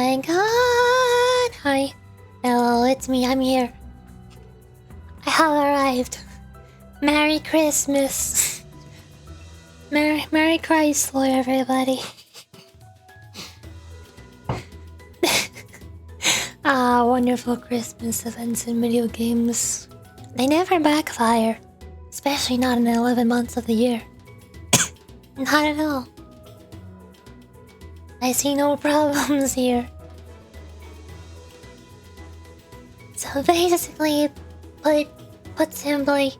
my god! Hi. Hello, it's me, I'm here. I have arrived. Merry Christmas. Merry Chrysler, everybody. Wonderful Christmas events in video games. They never backfire. Especially not in the 11 months of the year. Not at all. I see no problems here. So basically, put simply,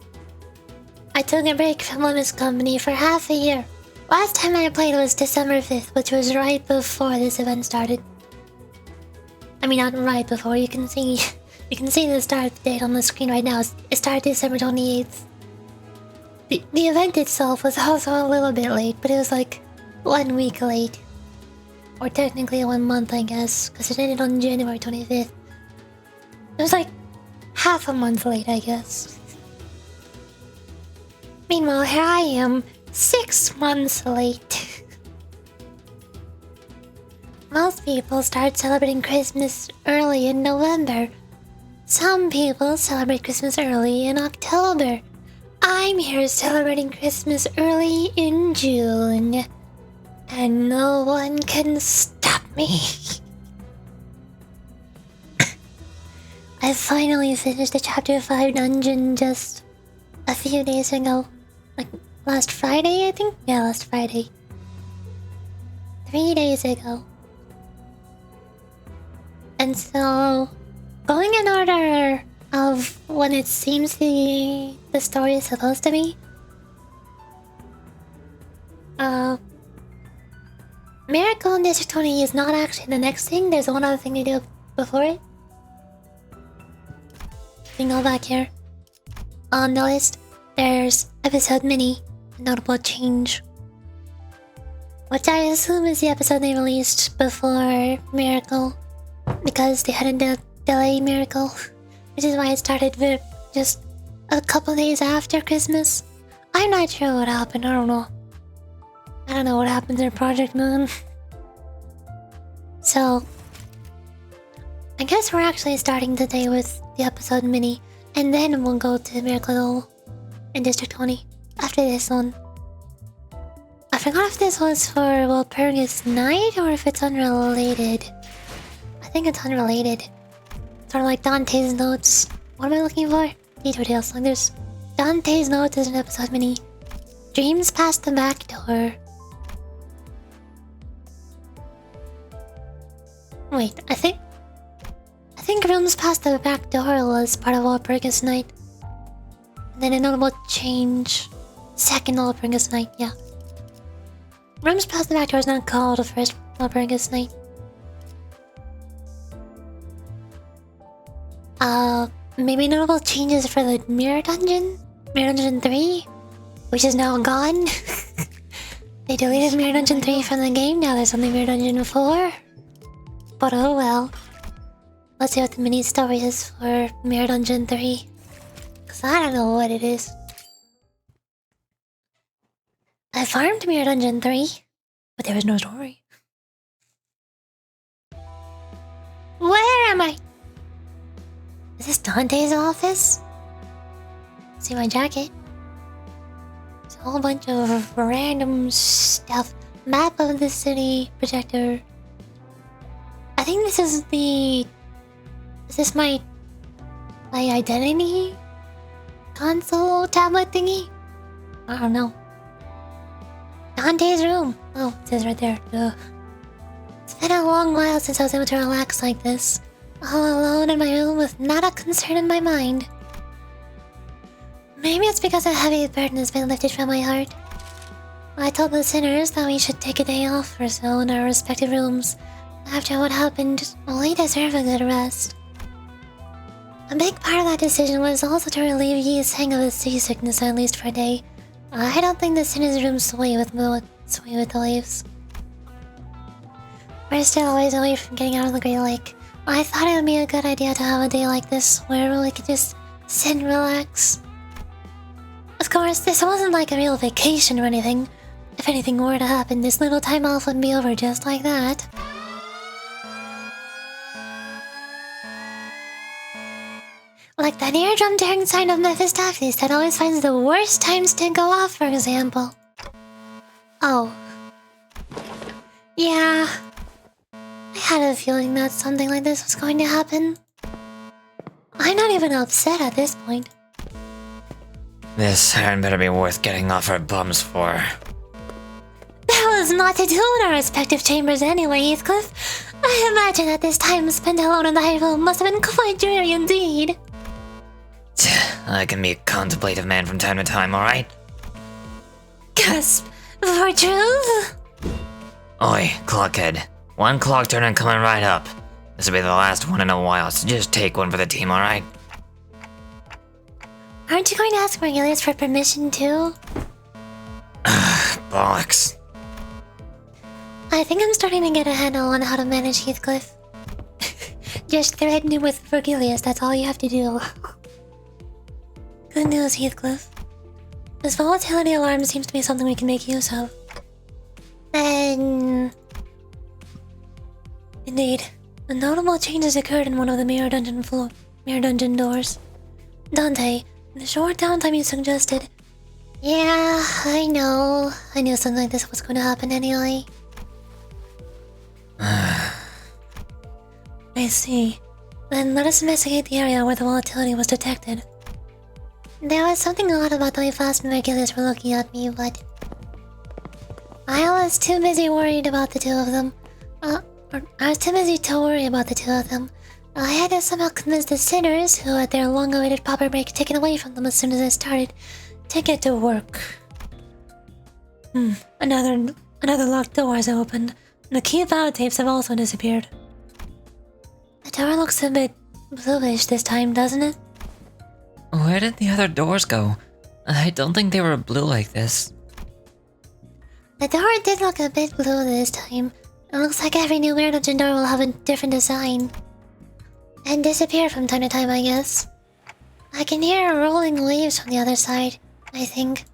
I took a break from Limbus Company for half a year. Last time I played was December 5th, which was right before this event started. I mean, not right before. You can see the start date on the screen right now. It started December 28th. The event itself was also a little bit late, but it was like 1 week late. Or technically 1 month, I guess, because it ended on January 25th. It was like half a month late, I guess. Meanwhile, here I am, 6 months late. Most people start celebrating Christmas early in November. Some people celebrate Christmas early in October. I'm here celebrating Christmas early in June. And no one can stop me. I finally finished the chapter 5 dungeon just a few days ago. Like last Friday, I think? Yeah, last Friday. 3 days ago. And so, going in order of when it seems the story is supposed to be. Miracle in District 20 is not actually the next thing. There's one other thing to do before it. We go back here. On the list, there's episode mini, a notable change. Which I assume is the episode they released before Miracle. Because they had to delay Miracle. Which is why it started with just a couple days after Christmas. I'm not sure what happened, I don't know. I don't know what happened to Project Moon. So, I guess we're actually starting today with the episode mini. And then we'll go to Miracle in District 20 after this one. I forgot if this was for Walpurgis Night or if it's unrelated. I think it's unrelated. Sort of like Dante's Notes. What am I looking for? Detour Tales song. There's Dante's Notes is an episode mini. Dreams Past the Back Door. Wait, I think Rooms Past the Back Door was part of Walpurgis Night. And then a notable change. Second Walpurgis Night, yeah. Rooms Past the Back Door is not called the first Walpurgis Night. Maybe notable changes for the Mirror Dungeon? Mirror Dungeon 3? Which is now gone. They deleted Mirror Dungeon 3 from the game, now there's only Mirror Dungeon 4. But oh well. Let's see what the mini story is for Mirror Dungeon 3. Cause I don't know what it is. I farmed Mirror Dungeon 3, but there was no story. Where am I? Is this Dante's office? See my jacket? It's a whole bunch of random stuff. Map of the city, projector. I think this is the... Is this my identity console tablet thingy? I don't know. Dante's room. Oh, it says right there. Duh. It's been a long while since I was able to relax like this. All alone in my room with not a concern in my mind. Maybe it's because a heavy burden has been lifted from my heart. I told the sinners that we should take a day off or so in our respective rooms. After what happened, we deserve a good rest. A big part of that decision was also to relieve Yi's hang of his seasickness at least for a day. I don't think the sinners' rooms sway with the waves. We're still always away from getting out of the Great Lake. I thought it would be a good idea to have a day like this where we could just sit and relax. Of course, this wasn't like a real vacation or anything. If anything were to happen, this little time off would be over just like that. Like that eardrum tearing sign of Mephistopheles that always finds the worst times to go off, for example. Oh. Yeah. I had a feeling that something like this was going to happen. I'm not even upset at this point. This had better be worth getting off our bums for. There was not to do in our respective chambers anyway, Heathcliff. I imagine that this time spent alone in the high room must have been quite dreary indeed. I can be a contemplative man from time to time, alright? Gasp! For truth? Oi, clockhead. One clock turner coming right up. This will be the last one in a while, so just take one for the team, alright? Aren't you going to ask Regulus for permission too? Bollocks. I think I'm starting to get a handle on how to manage Heathcliff. Just threaten him with Vergilius, that's all you have to do. Good news, Heathcliff. This volatility alarm seems to be something we can make use of. And... Indeed, a notable change has occurred in one of the mirror dungeon doors. Dante, in the short downtime you suggested... Yeah, I know. I knew something like this was going to happen anyway. I see. Then let us investigate the area where the volatility was detected. There was something odd about the way Fast and Regulus were looking at me, but... I was too busy worried about the two of them. I was too busy to worry about the two of them. I had to somehow convince the sinners, who had their long-awaited proper break taken away from them as soon as I started, to get to work. Another locked door has opened. The key valve tapes have also disappeared. The door looks a bit bluish this time, doesn't it? Where did the other doors go? I don't think they were blue like this. The door did look a bit blue this time. It looks like every new Weird Dungeon door will have a different design. And disappear from time to time, I guess. I can hear rolling waves from the other side, I think.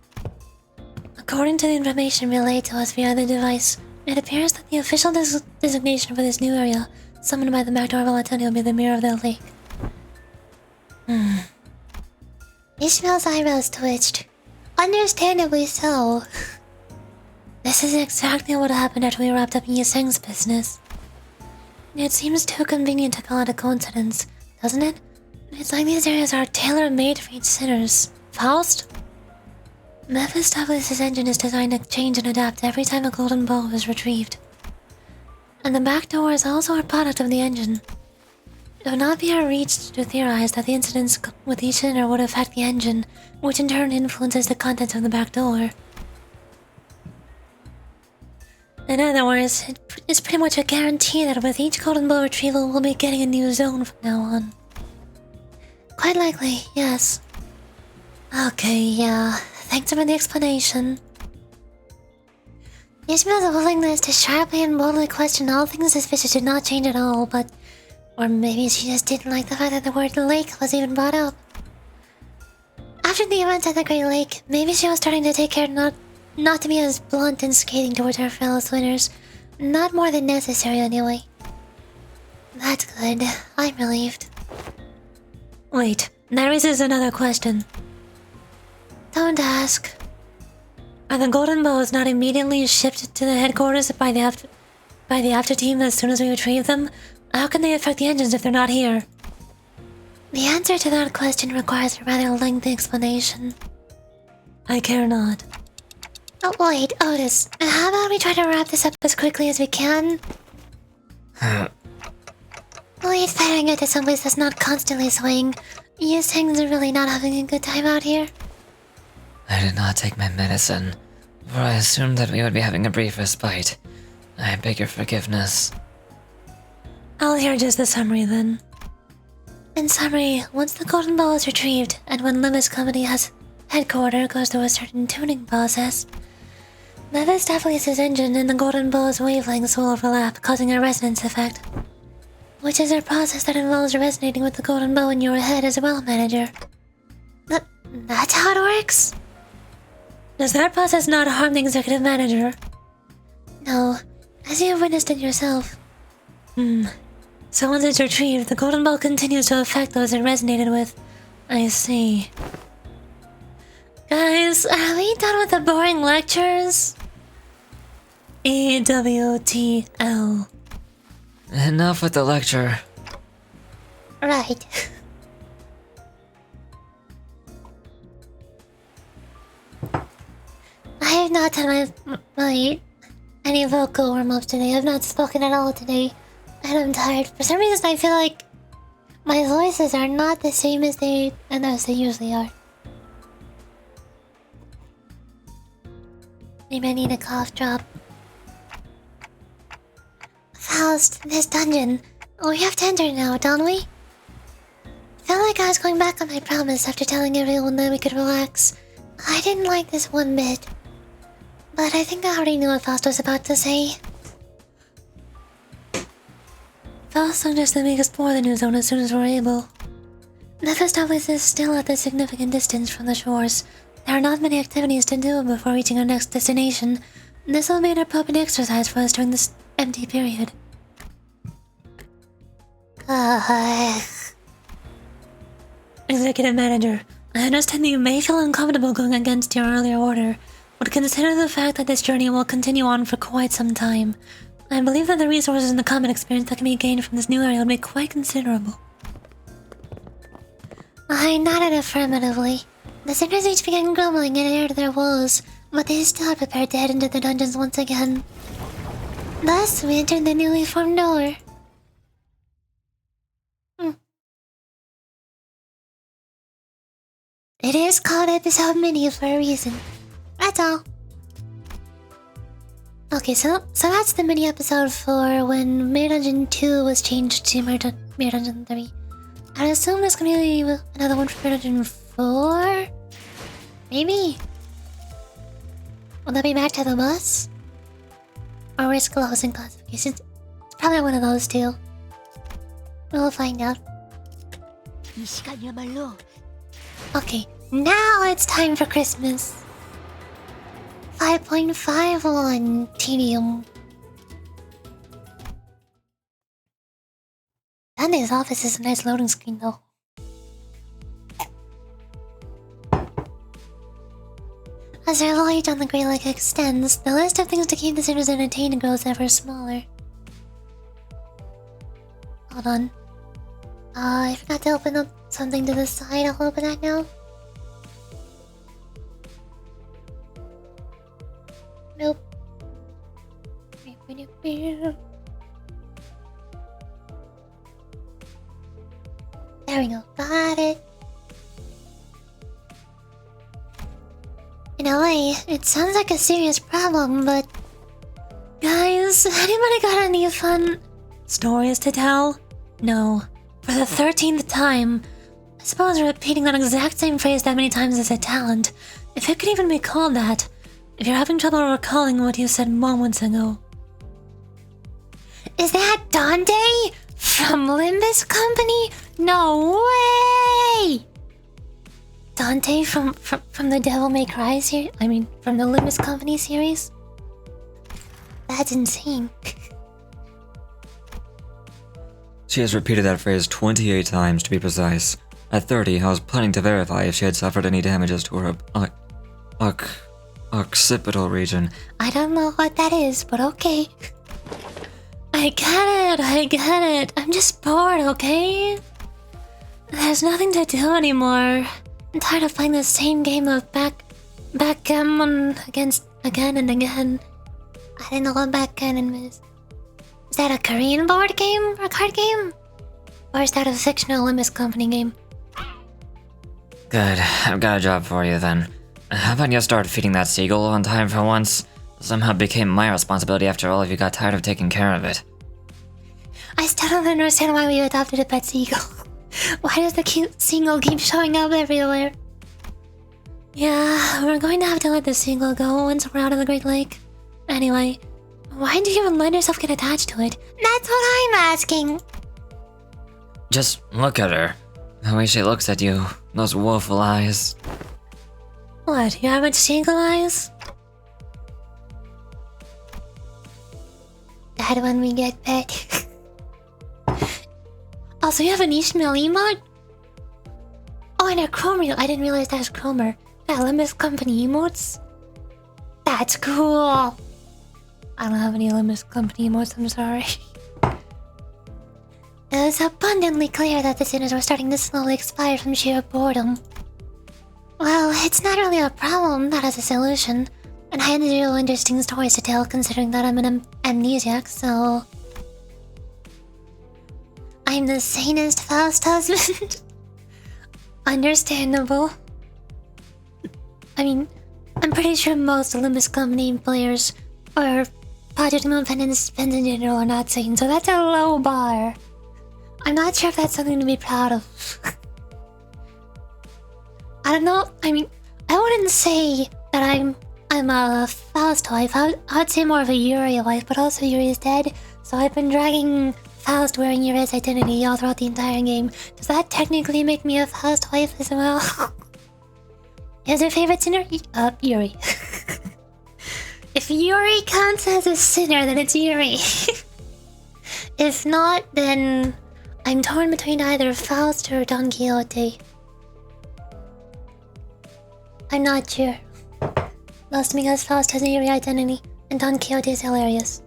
According to the information relayed to us via the device, it appears that the official designation for this new area, summoned by the backdoor volatility, will be the Mirror of the Lake. Ishmael's eyebrows twitched. Understandably so. This is exactly what happened after we wrapped up Yaseng's business. It seems too convenient to call it a coincidence, doesn't it? It's like these areas are tailor-made for each sinners. Faust? Mephistopheles' engine is designed to change and adapt every time a golden bow is retrieved. And the back door is also a product of the engine. It would not be a reach to theorize that the incidents with each sinner would affect the engine, which in turn influences the contents of the back door. In other words, it's pretty much a guarantee that with each golden bow retrieval, we'll be getting a new zone from now on. Quite likely, yes. Okay, yeah. Thanks for the explanation. Ishmael's willingness to sharply and boldly question all things suspicious did not change at all, but... Or maybe she just didn't like the fact that the word lake was even brought up. After the events at the Great Lake, maybe she was starting to take care not to be as blunt and scathing towards her fellow swimmers. Not more than necessary, anyway. That's good. I'm relieved. Wait, that raises another question. Don't ask. Are the golden bows not immediately shipped to the headquarters by the after team as soon as we retrieve them? How can they affect the engines if they're not here? The answer to that question requires a rather lengthy explanation. I care not. Oh wait, Otis, how about we try to wrap this up as quickly as we can? We'd better get to someplace that's not constantly swaying. Yaseng's really not having a good time out here. I did not take my medicine, for I assumed that we would be having a brief respite. I beg your forgiveness. I'll hear just the summary then. In summary, once the golden ball is retrieved, and when Limbus Company has headquarters goes through a certain tuning process, Mephistopheles' engine and the golden ball's wavelengths will overlap, causing a resonance effect. Which is a process that involves resonating with the golden bow in your head as well, manager. That's how it works? Does that process not harm the executive manager? No, as you have witnessed it yourself. So once it's retrieved, the golden ball continues to affect those it resonated with, I see. Guys, are we done with the boring lectures? EWTL. Enough with the lecture. Right. I have not done any vocal warm-ups today. I've not spoken at all today. And I'm tired. For some reason I feel like my voices are not the same as they usually are. Maybe I need a cough drop. Faust, this dungeon. We have to enter now, don't we? Felt like I was going back on my promise after telling everyone that we could relax. I didn't like this one bit. But I think I already knew what Faust was about to say. Faust suggested we explore the new zone as soon as we're able. The Festopolis is still at a significant distance from the shores. There are not many activities to do before reaching our next destination. This will be an appropriate exercise for us during this empty period. Executive Manager, I understand that you may feel uncomfortable going against your earlier order, but consider the fact that this journey will continue on for quite some time. I believe that the resources and the combat experience that can be gained from this new area will be quite considerable. I nodded affirmatively. The sinners each began grumbling and adhered to their woes, but they still are prepared to head into the dungeons once again. Thus, we entered the newly formed door. It is called Episode Mini for a reason. That's all. Okay, so that's the mini episode for when Mirror Dungeon 2 was changed to Mirror Dungeon 3. I assume there's gonna be another one for Mirror Dungeon 4? Maybe? Will that be back to the bus? Or risk closing classifications? It's probably one of those two. We'll find out. Okay, now it's time for Christmas. 5.51 tedium. Dante's office is a nice loading screen though. As our voyage on the Great Lake extends, the list of things to keep the sinners entertained grows ever smaller. Hold on. I forgot to open up something to the side. I'll open that now. Nope. There we go. Got it. In a way, it sounds like a serious problem, but... Guys, anybody got any fun stories to tell? No. For the 13th time. I suppose repeating that exact same phrase that many times is a talent. If it could even be called that. If you're having trouble recalling what you said moments ago. Is that Dante? From Limbus Company? No way! Dante from the Devil May Cry series? I mean, from the Limbus Company series? That's insane. She has repeated that phrase 28 times to be precise. At 30, I was planning to verify if she had suffered any damages to her occipital region. I don't know what that is, but okay. I get it. I'm just bored, okay? There's nothing to do anymore. I'm tired of playing the same game of backgammon again and again. I didn't know what backgammon is. Is that a Korean board game or card game? Or is that a fictional Limbus Company game? Good, I've got a job for you then. How about you start feeding that seagull on time for once? Somehow it became my responsibility after all of you got tired of taking care of it. I still don't understand why we adopted a pet seagull. Why does the cute seagull keep showing up everywhere? Yeah, we're going to have to let the seagull go once we're out of the Great Lake. Anyway, why do you even let yourself get attached to it? That's what I'm asking! Just look at her. The way she looks at you. Those woeful eyes. What, you average seagull eyes? That when we get pet. Also, you have an Ishmael emote? Oh, and a Chromer. I didn't realize that was Chromer. That Limbus Company emotes. That's cool. I don't have any Limbus Company emotes, I'm sorry. It was abundantly clear that the sinners were starting to slowly expire from sheer boredom. Well, it's not really a problem, that has a solution. And I had zero interesting stories to tell considering that I'm an amnesiac, so... I'm the sanest Faust husband. Understandable. I mean, I'm pretty sure most Limbus Company players or Project Moonfen and Spence in general are not sane, so that's a low bar. I'm not sure if that's something to be proud of. I don't know, I mean, I wouldn't say that I'm a Faust wife. I'd say more of a Yuri wife, but also Yuri is dead, so I've been dragging Faust wearing Yuri's identity all throughout the entire game. Does that technically make me a Faust wife as well? Is your favorite sinner? Yuri. If Yuri counts as a sinner, then it's Yuri. If not, then I'm torn between either Faust or Don Quixote. I'm not sure. Mostly because Faust has a Yuri identity, and Don Quixote is hilarious.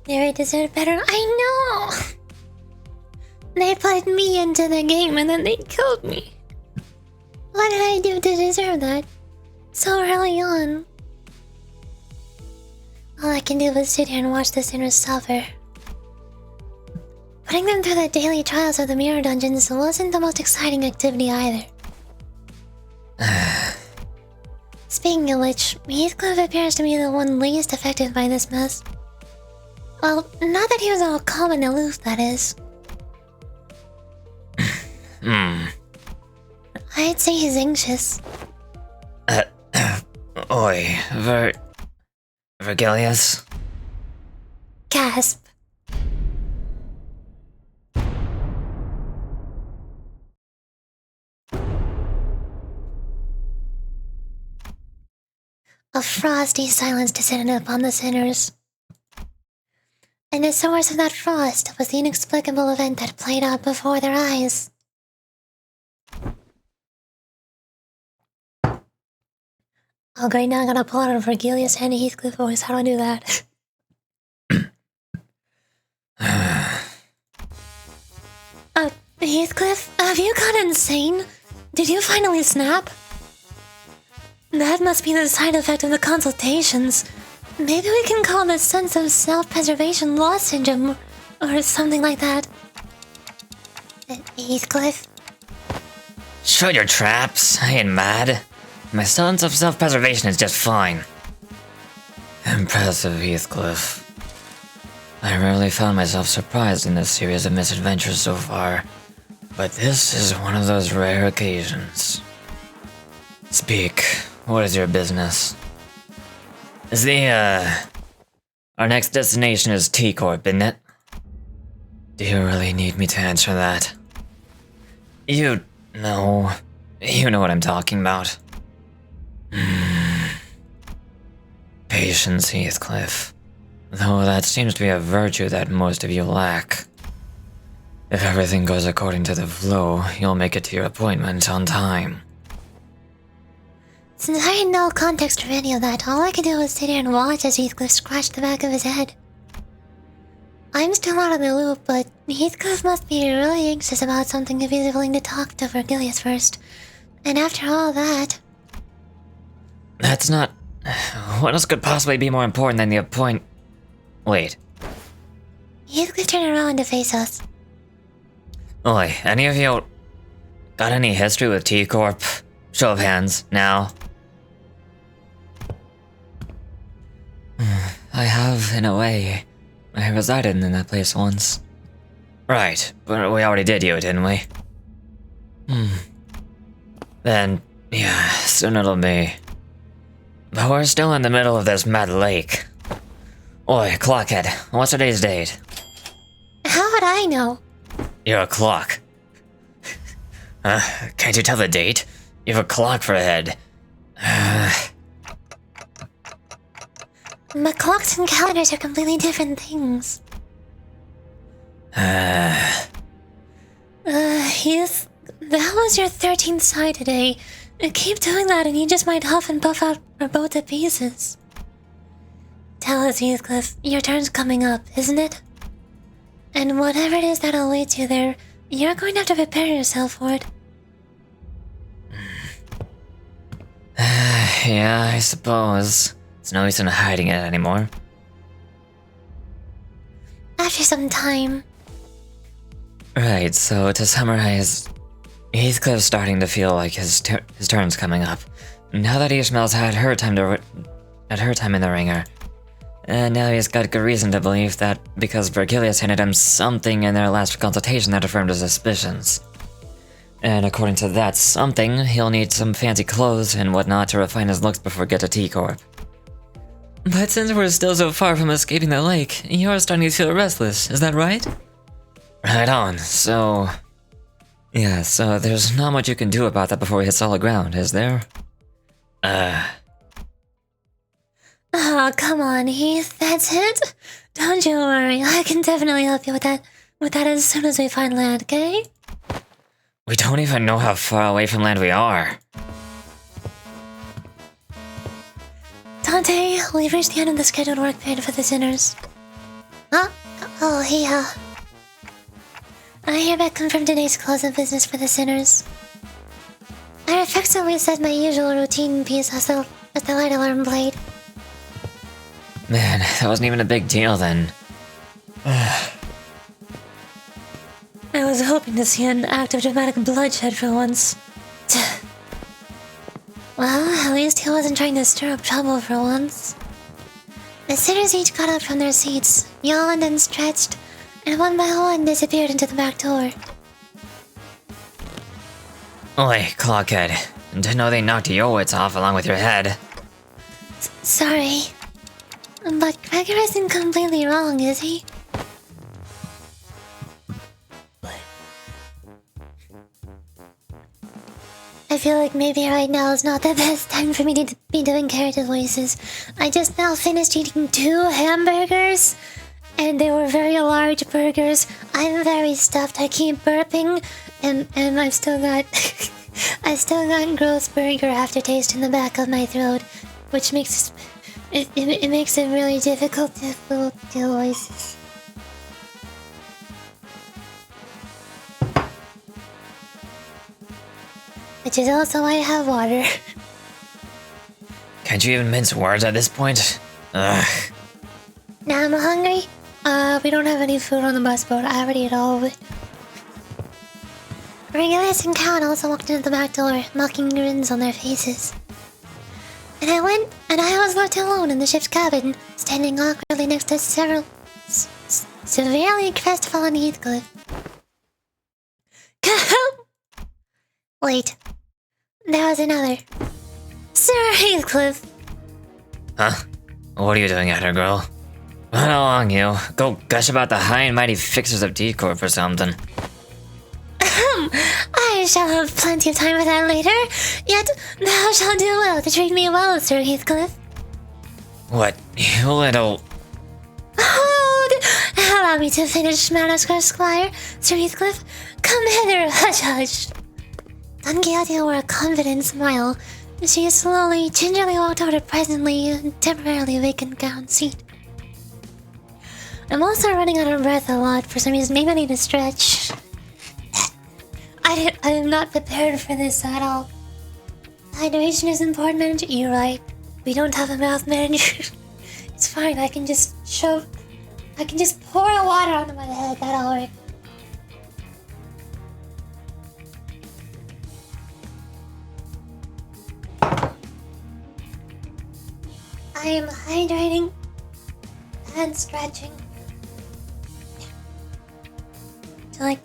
Yuri deserved better. I know! They put me into the game and then they killed me. What did I do to deserve that? So early on. All I can do was sit here and watch the sinners suffer. Putting them through the daily trials of the mirror dungeons wasn't the most exciting activity either. Speaking of which, Heathcliff appears to be the one least affected by this mess. Well, not that he was all calm and aloof, that is. I'd say he's anxious. Oi, Vergilius? Gasp. A frosty silence descended upon the sinners. And the source of that frost was the inexplicable event that played out before their eyes. Oh great, now I gotta pull out a Vergilius and a Heathcliff voice. How do I do that? Heathcliff, have you gone insane? Did you finally snap? That must be the side effect of the consultations. Maybe we can call this sense of self-preservation loss syndrome, or something like that. Heathcliff? Shut your traps, I ain't mad. My sense of self-preservation is just fine. Impressive, Heathcliff. I rarely found myself surprised in this series of misadventures so far, but this is one of those rare occasions. Speak, what is your business? Our next destination is T-Corp, isn't it? Do you really need me to answer that? You know what I'm talking about. Patience, Heathcliff. Though that seems to be a virtue that most of you lack. If everything goes according to the flow, you'll make it to your appointment on time. Since I had no context for any of that, all I could do was sit here and watch as Heathcliff scratched the back of his head. I'm still out of the loop, but Heathcliff must be really anxious about something if he's willing to talk to Vergilius first. And after all that... That's not... What else could possibly be more important than the Wait. Heathcliff turned around to face us. Oi, any of you... got any history with T-Corp? Show of hands, now. I have, in a way. I resided in that place once. Right, but we already did you, didn't we? Then, yeah, soon it'll be. But we're still in the middle of this mad lake. Oi, clockhead, what's today's date? How would I know? You're a clock. Can't you tell the date? You have a clock for a head. But clocks and calendars are completely different things. Heath, that was your 13th sigh today. Keep doing that and you just might huff and puff out our boat to pieces. Tell us, Heathcliff, your turn's coming up, isn't it? And whatever it is that awaits you there, you're going to have to prepare yourself for it. Yeah, I suppose. It's no use in hiding it anymore. After some time. Right, so to summarize, Heathcliff's starting to feel like his turn's coming up. Now that Ishmael's had her time in the ringer. And now he's got good reason to believe that because Virgilius handed him something in their last consultation that affirmed his suspicions. And according to that something, he'll need some fancy clothes and whatnot to refine his looks before get to T-Corp. But since we're still so far from escaping the lake, you're starting to feel restless, is that right? Right on, so... Yeah, so there's not much you can do about that before we hit solid ground, is there? Oh, come on, Heath, that's it? Don't you worry, I can definitely help you with that as soon as we find land, okay? We don't even know how far away from land we are. Dante, we've reached the end of the scheduled work period for the sinners. Huh? Oh, yeah. I hereby confirm today's close of business for the sinners. I effectively set my usual routine piece as the light alarm played. Man, that wasn't even a big deal then. I was hoping to see an act of dramatic bloodshed for once. Well, at least he wasn't trying to stir up trouble for once. The sinners each got up from their seats, yawned and stretched, and one by one disappeared into the back door. Oi, Clockhead. Didn't know they knocked your wits off along with your head. Sorry. But Gregor isn't completely wrong, is he? I feel like maybe right now is not the best time for me to be doing character voices. I just now finished eating 2 hamburgers, and they were very large burgers. I'm very stuffed. I keep burping, and I've still got I still got gross burger aftertaste in the back of my throat, which makes it makes it really difficult to do voices. Which is also why I have water. Can't you even mince words at this point? Ugh. Now I'm hungry. We don't have any food on the bus boat. I already ate all of it. Regulus and Count also walked into the back door, mocking grins on their faces. And I went, and I was left alone in the ship's cabin, standing awkwardly next to several severely crestfallen Heathcliff. Wait. There was another. Sir Heathcliff. Huh? What are you doing out here, girl? Run along, you. Go gush about the high and mighty fixers of T-Corp or something. I shall have plenty of time for that later. Yet, thou shalt do well to treat me well, Sir Heathcliff. What? You little... Hold! Allow me to finish, Madam Squire. Sir Heathcliff, come hither, hush hush. Don Quixote wore a confident smile. She slowly, gingerly walked over to presently a temporarily vacant gown seat. I'm also running out of breath a lot for some reason. Maybe I need to stretch. I am not prepared for this at all. Hydration is important, manager. You're right. We don't have a mouth manager. It's fine. I can just pour water onto my head. That'll work. I am hydrating and stretching. So like,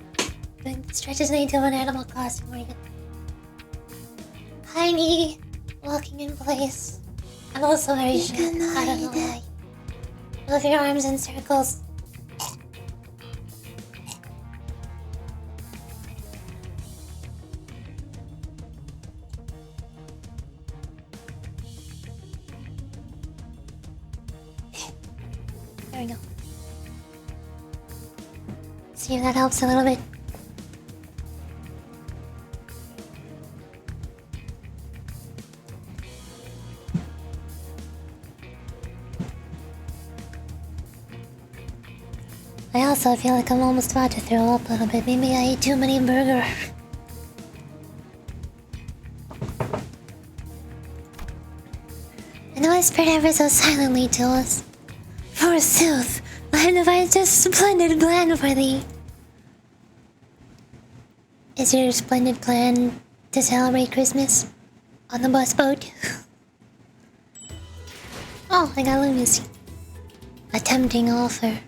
doing stretches need to an animal costume where you get tiny, walking in place. I'm also very shy. I don't know why. Move your arms in circles. There we go. See if that helps a little bit. I also feel like I'm almost about to throw up a little bit. Maybe I ate too many burger. And I whispered ever so silently to us. Forsooth, I have devised a splendid plan for thee. Is your splendid plan to celebrate Christmas on the bus boat? Oh, I got Limbus. A tempting offer.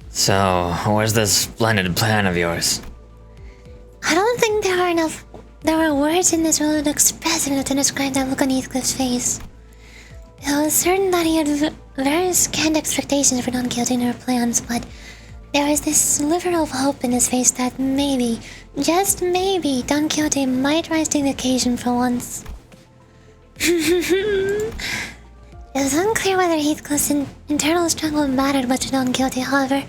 So, where's this splendid plan of yours? I don't think there were words in this world expressive enough to describe that look on Heathcliff's face. I was certain that he had very scant expectations for Don Quixote and her plans, but there was this sliver of hope in his face that maybe, just maybe, Don Quixote might rise to the occasion for once. It was unclear whether Heathcliff's internal struggle mattered much to Don Quixote, however,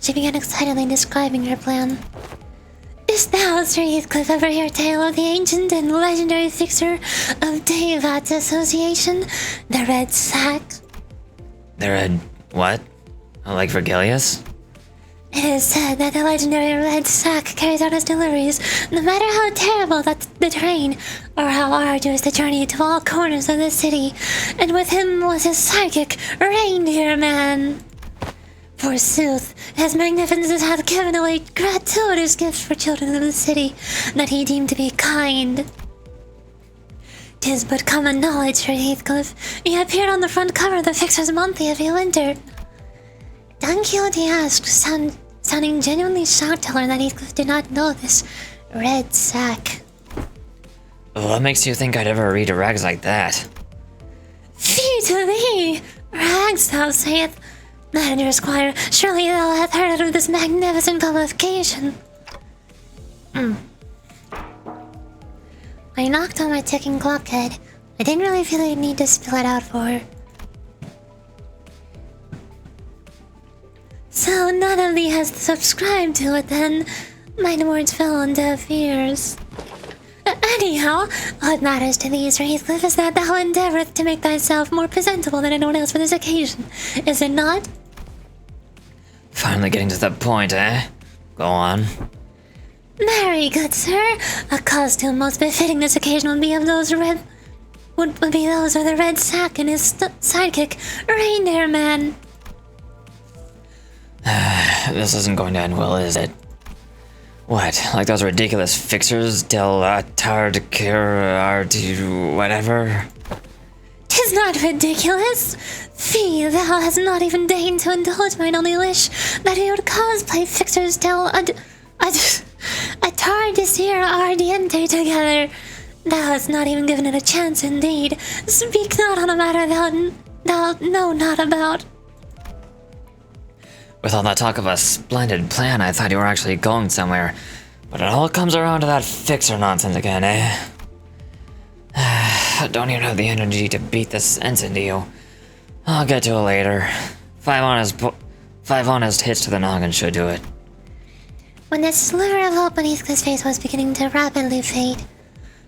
she began excitedly describing her plan. Didst thou, Sir Heathcliff, ever hear tale of the ancient and legendary fixer of Devat's association, the Red Sack? The Red... what? Like Vergilius? It is said that the legendary Red Sack carries out his deliveries, no matter how terrible the terrain, or how arduous the journey to all corners of the city, and with him was his psychic reindeer man. Forsooth, his magnificence hath given away gratuitous gifts for children of the city that he deemed to be kind. 'Tis but common knowledge, Sir Heathcliff. He appeared on the front cover of the Fixer's Monthly every winter. Don Quixote asked, sounding genuinely shocked to learn that Heathcliff did not know this Red Sack. What makes you think I'd ever read rags like that? Fie to thee! Rags, thou sayest. Manager Squire, surely thou hast heard of this magnificent publication. I knocked on my ticking clock head. I didn't really feel the need to spill it out for her. So none of thee has subscribed to it then? Mine words fell on deaf ears. Anyhow, what matters to thee, Sir Heathcliff, is that thou endeavourest to make thyself more presentable than anyone else for this occasion, is it not? Finally getting to the point, eh? Go on. Marry, good sir, a costume most befitting this occasion would be of those would be those of the Red Sack and his sidekick, Reindeer Man. This isn't going to end well, is it? What, like those ridiculous fixers, Del Tard whatever? 'Tis not ridiculous. Fie, thou hast not even deigned to indulge mine only wish that we would cosplay fixers Del Atardisir Ardiente together. Thou hast not even given it a chance, indeed. Speak not on a matter thou know not about. With all that talk of a splendid plan, I thought you were actually going somewhere. But it all comes around to that fixer nonsense again, eh? I don't even have the energy to beat the sense into you. I'll get to it later. 5 honest hits to the noggin should do it. When the sliver of hope on Heathcliff's face was beginning to rapidly fade.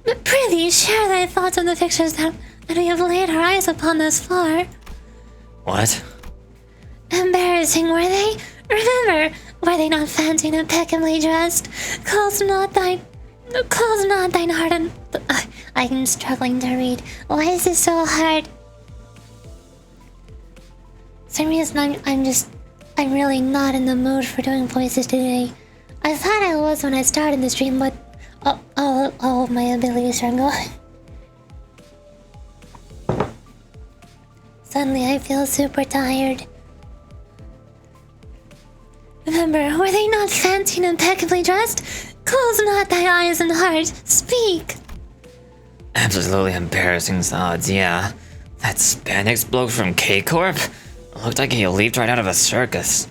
But prithee, share thy thoughts on the fixtures that we have laid our eyes upon thus far. What? Embarrassing, were they? Remember, were they not fancy and impeccably dressed? Close not thine heart and... I'm struggling to read. Why is this so hard? For some reason, I'm really not in the mood for doing voices today. I thought I was when I started the stream, but all of my abilities are gone. Suddenly, I feel super tired. Remember, were they not fancy and impeccably dressed? Close not thy eyes and heart. Speak. Absolutely embarrassing odds, yeah. That Spandex bloke from K-Corp? Looked like he leaped right out of a circus.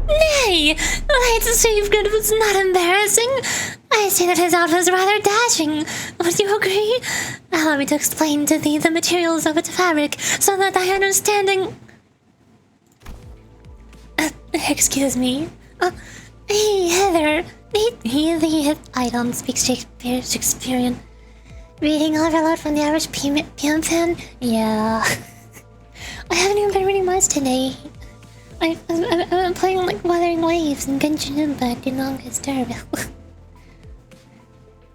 Nay! Light Safegood was not embarrassing. I say that his outfit was rather dashing. Would you agree? Allow me to explain to thee the materials of its fabric, so that thy understanding... Excuse me. Hey, Heather. I don't speak Shakespearean. Reading overload from the average PM fan? Yeah. I haven't even been reading much today. I've been playing like Wuthering Waves and Genshin Impact, it's terrible.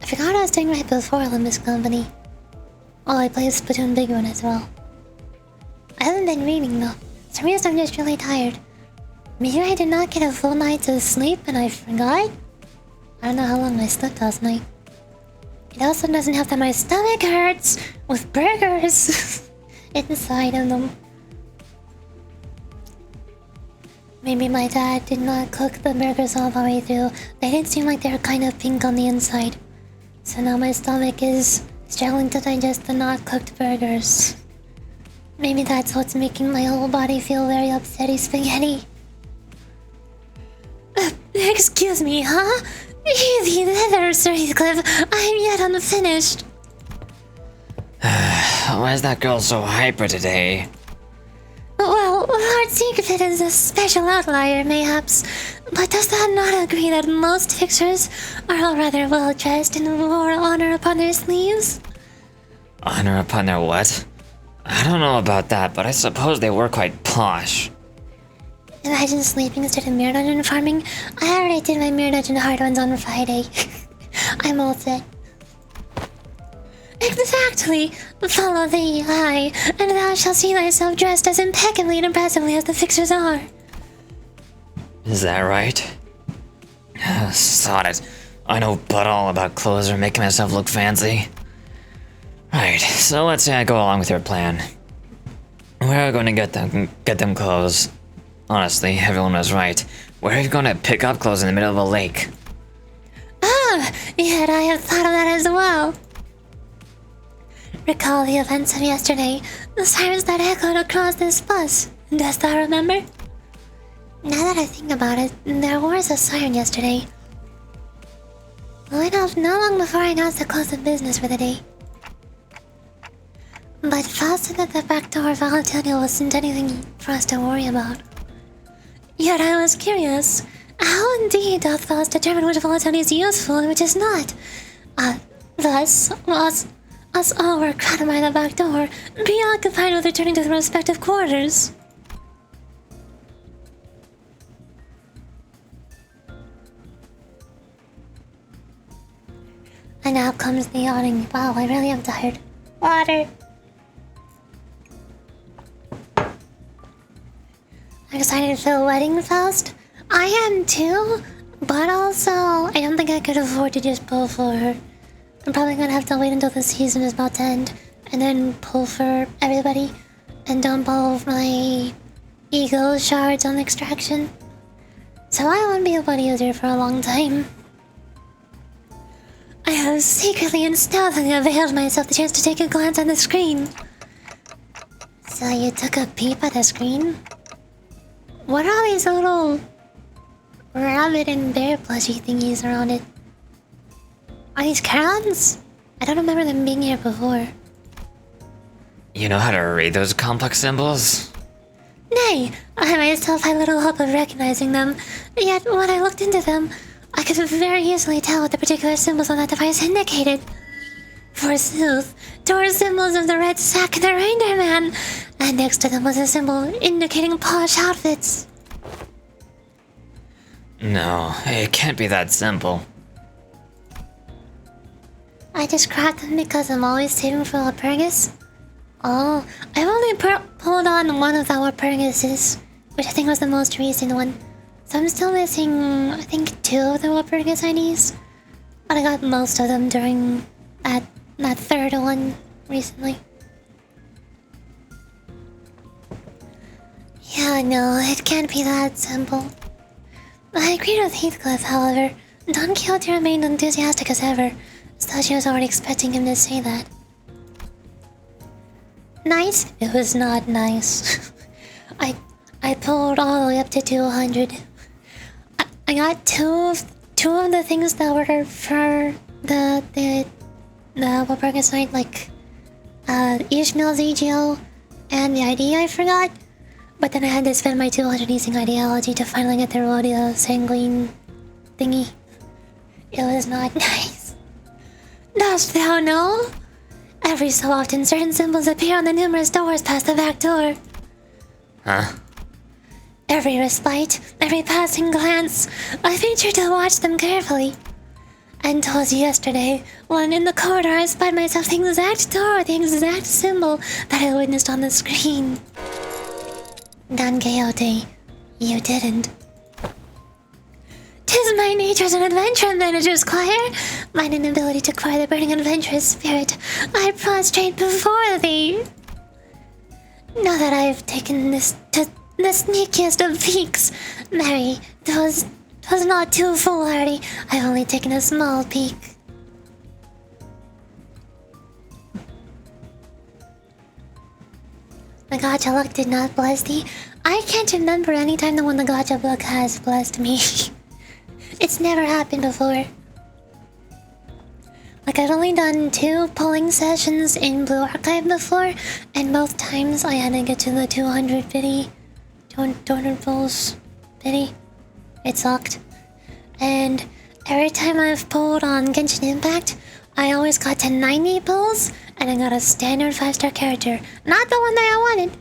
I forgot I was doing right before Limbus Company. Oh, I played Splatoon Big One as well. I haven't been reading though. For some reason I'm just really tired. Maybe I did not get a full night's of sleep and I forgot? I don't know how long I slept last night. It also doesn't help that my stomach hurts with burgers inside of them. Maybe my dad did not cook the burgers all the way through. They did seem like they were kind of pink on the inside. So now my stomach is struggling to digest the not cooked burgers. Maybe that's what's making my whole body feel very upsetty spaghetti. Excuse me, huh? Easy there, Sir Heathcliff. I'm yet unfinished. Why is that girl so hyper today? Well, Lord Siegfried is a special outlier, mayhaps. But does that not agree that most fixers are all rather well dressed and wore honor upon their sleeves? Honor upon their what? I don't know about that, but I suppose they were quite posh. Imagine sleeping instead of mirror dungeon farming. I already did my mirror dungeon hard ones on Friday. I'm all set. Exactly! Follow the eye, and thou shalt see thyself dressed as impeccably and impressively as the fixers are. Is that right? Sod it. I know but all about clothes or making myself look fancy. Right, so let's say I go along with your plan. Where are we going to get them clothes? Honestly, everyone was right. Where are you going to pick up clothes in the middle of a lake? Ah, yet I have thought of that as well. Recall the events of yesterday, the sirens that echoed across this bus. Dost thou remember? Now that I think about it, there was a siren yesterday. Went off not long before I announced the close of business for the day. But Faust said that the backdoor volatility wasn't anything for us to worry about. Yet I was curious. How indeed doth Faust determine which volatility is useful and which is not? Thus, us all were crowded by the back door, preoccupied with returning to their respective quarters. And now comes the yawning. Wow, I really am tired. Water! I'm excited for the wedding, Faust. I am too, but also, I don't think I could afford to just pull for her. I'm probably gonna have to wait until the season is about to end, and then pull for everybody, and dump all of my ego shards on extraction. So I won't be able to use her for a long time. I have secretly and stealthily availed myself the chance to take a glance at the screen. So you took a peep at the screen? What are all these little rabbit and bear plushie thingies around it? Are these crowns? I don't remember them being here before. You know how to read those complex symbols? Nay, I myself had little hope of recognizing them, yet when I looked into them, I could very easily tell what the particular symbols on that device indicated. Forsooth, there were symbols of the red sack and the reindeer man, and next to them was a symbol indicating posh outfits. No, it can't be that simple. I just grabbed them because I'm always saving for Walpurgis. Oh, I've only pulled on one of the Walpurgises, which I think was the most recent one. So I'm still missing, I think, 2 of the Walpurgis IDs. But I got most of them during that third one recently. Yeah, no, it can't be that simple. I agreed with Heathcliff, however. Don Quixote remained enthusiastic as ever, as though she was already expecting him to say that. Nice? It was not nice. I pulled all the way up to 200. I got two of the things that were for the Walpurgis night, like Ishmael's EGO and the ID I forgot. But then I had to spend my 200 using ideology to finally get the rodeo sanguine thingy. It was not nice. Dost thou know? Every so often, certain symbols appear on the numerous doors past the back door. Huh? Every respite, every passing glance, I ventured to watch them carefully. Until yesterday, when in the corridor I spied myself the exact door, the exact symbol that I witnessed on the screen. Don Quixote, you didn't. 'Tis my nature as an adventure manager, Squire. Mine inability to acquire the burning adventurous spirit. I prostrate before thee. Now that I've taken this to the sneakiest of peeks, Mary, 'twas not too foolhardy. I've only taken a small peek. The gacha luck did not bless thee. I can't remember any time the one the gacha luck has blessed me. It's never happened before. Like, I've only done 2 polling sessions in Blue Archive before, and both times I had to get to the 200 biddy. 200 polls biddy. It sucked. And every time I've polled on Genshin Impact, I always got to 90 polls, and I got a standard 5-star character. Not the one that I wanted,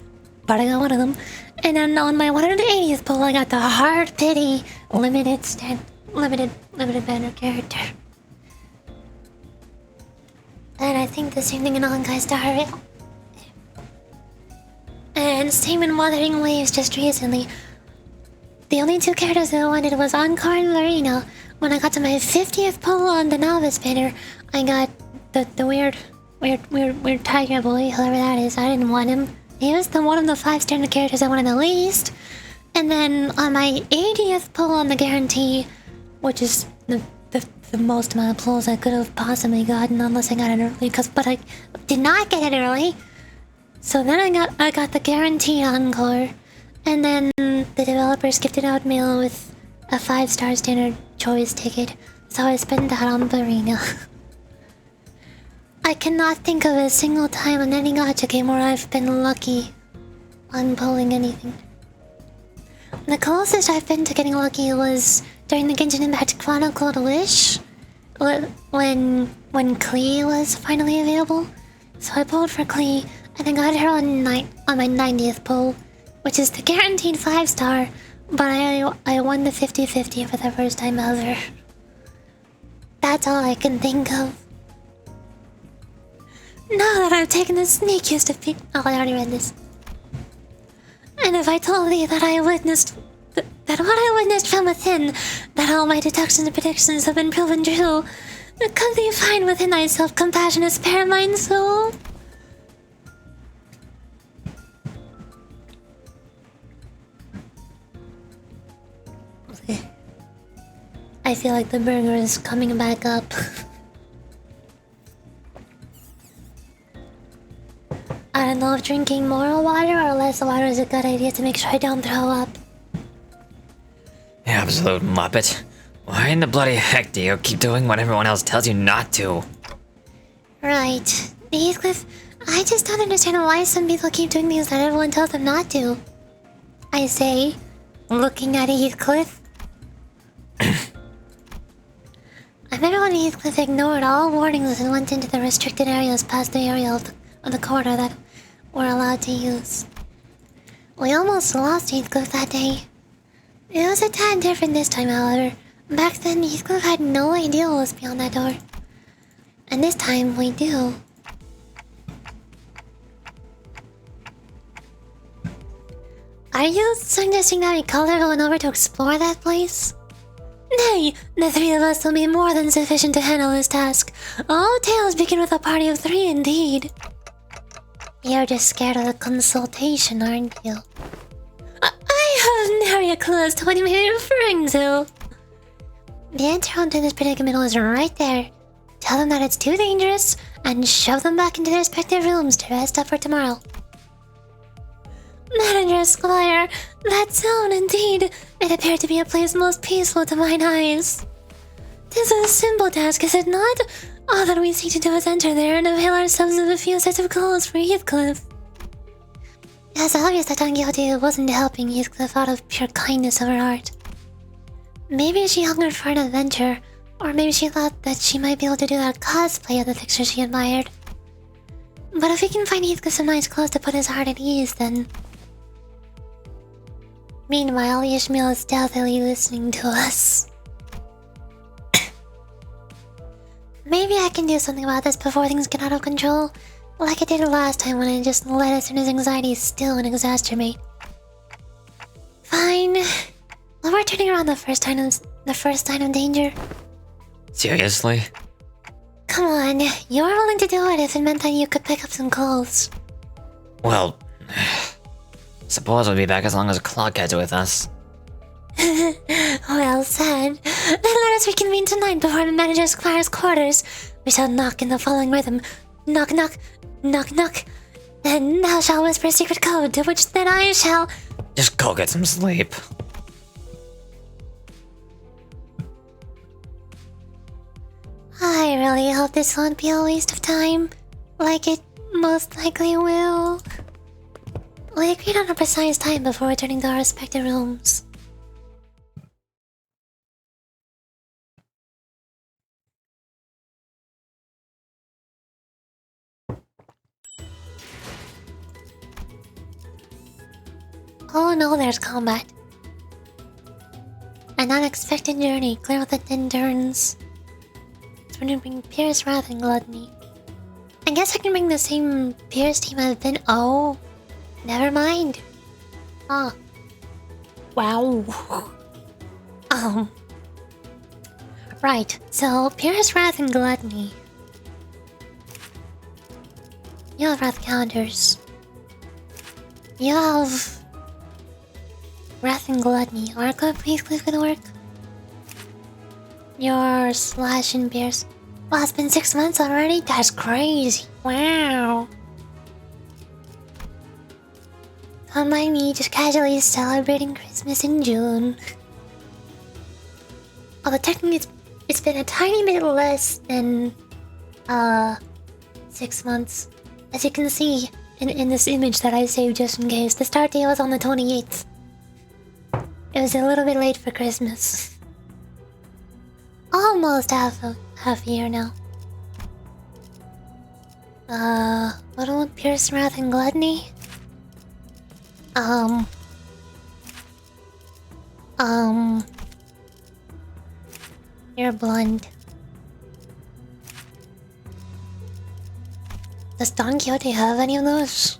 but I got one of them. And then on my 180th poll, I got the hard pity limited banner character. And I think the same thing in Honkai Star Rail. And same in Wuthering Waves just recently. The only 2 characters that I wanted was Encore and Marina. When I got to my 50th poll on the Novice banner, I got the weird tiger boy, whoever that is. I didn't want him. He was one of the 5 standard characters I wanted the least. And then on my 80th poll on the guarantee, which is the most amount of polls I could have possibly gotten unless I got it early, but I did not get it early. So then I got the guaranteed encore, and then the developers gifted out mail with a 5-star standard choice ticket, so I spent that on Barina. I cannot think of a single time in any gacha game where I've been lucky on pulling anything. The closest I've been to getting lucky was during the Genshin Impact Chronicled Wish, when Klee was finally available. So I pulled for Klee, and I got her on my 90th pull, which is the guaranteed 5-star, but I won the 50-50 for the first time ever. That's all I can think of. Now that I've taken the sneakiest of people... Oh, I already read this. And if I told thee that I witnessed... that what I witnessed from within, that all my deductions and predictions have been proven true, could thee find within thyself compassion to spare mine soul? I feel like the burger is coming back up. I don't know if drinking more water or less water is a good idea to make sure I don't throw up. You absolute muppet. Why in the bloody heck do you keep doing what everyone else tells you not to? Right. Heathcliff, I just don't understand why some people keep doing things that everyone tells them not to. I say, looking at Heathcliff. I remember when Heathcliff ignored all warnings and went into the restricted areas past the area of the corridor that we're allowed to use. We almost lost Heathcliff that day. It was a tad different this time, however. Back then, Heathcliff had no idea what was beyond that door. And this time, we do. Are you suggesting that we call everyone over to explore that place? Nay, the 3 of us will be more than sufficient to handle this task. All tales begin with a party of 3 indeed. You're just scared of the consultation, aren't you? I have nary a clue as to what you may be referring to. The answer to this predicament was right there. Tell them that it's too dangerous, and shove them back into their respective rooms to rest up for tomorrow. Manager Squire, that zone indeed. It appeared to be a place most peaceful to mine eyes. 'Tis a simple task, is it not? All that we seek to do is enter there and avail ourselves of a few sets of clothes for Heathcliff. It's obvious that Don Quixote wasn't helping Heathcliff out of pure kindness of her heart. Maybe she hungered for an adventure, or maybe she thought that she might be able to do that cosplay of the fixture she admired. But if we can find Heathcliff some nice clothes to put his heart at ease, then... Meanwhile, Ishmael is stealthily listening to us. Maybe I can do something about this before things get out of control, like I did last time when I just let us in his anxiety still and exacerbate. Fine. Well, we're turning around the first sign of danger. Seriously? Come on, you were willing to do it if it meant that you could pick up some clothes. Well, suppose we'll be back as long as Clockhead's with us. Well said. Then let us reconvene tonight before the manager squire's quarters. We shall knock in the following rhythm. Knock, knock, knock, knock. Then thou shalt whisper a secret code, to which then I shall... Just go get some sleep. I really hope this won't be a waste of time, like it most likely will. We agreed on a precise time before returning to our respective rooms. Oh no, there's combat. An unexpected journey, clear with the thin turns. It's going to bring Pierce, Wrath, and Gluttony. I guess I can bring the same Pierce team I've been... Oh, never mind. Oh. Wow. Right, so Pierce, Wrath, and Gluttony. You have Wrath counters. You have... Wrath and Gluttony. Arco, please click for the work. Your slash and pierce. Wow, it's been 6 months already? That's crazy. Wow. Don't mind me just casually celebrating Christmas in June. Although technically it's been a tiny bit less than 6 months. As you can see in this image that I saved just in case. The start date was on the 28th. It was a little bit late for Christmas. Almost half a year now. What about Pierce, Wrath, and Gluttony? You're blunt. Does Don Quixote have any of those?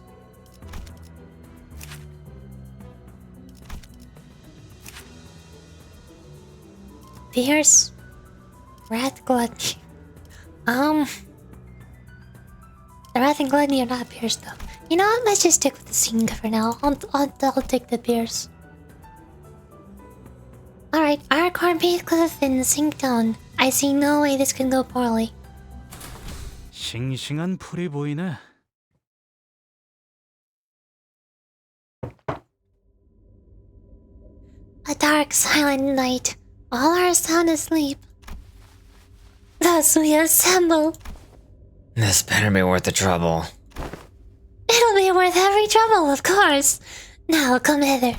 Pierce, Wrath, Gluttony. The Wrath and Gluttony are not Pierce though. You know what? Let's just stick with the Singa for now. I'll take the Pierce. Alright, Arcorn, Heathcliff, and Synctone. I see no way this could go poorly. 싱싱한 풀이 보이네. A dark, silent night. All are sound asleep. Thus we assemble. This better be worth the trouble. It'll be worth every trouble, of course. Now come hither.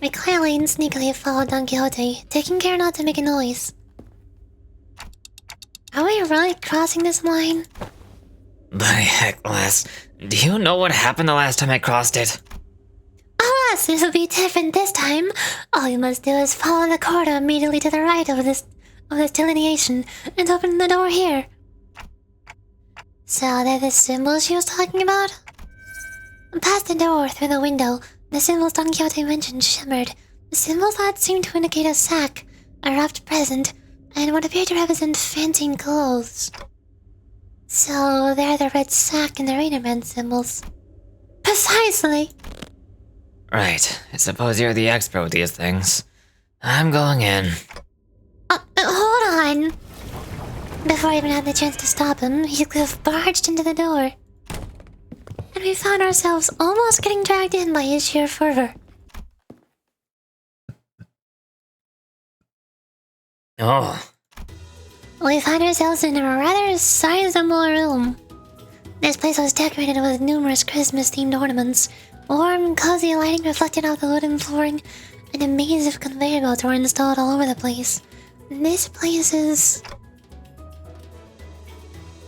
We quietly and sneakily follow Don Quixote, taking care not to make a noise. Are we really crossing this line? Bloody heck, lass. Do you know what happened the last time I crossed it? Alas, this will be different this time. All you must do is follow the corridor immediately to the right of this delineation and open the door here. So they're the symbols she was talking about? Past the door, through the window, the symbols Don Quixote mentioned shimmered. The symbols that seemed to indicate a sack, a wrapped present, and what appeared to represent fancy clothes. So they're the red sack and the Raider Man symbols. Precisely! Right, I suppose you're the expert with these things. I'm going in. Hold on! Before I even had the chance to stop him, Heathcliff barged into the door. And we found ourselves almost getting dragged in by his sheer fervor. Oh. We found ourselves in a rather sizable room. This place was decorated with numerous Christmas-themed ornaments, Warm, cozy lighting reflected off the wooden flooring, and a maze of conveyor belts were installed all over the place. This place is...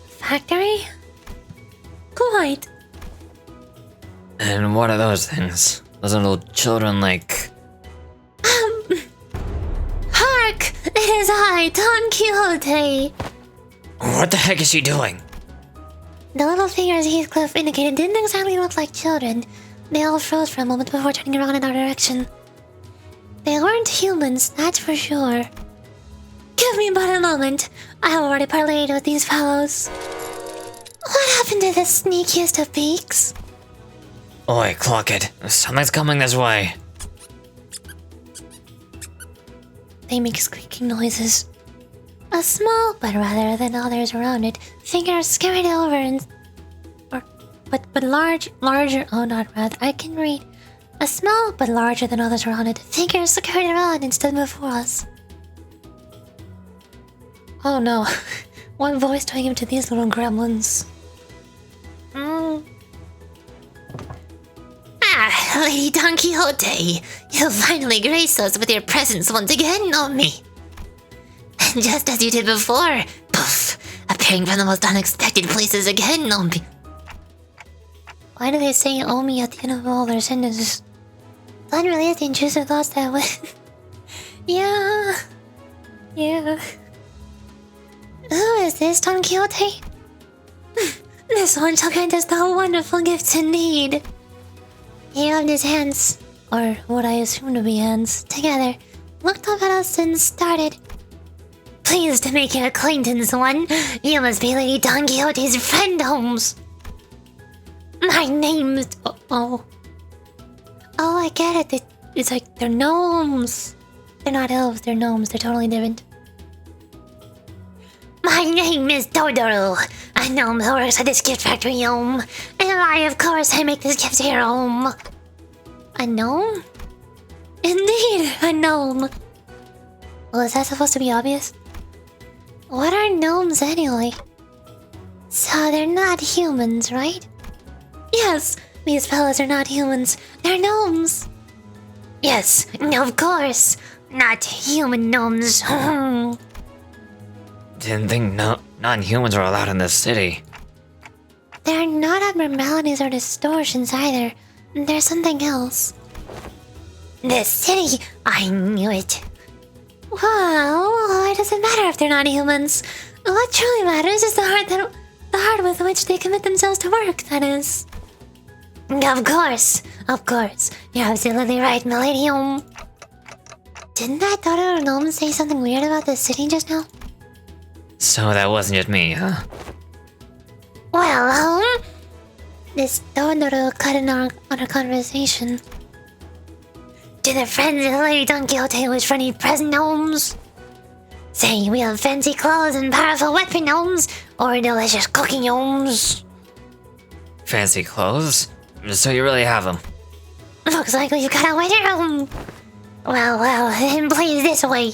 factory? Quite. And what are those things? Those little children like... Hark! It is I, Don Quixote! What the heck is she doing? The little figures Heathcliff indicated didn't exactly look like children. They all froze for a moment before turning around in our direction. They weren't humans, that's for sure. Give me but a moment. I have already parlayed with these fellows. What happened to the sneakiest of peaks? Oi, clock it. Something's coming this way. They make squeaking noises. A small, but rather than others around it, figure scurried over and... But larger... Oh, not rather. I can read. A small, but larger than others around it, figure scurried around and stood before us. Oh no. What voice do I give to these little gremlins? Ah, Lady Don Quixote, you finally graced us with your presence once again, Omi. And just as you did before, poof, appearing from the most unexpected places again, Omi. Why do they say Omi at the end of all their sentences? That really is the intrusive thoughts that way. Yeah. Who is this, Don Quixote? This one shall grant us the wonderful gifts indeed. He rubbed his hands, or what I assume to be hands, together, looked up at us and started. Pleased to make your acquaintance, one. You must be Lady Don Quixote's friend, Holmes. My name's... Oh, I get it. It's like they're gnomes. They're not elves, they're gnomes. They're totally different. My name is Totoro, a gnome who works at this gift factory, And of course, I make this gift here, A gnome? Indeed, a gnome. Well, is that supposed to be obvious? What are gnomes anyway? So they're not humans, right? Yes, these fellows are not humans. They're gnomes. Yes, of course. Not human gnomes. Didn't think non-humans were allowed in this city. They're not abnormalities or distortions either. There's something else. This city, I knew it. Well, why does it matter if they're not humans? What truly matters is the heart with which they commit themselves to work, that is. Of course. You're absolutely right, milady. Didn't that Totoro gnome say something weird about the city just now? So that wasn't just me, huh? Well, this Totoro cut in on our conversation. To the friends of Lady Don Quixote wish for any present gnomes? Say we have fancy clothes and powerful weapon gnomes, or delicious cooking gnomes. Fancy clothes? So you really have them? Looks like we've got a waiting room. Well, then please this way.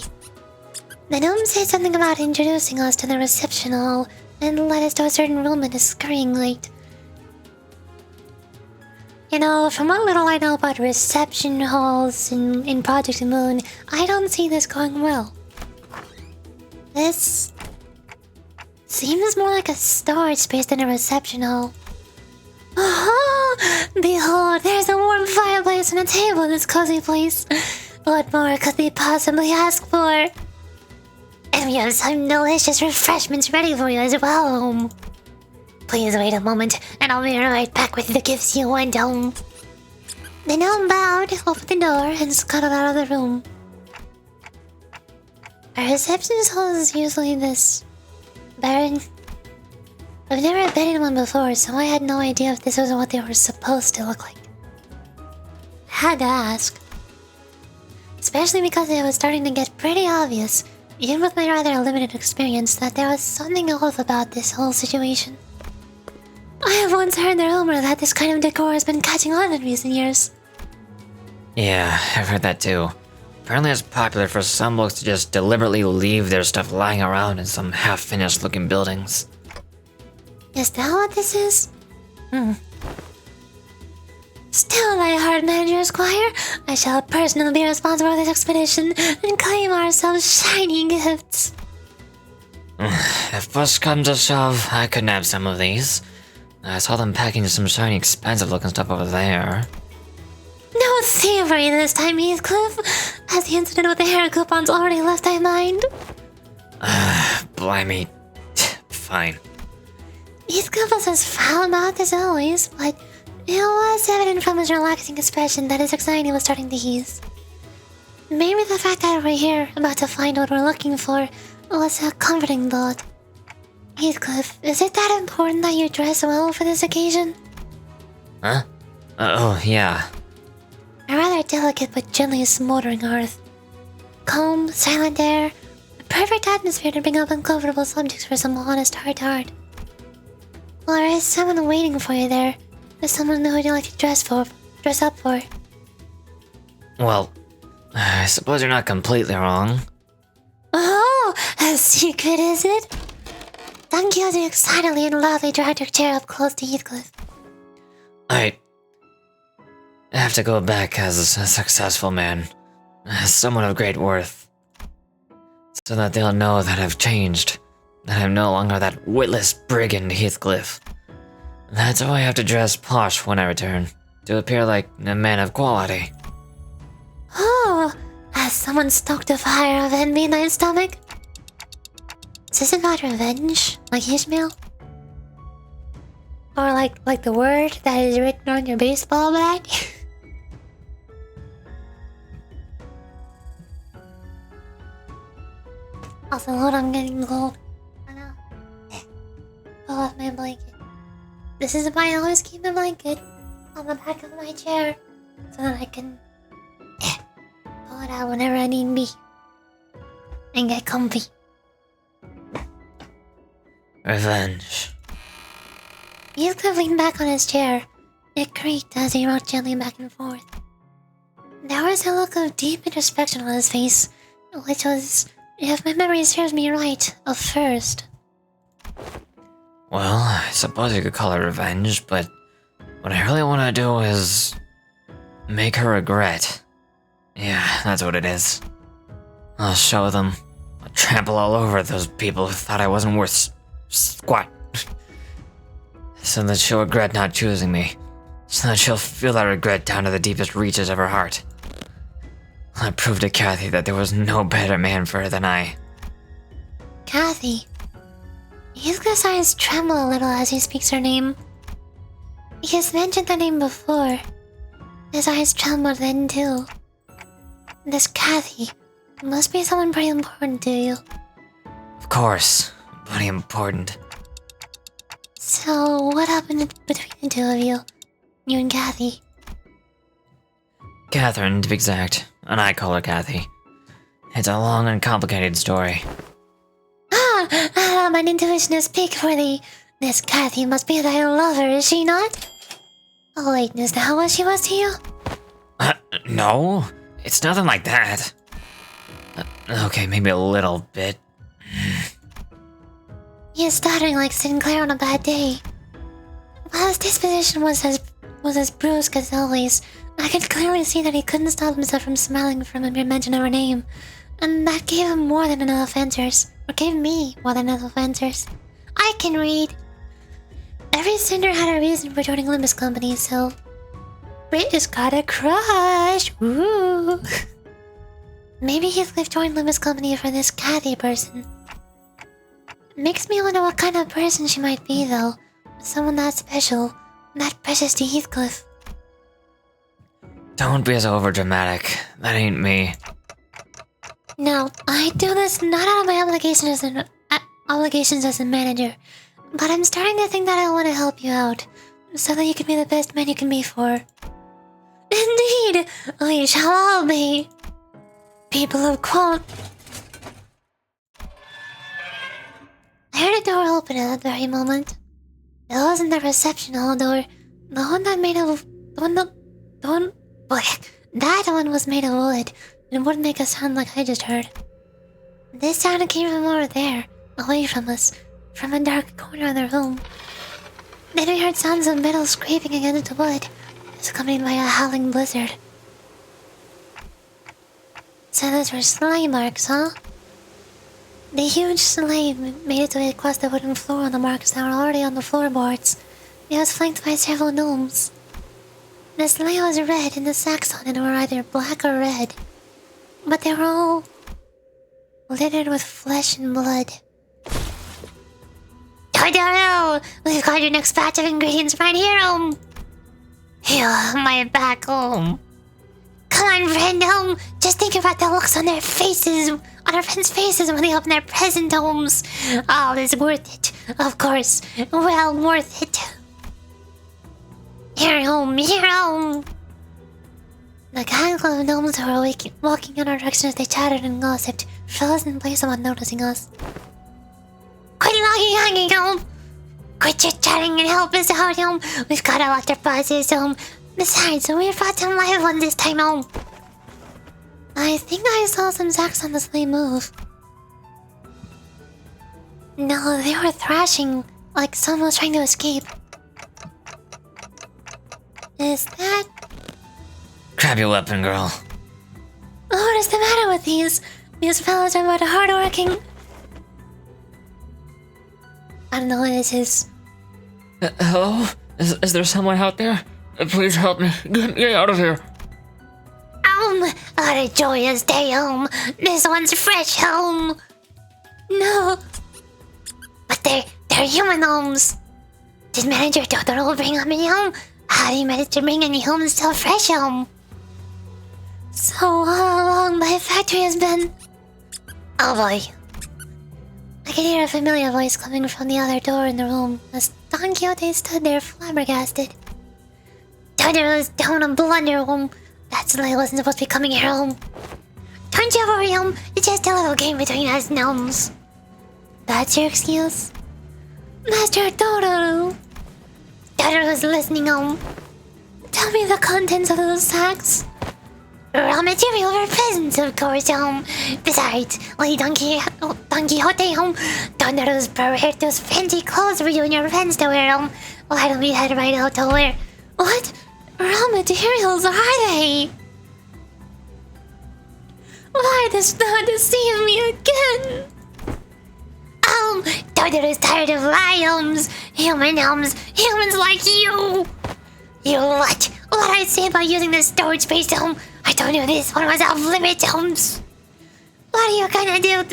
The gnome said something about introducing us to the reception hall and led us to a certain room and is scurrying late. You know, from what little I know about reception halls in Project Moon, I don't see this going well. This seems more like a storage space than a reception hall. Oh, behold, there's a warm fireplace and a table in this cozy place. What more could we possibly ask for? And we have some delicious refreshments ready for you as well. Please wait a moment, and I'll be right back with the gifts you want, The gnome bowed, opened the door, and scuttled out of the room. Our reception hall is usually this barren. I've never been in one before, so I had no idea if this was what they were supposed to look like. I had to ask. Especially because it was starting to get pretty obvious, even with my rather limited experience, that there was something off about this whole situation. I have once heard the rumor that this kind of decor has been catching on in recent years. Yeah, I've heard that too. Apparently it's popular for some folks to just deliberately leave their stuff lying around in some half-finished looking buildings. Is that what this is? Still, my hard manager, Squire, I shall personally be responsible for this expedition and claim ourselves shiny gifts. If push comes to shove, I could nab some of these. I saw them packing some shiny, expensive-looking stuff over there. No thievery this time, Heathcliff. Has the incident with the hair coupons already left thy mind? Blimey. Fine. Heathcliff was as foul-mouthed as always, but it was evident from his relaxing expression that his anxiety was starting to ease. Maybe the fact that we're here, about to find what we're looking for, was a comforting thought. Heathcliff, is it that important that you dress well for this occasion? Huh? Oh, yeah. A rather delicate but gently smoldering hearth. Calm, silent air, a perfect atmosphere to bring up uncomfortable subjects for some honest heart-to-heart. Or is someone waiting for you there? Does someone know who you like to dress up for? Well, I suppose you're not completely wrong. Oh, a secret, is it? Don Quixote excitedly and loudly dragged her chair up close to Heathcliff. I have to go back as a successful man, as someone of great worth, so that they'll know that I've changed, that I'm no longer that witless brigand Heathcliff. That's why I have to dress posh when I return, to appear like a man of quality. Oh, has someone stoked a fire of envy in thy stomach? Is this about revenge, like Ishmael? Or like the word that is written on your baseball bat? Also, hold on, I'm getting cold. I know. Pull off my blanket. This is why I always keep the blanket on the back of my chair, so that I can pull it out whenever I need be. And get comfy. Revenge. Heathcliff leaned back on his chair. It creaked as he rocked gently back and forth. There was a look of deep introspection on his face, which was, if my memory serves me right, a first. Well, I suppose you could call it revenge, but what I really want to do is make her regret. Yeah, that's what it is. I'll show them. I'll trample all over those people who thought I wasn't worth squat. So that she'll regret not choosing me. So that she'll feel that regret down to the deepest reaches of her heart. I proved to Kathy that there was no better man for her than I. Kathy. Heathcliff's eyes tremble a little as he speaks her name. He has mentioned the name before. His eyes trembled then too. This Kathy must be someone pretty important to you. Of course, pretty important. So, what happened between the two of you? You and Kathy? Catherine, to be exact, and I call her Kathy. It's a long and complicated story. My intuition is speak for thee. This Kathy must be thy lover, is she not? Oh wait, is that what she was to you? No, it's nothing like that. Okay, maybe a little bit. He is stuttering like Sinclair on a bad day. While his disposition was as brusque as always, I could clearly see that he couldn't stop himself from smiling from a mere mention of her name, and that gave him more than enough answers, or gave me more than enough answers. I can read. Every sinner had a reason for joining Limbus Company, so Brit just got a crush. Ooh. Maybe Heathcliff joined Limbus Company for this Kathy person. Makes me wonder what kind of person she might be, though. Someone that special, that precious to Heathcliff. Don't be so overdramatic. That ain't me. No, I do this not out of my obligations as a manager, but I'm starting to think that I want to help you out, so that you can be the best man you can be for. Indeed, we shall all be people of quality. I heard a door open at that very moment. It wasn't the reception hall door, the one that one was made of wood, and wouldn't make a sound like I just heard. This sound came from over there, away from us, from a dark corner of the room. Then we heard sounds of metal scraping against the wood, was accompanied by a howling blizzard. So those were sleigh marks, huh? The huge sleigh made its way across the wooden floor on the marks that were already on the floorboards. It was flanked by several gnomes. The sleigh was red and the sacks on it were either black or red. But they were all littered with flesh and blood. Totoro! We've got your next batch of ingredients right here, my back home. Come on, friend, just think about the looks on their faces, on our friends' faces when they open their present homes. All is worth it, of course. Well worth it. Here, home. The handful of gnomes who were walking in our direction as they chattered and gossiped froze in place upon noticing us. Quit hanging, Quit chit-chatting and help us out, We've got a lot to process, Besides, we've brought some live ones this time, I think I saw some sacks on the sleigh move. No, they were thrashing, like someone was trying to escape. Is that... Grab your weapon, girl. What is the matter with these? These fellows are but hardworking. I don't know what this is. Hello? Is there someone out there? Please help me. Get me out of here. What a joyous day, This one's fresh, No. But they're human homes. Did Manager Totoro bring them in, How do you manage to bring any homes so fresh, So all along my factory has been... Oh boy. I could hear a familiar voice coming from the other door in the room as Don Quixote stood there flabbergasted. Totoro's down a blunder, That sleigh wasn't supposed to be coming here, Don't you worry, It's just a little game between us gnomes. That's your excuse? Master Totoro. Totoro's listening, Tell me the contents of those sacks. Raw material for presents, of course, Besides, Lady Don Quixote, Totoro's prepared those fancy clothes for you and your friends to wear, Why don't we head right out to where... What raw materials are they? Why does that deceive me again? Totoro's tired of lions, humans like you. You what? What I say about using the storage space, I told you this one was off limits, What are you gonna do?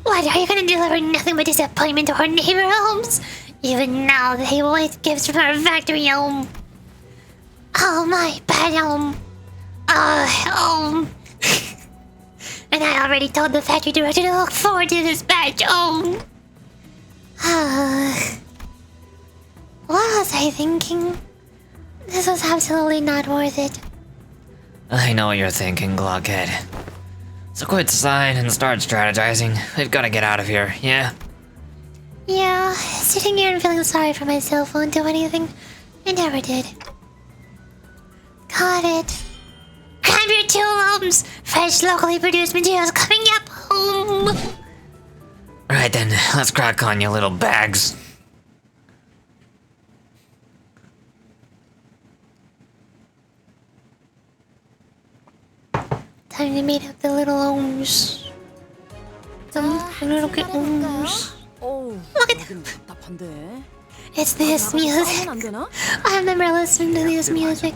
What are you gonna deliver nothing but disappointment to our neighbor homes? Even now they wait gifts from our factory, Oh my bad, And I already told the factory director to look forward to this batch, What was I thinking? This was absolutely not worth it. I know what you're thinking, Glockhead. So quit sighing and start strategizing. We've got to get out of here, yeah? Yeah, sitting here and feeling sorry for myself won't do anything. I never did. Got it. Grab your tulips! Fresh, locally produced materials coming up home! Right then, let's crack on, you little bags. Time to meet up the little ohms. The little ohms. Look at them! It's this music. I remember listening to this music.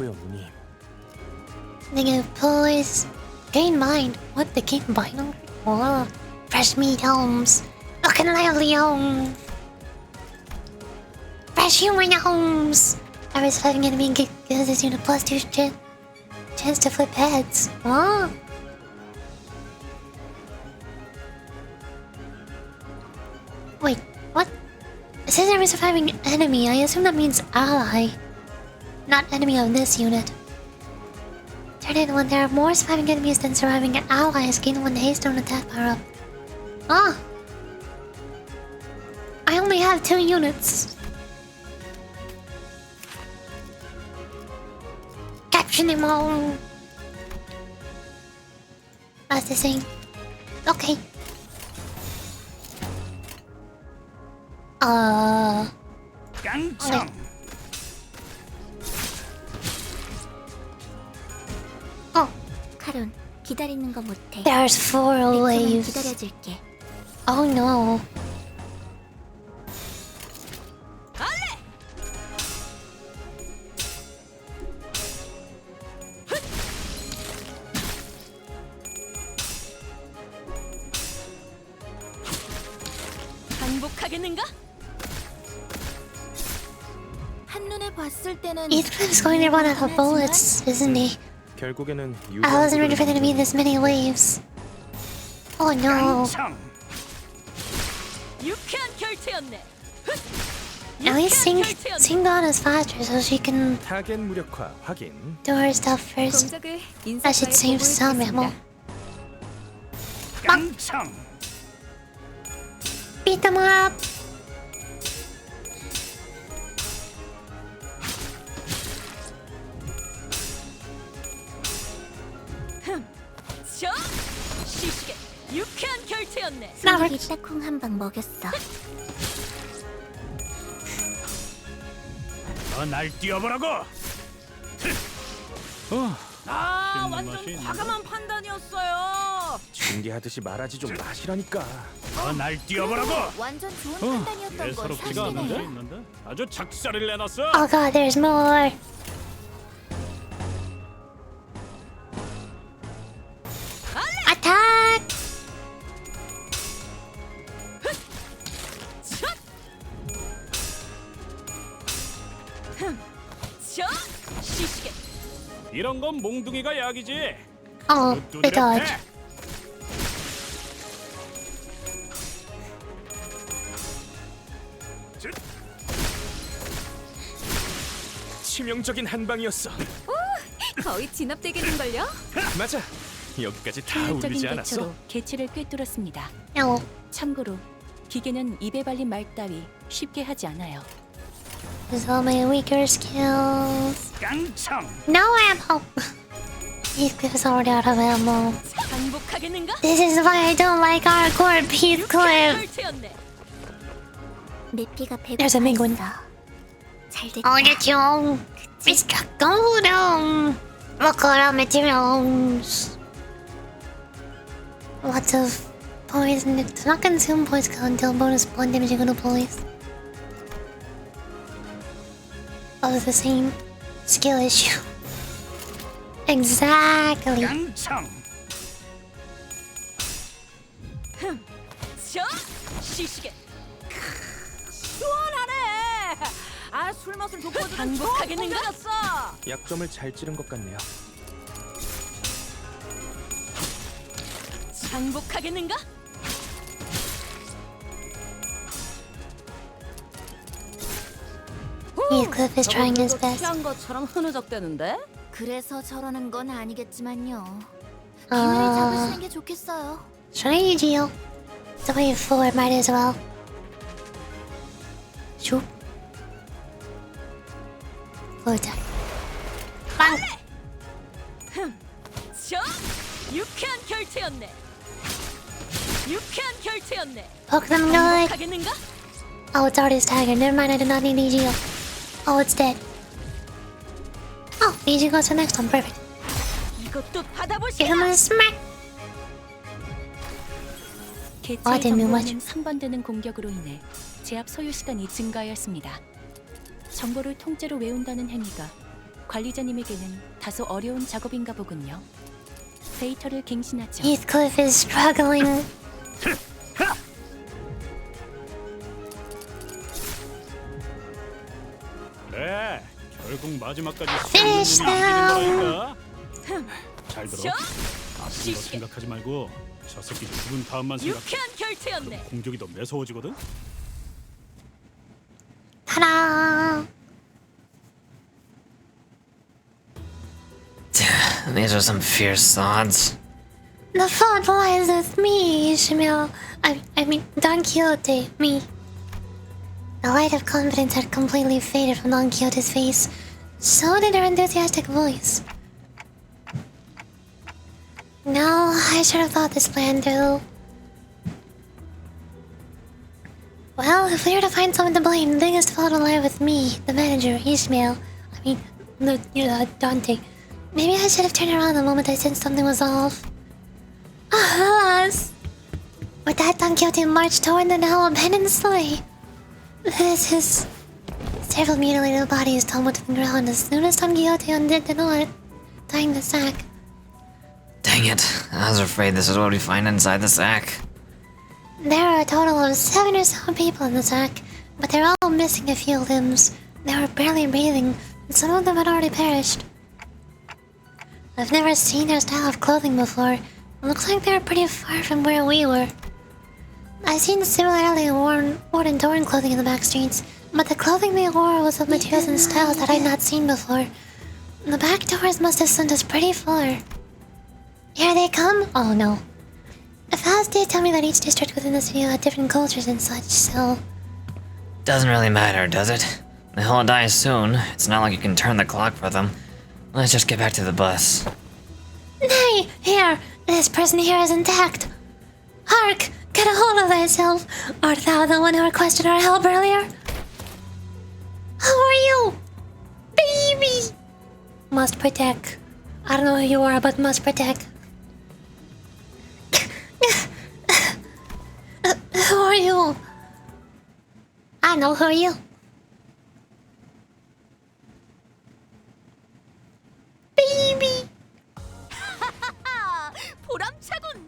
They get poised. Gain mind. What, the gain mind? Oh, fresh meat homes. Looking lively homes. Fresh human homes. Every surviving enemy gives this unit +2 chance to flip heads. Oh. Wait, what? It says every surviving enemy. I assume that means ally. Not enemy of this unit. Turn in when there are more surviving enemies than surviving allies, gain 1 haste on attack power up. Ah! I only have 2 units. Capture them all. That's the same. Okay. Okay. 기다리는 거 못해. There's 4 100초만 waves. 기다려줄게. Oh no. 반복하겠는가? 한눈에 봤을 때는 Heathcliff's going to run out of bullets, isn't he? 결국에는 I wasn't ready for there to be this many waves. Oh no. 유쾌한 결투였네. At least Sing Dawn is faster so she can 타겟 무력화 확인. do her stuff first. 공적을 That should save some ammo. Beat them up! 저 시시게 유쾌한 결투였네. Never. 딱콩 한 방 먹였어. 날 뛰어보라고. 완전 과감한 판단이었어요. 중계하듯이 말하지 좀 마시라니까. 날 뛰어보라고. 완전 좋은 판단이었던 건 예사롭지가 않은데 사실이네. 있는데 아주 작살을 내놨어. Oh god, there's more! Attack! 저 시시게 이런 건 몽둥이가 약이지. Oh, we dodge. 치명적인 한 방이었어. 거의 진압되겠는걸요? 맞아. 여기까지 다 효율적인 울리지 않았어? 대처로 개체를 꿰뚫었습니다. No. 참고로 기계는 입에 발린 말 따위 쉽게 하지 않아요. There's all my weaker skills. 깡총. No ammo! Heathcliff is already out of ammo. 반복하겠는가? This is why I don't like our corp, Heathcliff! 결투였네. 미피가 배고파 There's a big one. 있어. 잘 됐다. 알겠죠? Mr. Golden! 먹으라며 materials. Lots of poison. Do not consume poison until bonus blood damage to police. Oh, the same skill issue. Exactly. 깡총. 저 시시게 시원하네. 술 맛을 돋궈주는 반복하겠는가? 약점을 잘 찌른 것 같네요. 반복하겠는가? Heathcliff is trying his best. 취한 것처럼 흐느적대는데? 그래서 저러는 건 아니겠지만요. 기회를 잡으시는 게 좋겠어요. Try이지요. The way forward might as well. Shoop. Full attack. Bang! 저 유쾌한 결투였네. 유쾌한 결투였네. Poke them good. 반복하겠는가? Oh, it's already staggered. Never mind, I did not need EGO. Oh, it's dead. Oh, EG goes to the next one. Perfect. 이것도 Give 받아보시라. him a smack. 개체의 didn't do 정보는 3번되는 공격으로 인해 제압 소요 시간이 증가하였습니다. 정보를 통째로 외운다는 행위가 관리자님에게는 다소 어려운 작업인가 보군요. 데이터를 갱신하죠. Heathcliff is struggling. 그래. 결국 마지막까지 Finish 숨는 놈이 now. 이기는 거라니까. 잘 들어. 저 아픈 거 생각하지 말고 저 새끼 죽은 다음만 생각해. 유쾌한 결투였네. 공격이 더 매서워지거든. Ta-da! These are some fierce odds. The fault lies with me, Ishmael. I mean, Don Quixote, me. The light of confidence had completely faded from Don Quixote's face. So did her enthusiastic voice. No, I should have thought this plan through. Well, if we were to find someone to blame, the biggest fault will lie with me, the manager, Ishmael. Dante. Maybe I should have turned around the moment I sensed something was off. Alas! With that, Don Quixote marched toward the now abandoned sleigh. His several mutilated bodies tumbled to the ground as soon as Don Quixote undid the knot, tying the sack. Dang it, I was afraid this is what we find inside the sack. There are a total of 7 or so people in the sack, but they're all missing a few limbs. They were barely breathing, and some of them had already perished. I've never seen their style of clothing before. It looks like they're pretty far from where we were. I've seen similarly worn and torn clothing in the back streets, but the clothing they wore was of materials and styles that I'd not seen before. The back doors must have sent us pretty far. Here they come? Oh no. Faz did tell me that each district within the city had different cultures and such, so... Doesn't really matter, does it? They'll all die soon. It's not like you can turn the clock for them. Let's just get back to the bus. Nay, here! This person here is intact! Hark! Get a hold of thyself! Art thou the one who requested our help earlier? How are you? Baby! Must protect. I don't know who you are, but must protect. Who are you? I know who are you. Baby! 보람차군.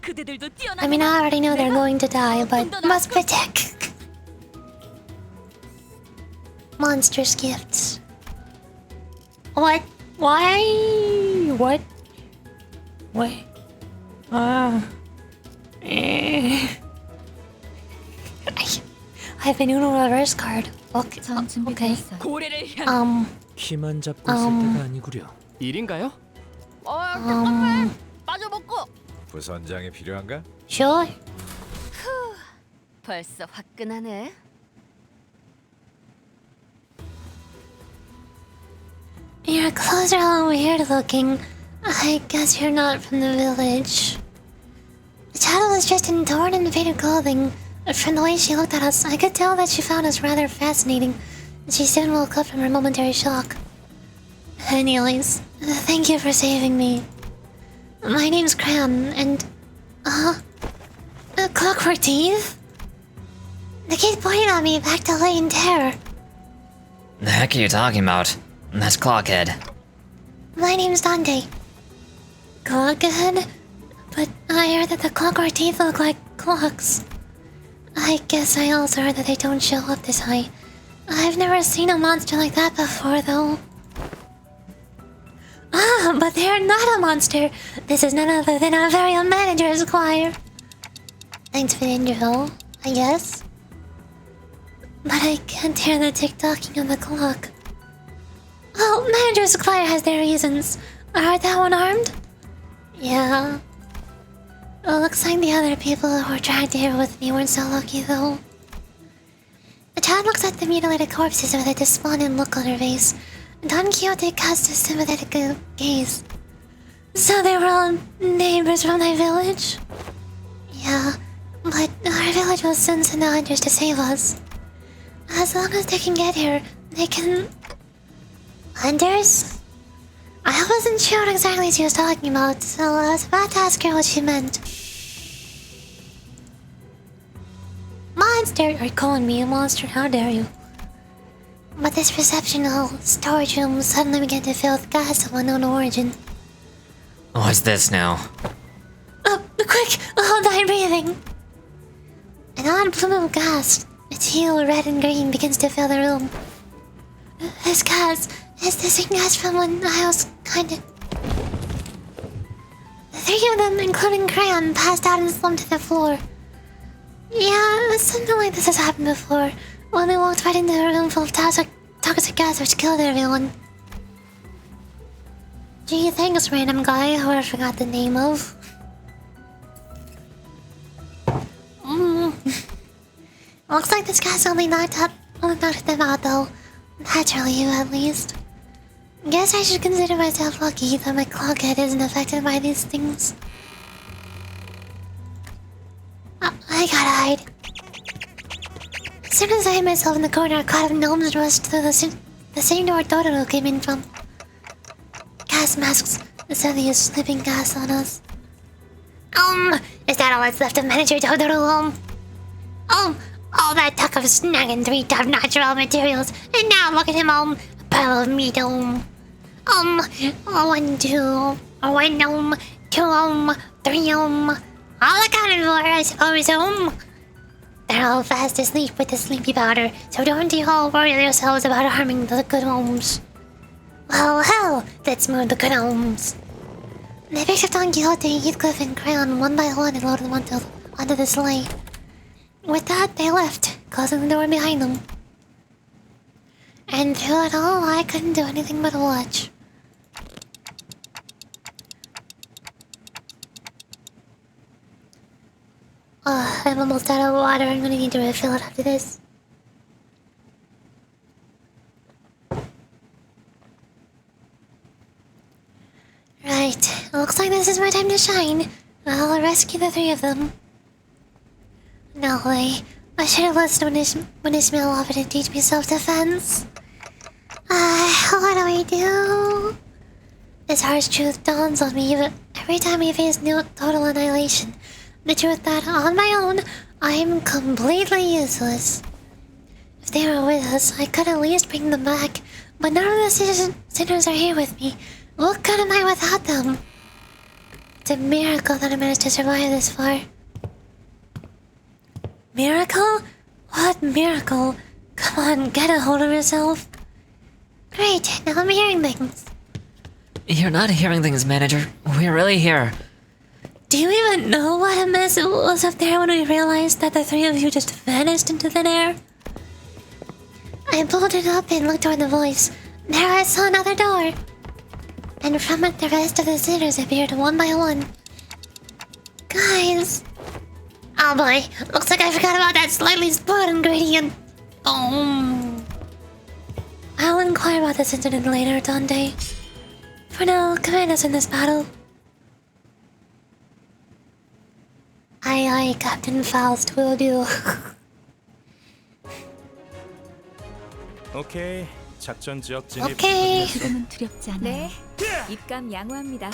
그대들도 뛰어나. I mean, I already know they're going to die, but must protect. Monsters' gifts. What? Why? What? Wait. I have an Uno reverse card. Okay. Okay. 고래를 향. 키만 잡고 있을 때가 아니구려. 일인가요? 잠깐만. 빠져먹고. 부선장이 필요한가? Sure. 벌써 화끈하네. Your clothes are all weird looking. I guess you're not from the village. The child was dressed in torn and faded clothing. From the way she looked at us, I could tell that she found us rather fascinating. She soon woke up from her momentary shock. Anyways, thank you for saving me. My name's Cram, and... Clockwork Teeth? The kid pointed at me, back to lay in terror. The heck are you talking about? That's Clockhead. My name's Dante. Clockhead? But I heard that the Clockwork Teeth look like clocks. I guess I also heard that they don't show up this high. I've never seen a monster like that before, though. Ah, but they're not a monster. This is none other than our very own manager's choir. Thanks for the intro, I guess. But I can't hear the tick-tocking of the clock. Oh, manager's choir has their reasons. Are that one armed? Yeah. It looks like the other people who were dragged here with me weren't so lucky, though. The child looks at the mutilated corpses with a despondent look on her face. Don Quixote cast a sympathetic gaze. So they were all neighbors from thy village? Yeah, but our village will soon send the hunters to save us. As long as they can get here, they can... Hunters? I wasn't sure what exactly she was talking about, so I was about to ask her what she meant. Monster! You're calling me a monster, how dare you? But this reception hall, storage room suddenly began to fill with gas of unknown origin. What's this now? Quick! Hold on, breathing! An odd plume of gas, its hue red and green, begins to fill the room. This gas is the same gas from when I was kinda... The 3 of them, including Crayon, passed out and slumped to the floor. Yeah, something like this has happened before, when we walked right into a room full of toxic gas which killed everyone. Gee, thanks, random guy who I forgot the name of. Looks like this gas only knocked them out, though. Naturally, you at least. Guess I should consider myself lucky that my clockhead isn't affected by these things. I gotta hide. As soon as I hid myself in the corner, a crowd of gnomes rushed through the same door Totoro came in from. Gas masks, instead they used slipping gas on us. Is that all that's left of Manager Totoro? All that talk of snagging 3 top-notch raw materials, and now look at him, a pile of meat, 1, 2, 1, 2, 3, all accounted for as always, They're all fast asleep with the sleepy powder, so don't you all worry yourselves about harming the good homes. Well, hell, let's move the good homes. They picked up Don Quixote, Heathcliff, and Crayon one by one and loaded them onto the sleigh. With that, they left, closing the door behind them. And through it all, I couldn't do anything but watch. I'm almost out of water. I'm gonna need to refill it after this. Right, looks like this is my time to shine. I'll rescue the 3 of them. No way. I should have listened when Ismail offered to teach me self-defense. What do we do? This harsh truth dawns on me every time I face new total annihilation. The truth that, on my own, I am completely useless. If they were with us, I could at least bring them back, but none of the sinners are here with me. What good am I without them? It's a miracle that I managed to survive this far. Miracle? What miracle? Come on, get a hold of yourself. Great, now I'm hearing things. You're not hearing things, Manager. We're really here. Do you even know what a mess it was up there when we realized that the 3 of you just vanished into thin air? I pulled it up and looked toward the voice. There I saw another door. And from it the rest of the sinners appeared one by one. Guys. Oh boy, looks like I forgot about that slightly spoiled ingredient. I'll inquire about this incident later, Dante. For now, command us in this battle. Aye, Captain Faust will do. 오케이. 작전 지역 진입. Okay. 지금은 두렵지 않아요. 네, 입감 양호합니다.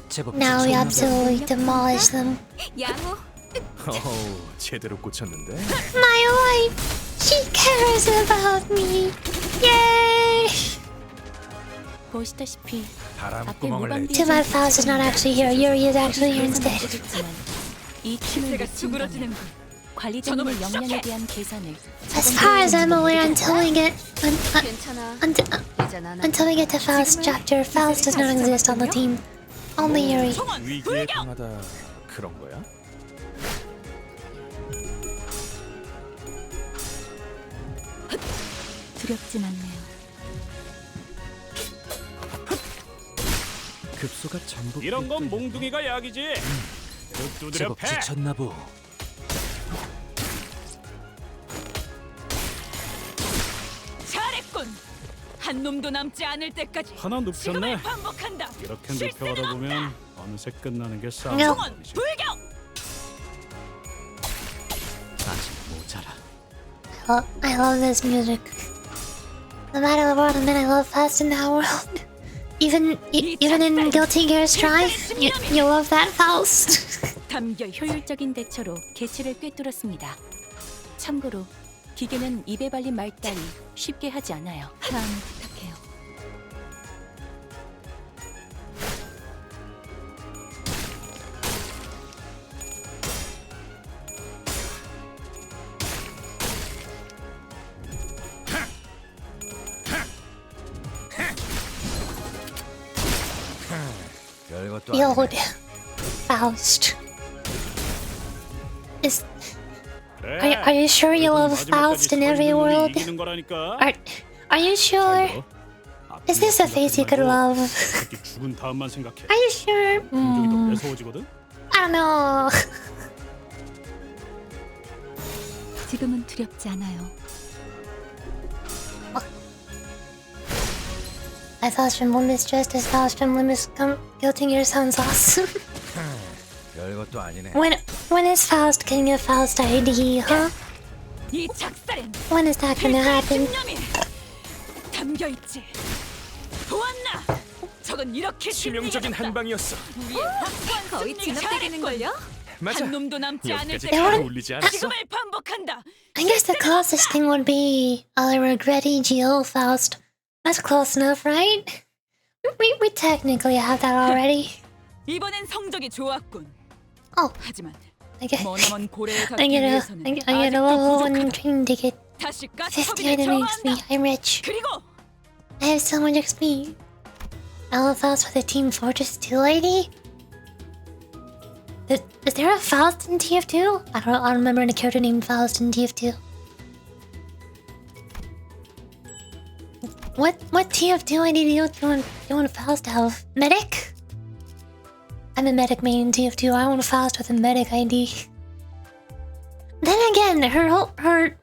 제법 Now we 지쳤나 absolutely demolish them. 양호. 어우, 제대로 꽂혔는데. My wife! She cares about me! Yay! 보시다시피 바람 앞에 구멍을 내. Too bad Faust is not actually here. Yuri is actually here instead. 이 팀을 제가 쭈그러지는 놓친다면 관리자님의 역량에 대한 계산을 As far as I'm aware, until we get 괜찮아. until we get to Faust chapter, Faust does not exist on the team. Only Yuri. 위기에 강하다. 그런 거야? 두렵진 않네요. 급소가 전부 이런 건 몽둥이가 약이지. 두드려 제법 패. 지쳤나 보. 잘했군. 한 놈도 남지 않을 때까지 하나 눕혔네. 지금을 반복한다. 이렇게 실수는 눕혀가다 없다. 보면 어느새 끝나는 게 싸움. No. 불경. 아직 모자라. I love this music. No matter the world I'm in, I love Faust in that world. Even in Guilty Gear Strive, you love that Faust. 담겨 효율적인 대처로 개체를 꿰뚫었습니다. 참고로 기계는 입에 발린 말 따위 쉽게 하지 않아요. 다음 부탁해요. 별것도 The 아니네. old Faust. Are you sure you love Faust in every world? 이기는 거라니까. Are you sure? Is this a face you could love? 새끼 죽은 다음만 생각해. Are you sure? 공격이 더 매서워지거든. I don't know. 지금은 두렵지 않아요. I Faust from Limbus just as Faust from Limbus Guilty Gear sounds awesome. 별것도 아니네. When is Faust getting a Faust ID, huh? 이 작살엔 When is that gonna happen? 집념이 담겨 있지. 보았나? 적은 이렇게 치명적인 한 방이었어. 우리의 확고한 거의 승리가 진압되겠는걸요? 맞아. 한 놈도 남지 않을 여기까지 때까지 때까지 어울리지 않았어? 지금을 반복한다. I guess the closest thing would be a regretty Geo Faust. That's close enough, right? We technically have that already. 이번엔 성적이 좋았군. Oh, 하지만 I get, 머나먼 고래에 I 닿기 get a, 위해서는 I get a 아직도 level 1 부족하다. training ticket. 다시 50 가스터비를 item XP. 정화한다. I'm rich. 그리고 I have so much XP. I'll Faust with a Team Fortress 2 lady? Is there a Faust in TF2? I don't remember any character named Faust in TF2. What TF2 ID do you want Faust have? Medic? I'm a medic main in TF2. I want Faust with a medic ID. Then again, her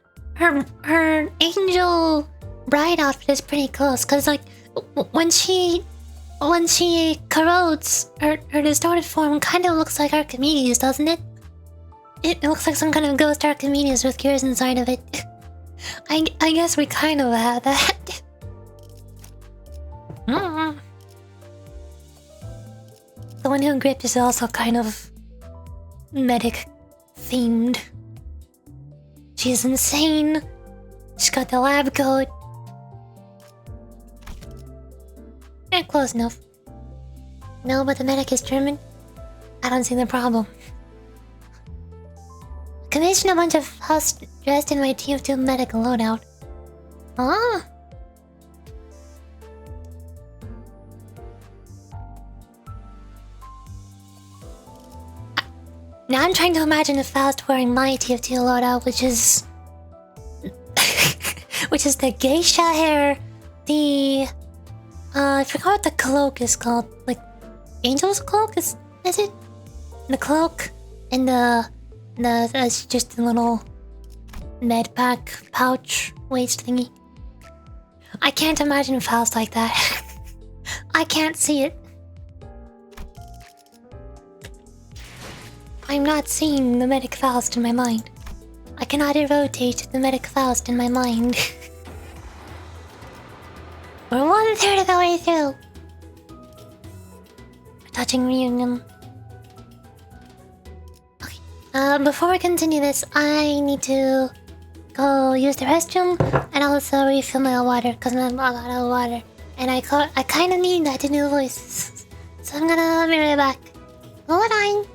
angel bride outfit is pretty close, cause like when she corrodes, her distorted form kind of looks like Archimedes, doesn't it? It looks like some kind of ghost Archimedes with gears inside of it. I guess we kind of have that. The one who gripped is also kind of medic themed. She's insane. She's got the lab coat. Yeah, close enough. No, but the medic is German. I don't see the problem. Commission a bunch of house dressed in my TF2 medic loadout. Ah. Now I'm trying to imagine a Faust wearing my TF2 loadout, which is which is the geisha hair, the I forgot what the cloak is called. Like Angel's cloak is it? The cloak and it's just a little med pack pouch waist thingy. I can't imagine Faust like that. I can't see it. I'm not seeing the medic Faust in my mind. I cannot rotate the medic Faust in my mind. We're 1/3 of the way through. Touching reunion. Okay. Before we continue this, I need to go use the restroom and also refill my water because I'm out of water. And I kind of need that to do voices. So I'm gonna be right back. Hold on.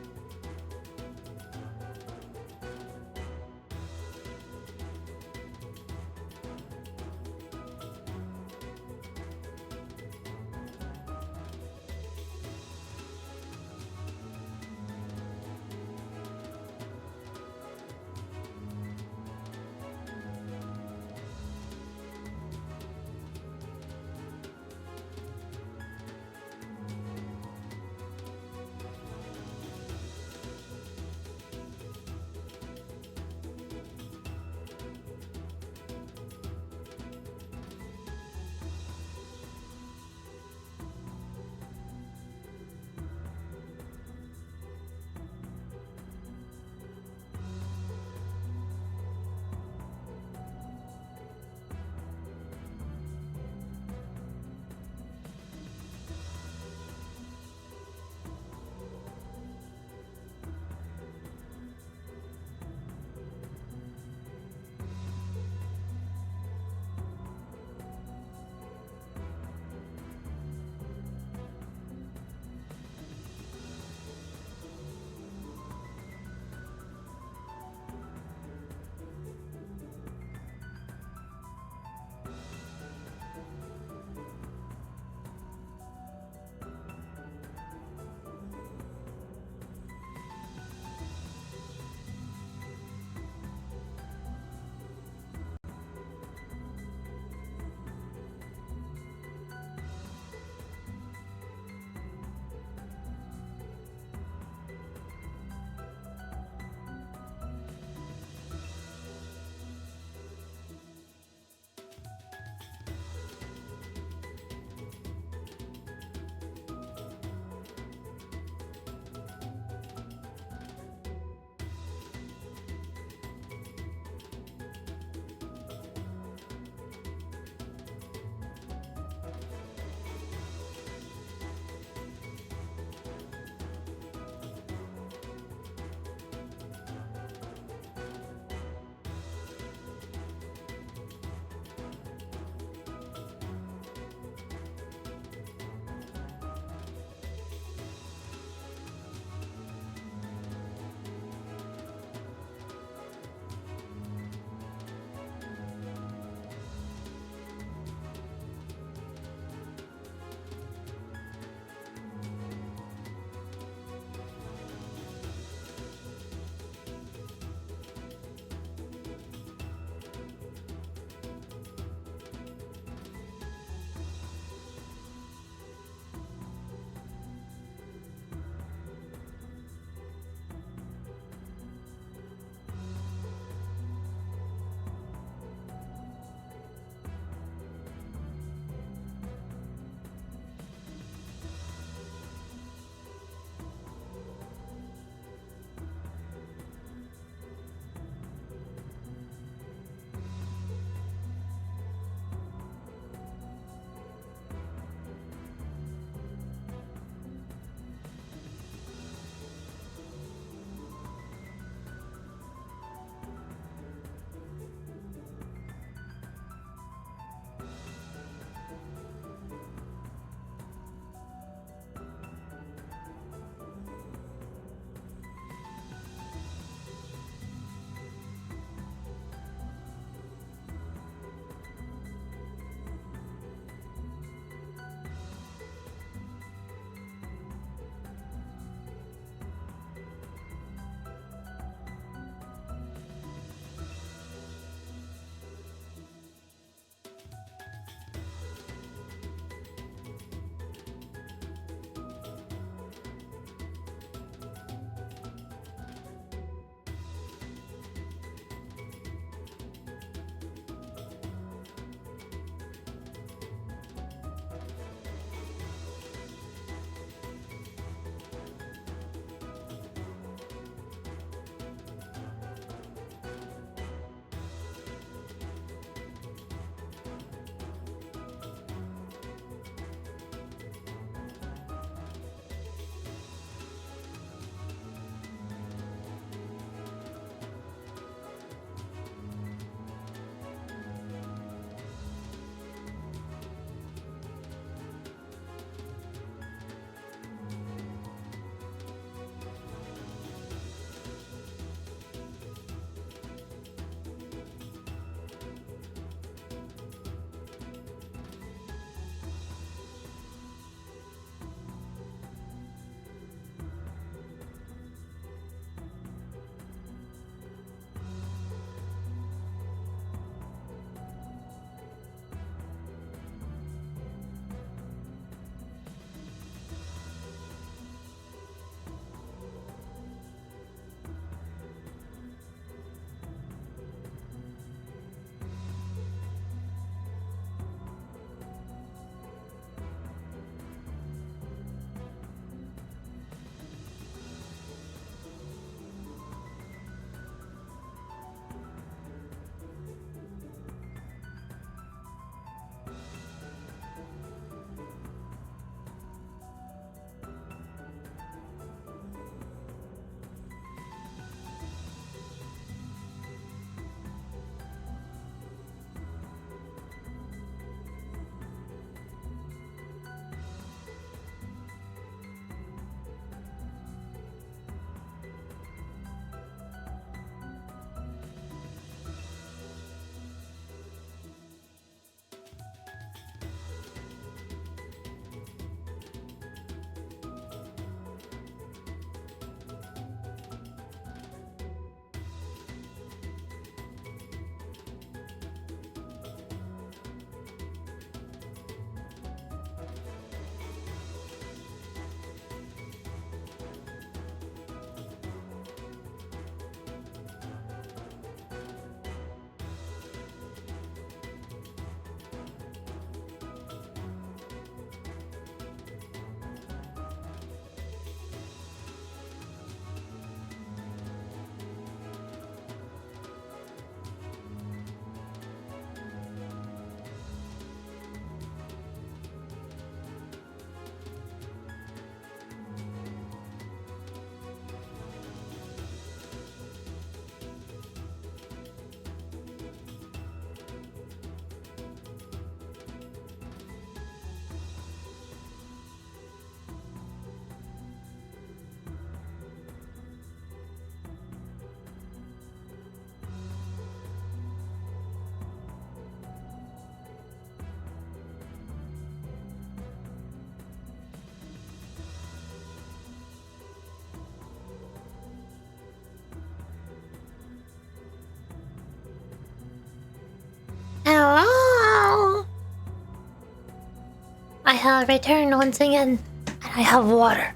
have returned once again, and I have water.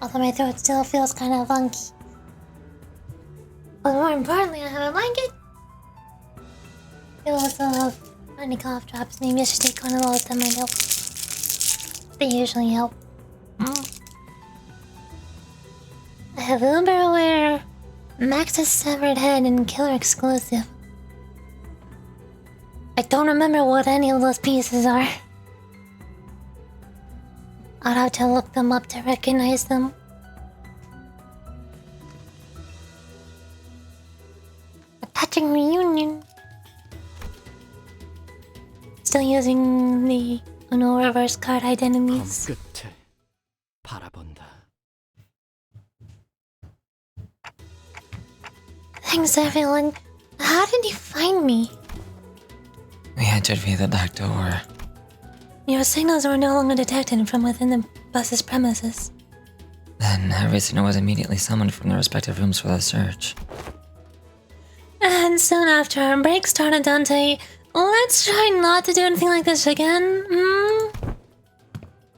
Although my throat still feels kind of funky. But more importantly, I have a blanket. It also tiny cough drops. Maybe I should take one of those that might help. They usually help. I have Uberware, Max's Severed Head, and Killer Exclusive. I don't remember what any of those pieces are. I'd have to look them up to recognize them. A touching reunion. Still using the Uno reverse card 검 identities. 끝을 바라본다. Thanks everyone. How did you find me? We entered via the back door. Your signals were no longer detected from within the bus's premises. Then every signal was immediately summoned from their respective rooms for the search. And soon after our break started, Dante. Let's try not to do anything like this again,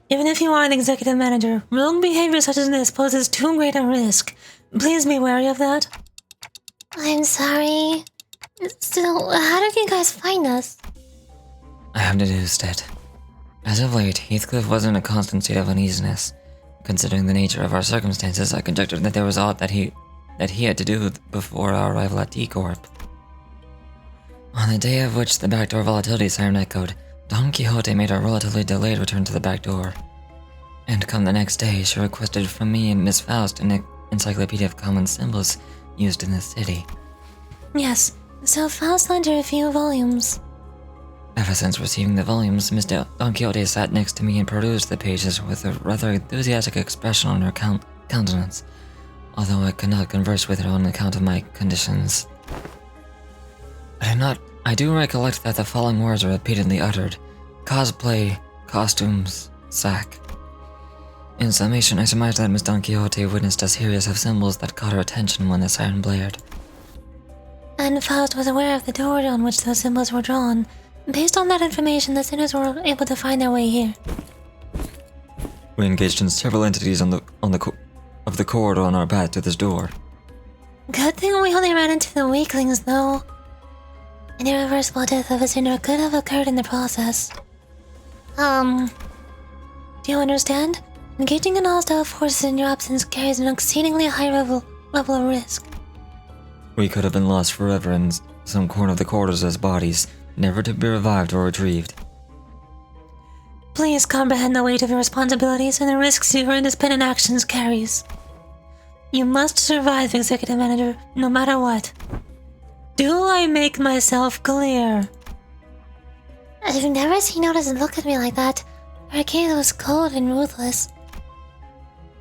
Even if you are an executive manager, rogue behavior such as this poses too great a risk. Please be wary of that. I'm sorry. Still, how did you guys find us? I have deduced it. As of late, Heathcliff was in a constant state of uneasiness. Considering the nature of our circumstances, I conjectured that there was aught that he had to do before our arrival at D-Corp. On the day of which the backdoor volatility siren echoed, Don Quixote made a relatively delayed return to the back door. And come the next day, she requested from me and Miss Faust an encyclopedia of common symbols used in the city. Yes, so Faust lent her a few volumes. Ever since receiving the volumes, Miss Don Quixote sat next to me and perused the pages with a rather enthusiastic expression on her countenance, although I could not converse with her on account of my conditions. I do recollect that the following words are repeatedly uttered: cosplay, costumes, sack. In summation, I surmised that Miss Don Quixote witnessed a series of symbols that caught her attention when the siren blared. And Faust was aware of the door on which those symbols were drawn. Based on that information, the sinners were able to find their way here. We engaged in several entities of the corridor on our path to this door. Good thing we only ran into the weaklings, though. An irreversible death of a sinner could have occurred in the process. Do you understand? Engaging in hostile forces in your absence carries an exceedingly high level of risk. We could have been lost forever in some corner of the corridors as bodies, never to be revived or retrieved. Please comprehend the weight of your responsibilities and the risks your independent actions carries. You must survive, Executive Manager, no matter what. Do I make myself clear? I've never seen Otis look at me like that. Arcade was cold and ruthless.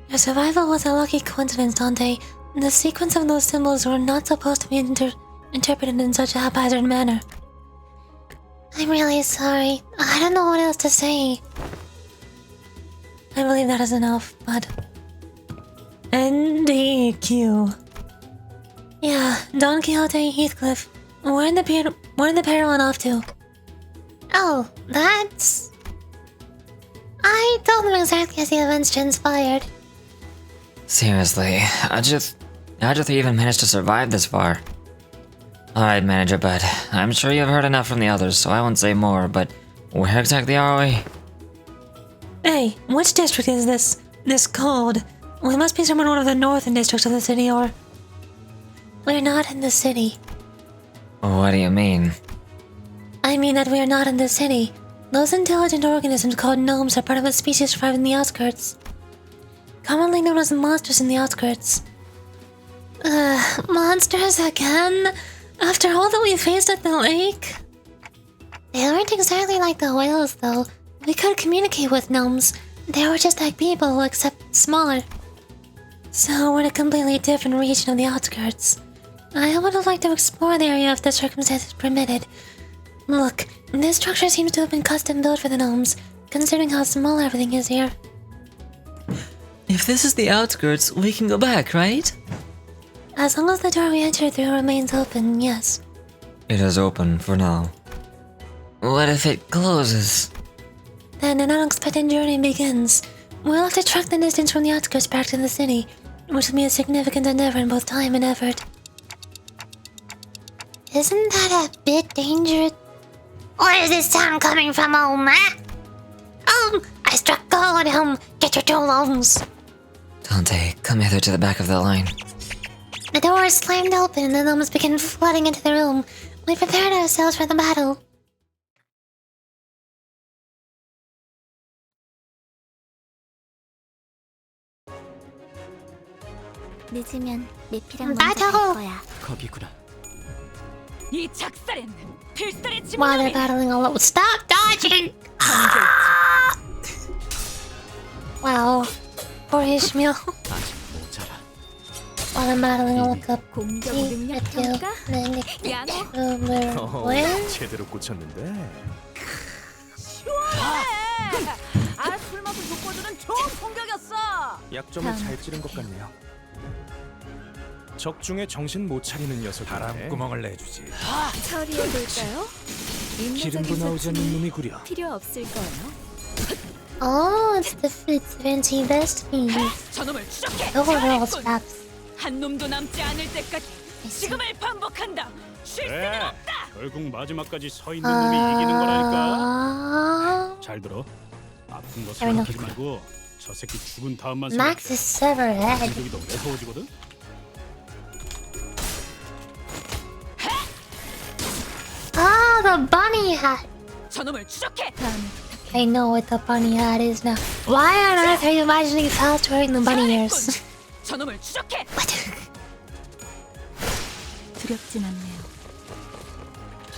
Your survival was a lucky coincidence, Dante. The sequence of those symbols were not supposed to be interpreted in such a haphazard manner. I'm really sorry. I don't know what else to say. I believe that is enough, but... NDQ. Yeah, Don Quixote, Heathcliff. Where in the pair run off to? Oh, that's... I told them exactly as the events transpired. Seriously, how'd you even manage to survive this far? Alright, Manager Bud, I'm sure you've heard enough from the others, so I won't say more, but where exactly are we? Hey, which district is this? This cold? We must be somewhere in one of the northern districts of the city, or... We're not in the city. What do you mean? I mean that we are not in the city. Those intelligent organisms called gnomes are part of a species surviving in the outskirts. Commonly known as monsters in the outskirts. Monsters again? After all that we faced at the lake? They weren't exactly like the whales, though. We could communicate with gnomes. They were just like people, except smaller. So we're in a completely different region of the outskirts. I would have liked to explore the area if the circumstances permitted. Look, this structure seems to have been custom built for the gnomes, considering how small everything is here. If this is the outskirts, we can go back, right? As long as the door we entered through remains open, yes. It is open for now. What if it closes? Then an unexpected journey begins. We'll have to track the distance from the outskirts back to the city, which will be a significant endeavor in both time and effort. Isn't that a bit dangerous? Where is this sound coming from, Matt? I struck gold, get your jewels. Dante, come hither to the back of the line. The door is slammed open and the gnomes begin flooding into the room. We prepared ourselves for the battle. 늦으면 내피랑 먼저 갈 거야. 거기구나. 이 작살엔 필살의 While they're 지문이 battling all out. Stop dodging! Wow. Poor Ishmael. 아직 모자라. While I'm battling all up. 공격 능력 평가? 양호. 제대로 꽂혔는데. 술 맛을 돋궈주는 좋은 공격이었어. 약점을 잘 찌른 것 같네요. 적중에 정신 못 차리는 녀석. 바람구멍을 내주지. 처리해볼까요? 기름도 나오지 않는 놈이구려. 필요 없을 거예요. Oh, it's the fancy best fiend. 저놈을 추적해. Overall straps. 한 놈도 남지 않을 때까지 지금을 반복한다. 쉴 새는 없다. 결국 마지막까지 서 있는 놈이 이기는 거라니까. 잘 들어. 아픈 거 생각하지 말고 저 새끼 죽은 다음만 Max is severed head. 여기 더 무서워지거든. Ah, the bunny hat. 저놈을 추적해. I know what the bunny hat is now. Why on earth are you imagining Faust wearing the bunny ears? 저놈을 추적해. 두렵진 않네요.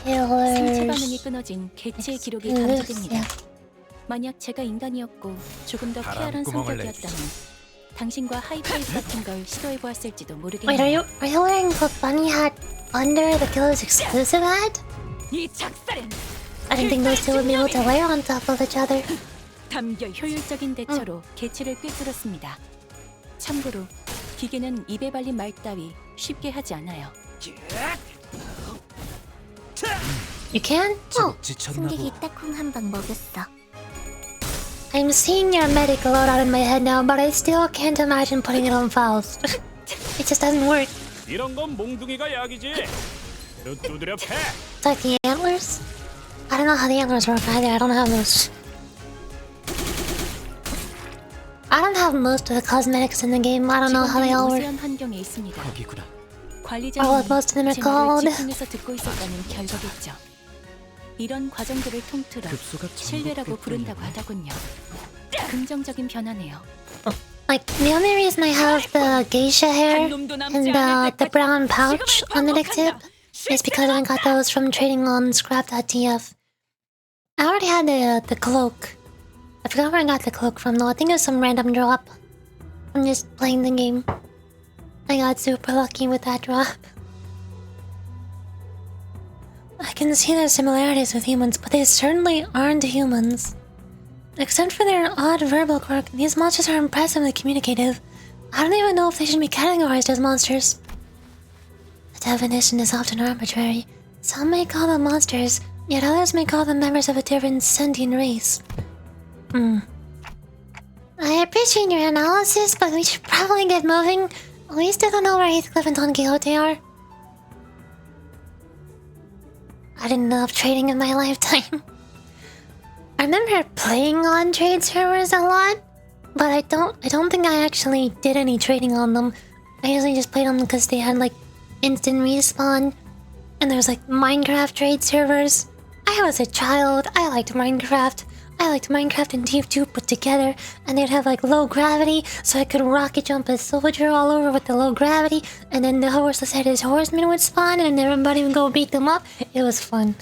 생체 반응이 Killers. 끊어진 개체의 기록이 감지됩니다. 만약 제가 인간이었고 조금 더 쾌활한 성격이었다면 당신과 하이파이브 같은 걸 시도해 보았을지도 Wait, 모르겠네요. are you wearing the bunny hat under the killer's exclusive hat? 이 작살엔 I didn't think those two would be able to layer on top of each other. 담겨 효율적인 대처로 개체를 꿰뚫었습니다. 참고로 기계는 입에 발린 말 따위 쉽게 하지 않아요. You can? Oh, 승객이 딱콩 한 방 먹였어. I'm seeing your medic load out in my head now, but I still can't imagine putting it on Faust. It just doesn't work. 이런 건 몽둥이가 약이지. 배로 두드려 패. It's like the antlers? I don't know how the antlers work either. I don't have those. I don't have most of the cosmetics in the game. I don't know how they all work. 우세한 환경에 있습니다. 거기구나. Oh, most of them are 관리자님이 제 말을 cold. 집중해서 듣고 있었다는 결과겠죠. 이런 과정들을 통틀어 급소가 신뢰라고 부른다고 하더군요. 긍정적인 변화네요. Like, the only reason I have the geisha hair and the brown pouch on the neck tip is because I got those from trading on scrap.tf. I already had the cloak. I forgot where I got the cloak from though. I think it was some random drop. I'm just playing the game. I got super lucky with that drop. I can see their similarities with humans, but they certainly aren't humans. Except for their odd verbal quirk, these monsters are impressively communicative. I don't even know if they should be categorized as monsters. The definition is often arbitrary. Some may call them monsters, yet others may call them members of a different sentient race. I appreciate your analysis, but we should probably get moving. We still don't know where Heathcliff and Don Quixote are. I didn't love trading in my lifetime. I remember playing on trade servers a lot, but I don't think I actually did any trading on them. I usually just played on them because they had like instant respawn, and there was like Minecraft trade servers. I was a child. I liked Minecraft. I liked Minecraft and Vtuber put together, and they'd have like low gravity, so I could rocket jump a soldier all over with the low gravity, and then the horseless head his horseman would spawn, and everybody would go beat them up. It was fun.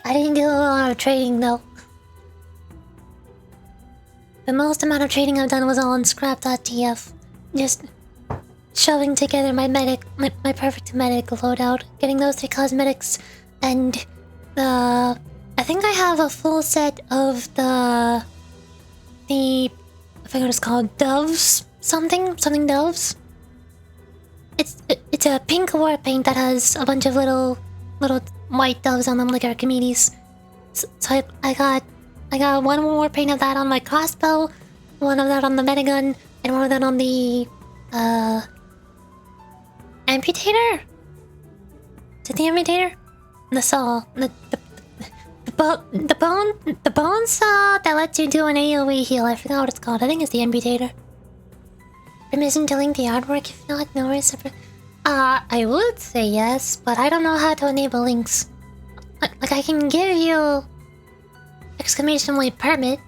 I didn't do a lot of trading though. The most amount of trading I've done was all on scrap.tf. Just shoving together my perfect medic loadout, getting those 3 cosmetics, and I think I have a full set of I forget what it's called, doves? Something doves? It's a pink war paint that has a bunch of little little white doves on them like Archimedes. So I got one more paint of that on my crossbow, one of that on the metagun, and one of that on the amputator. Is it the amputator? The saw. The bone saw that lets you do an AoE heal. I forgot what it's called. I think it's the amputator. Permission to link the artwork if not, no worries. I would say yes, but I don't know how to enable links. Like I can give you exclamation point permit,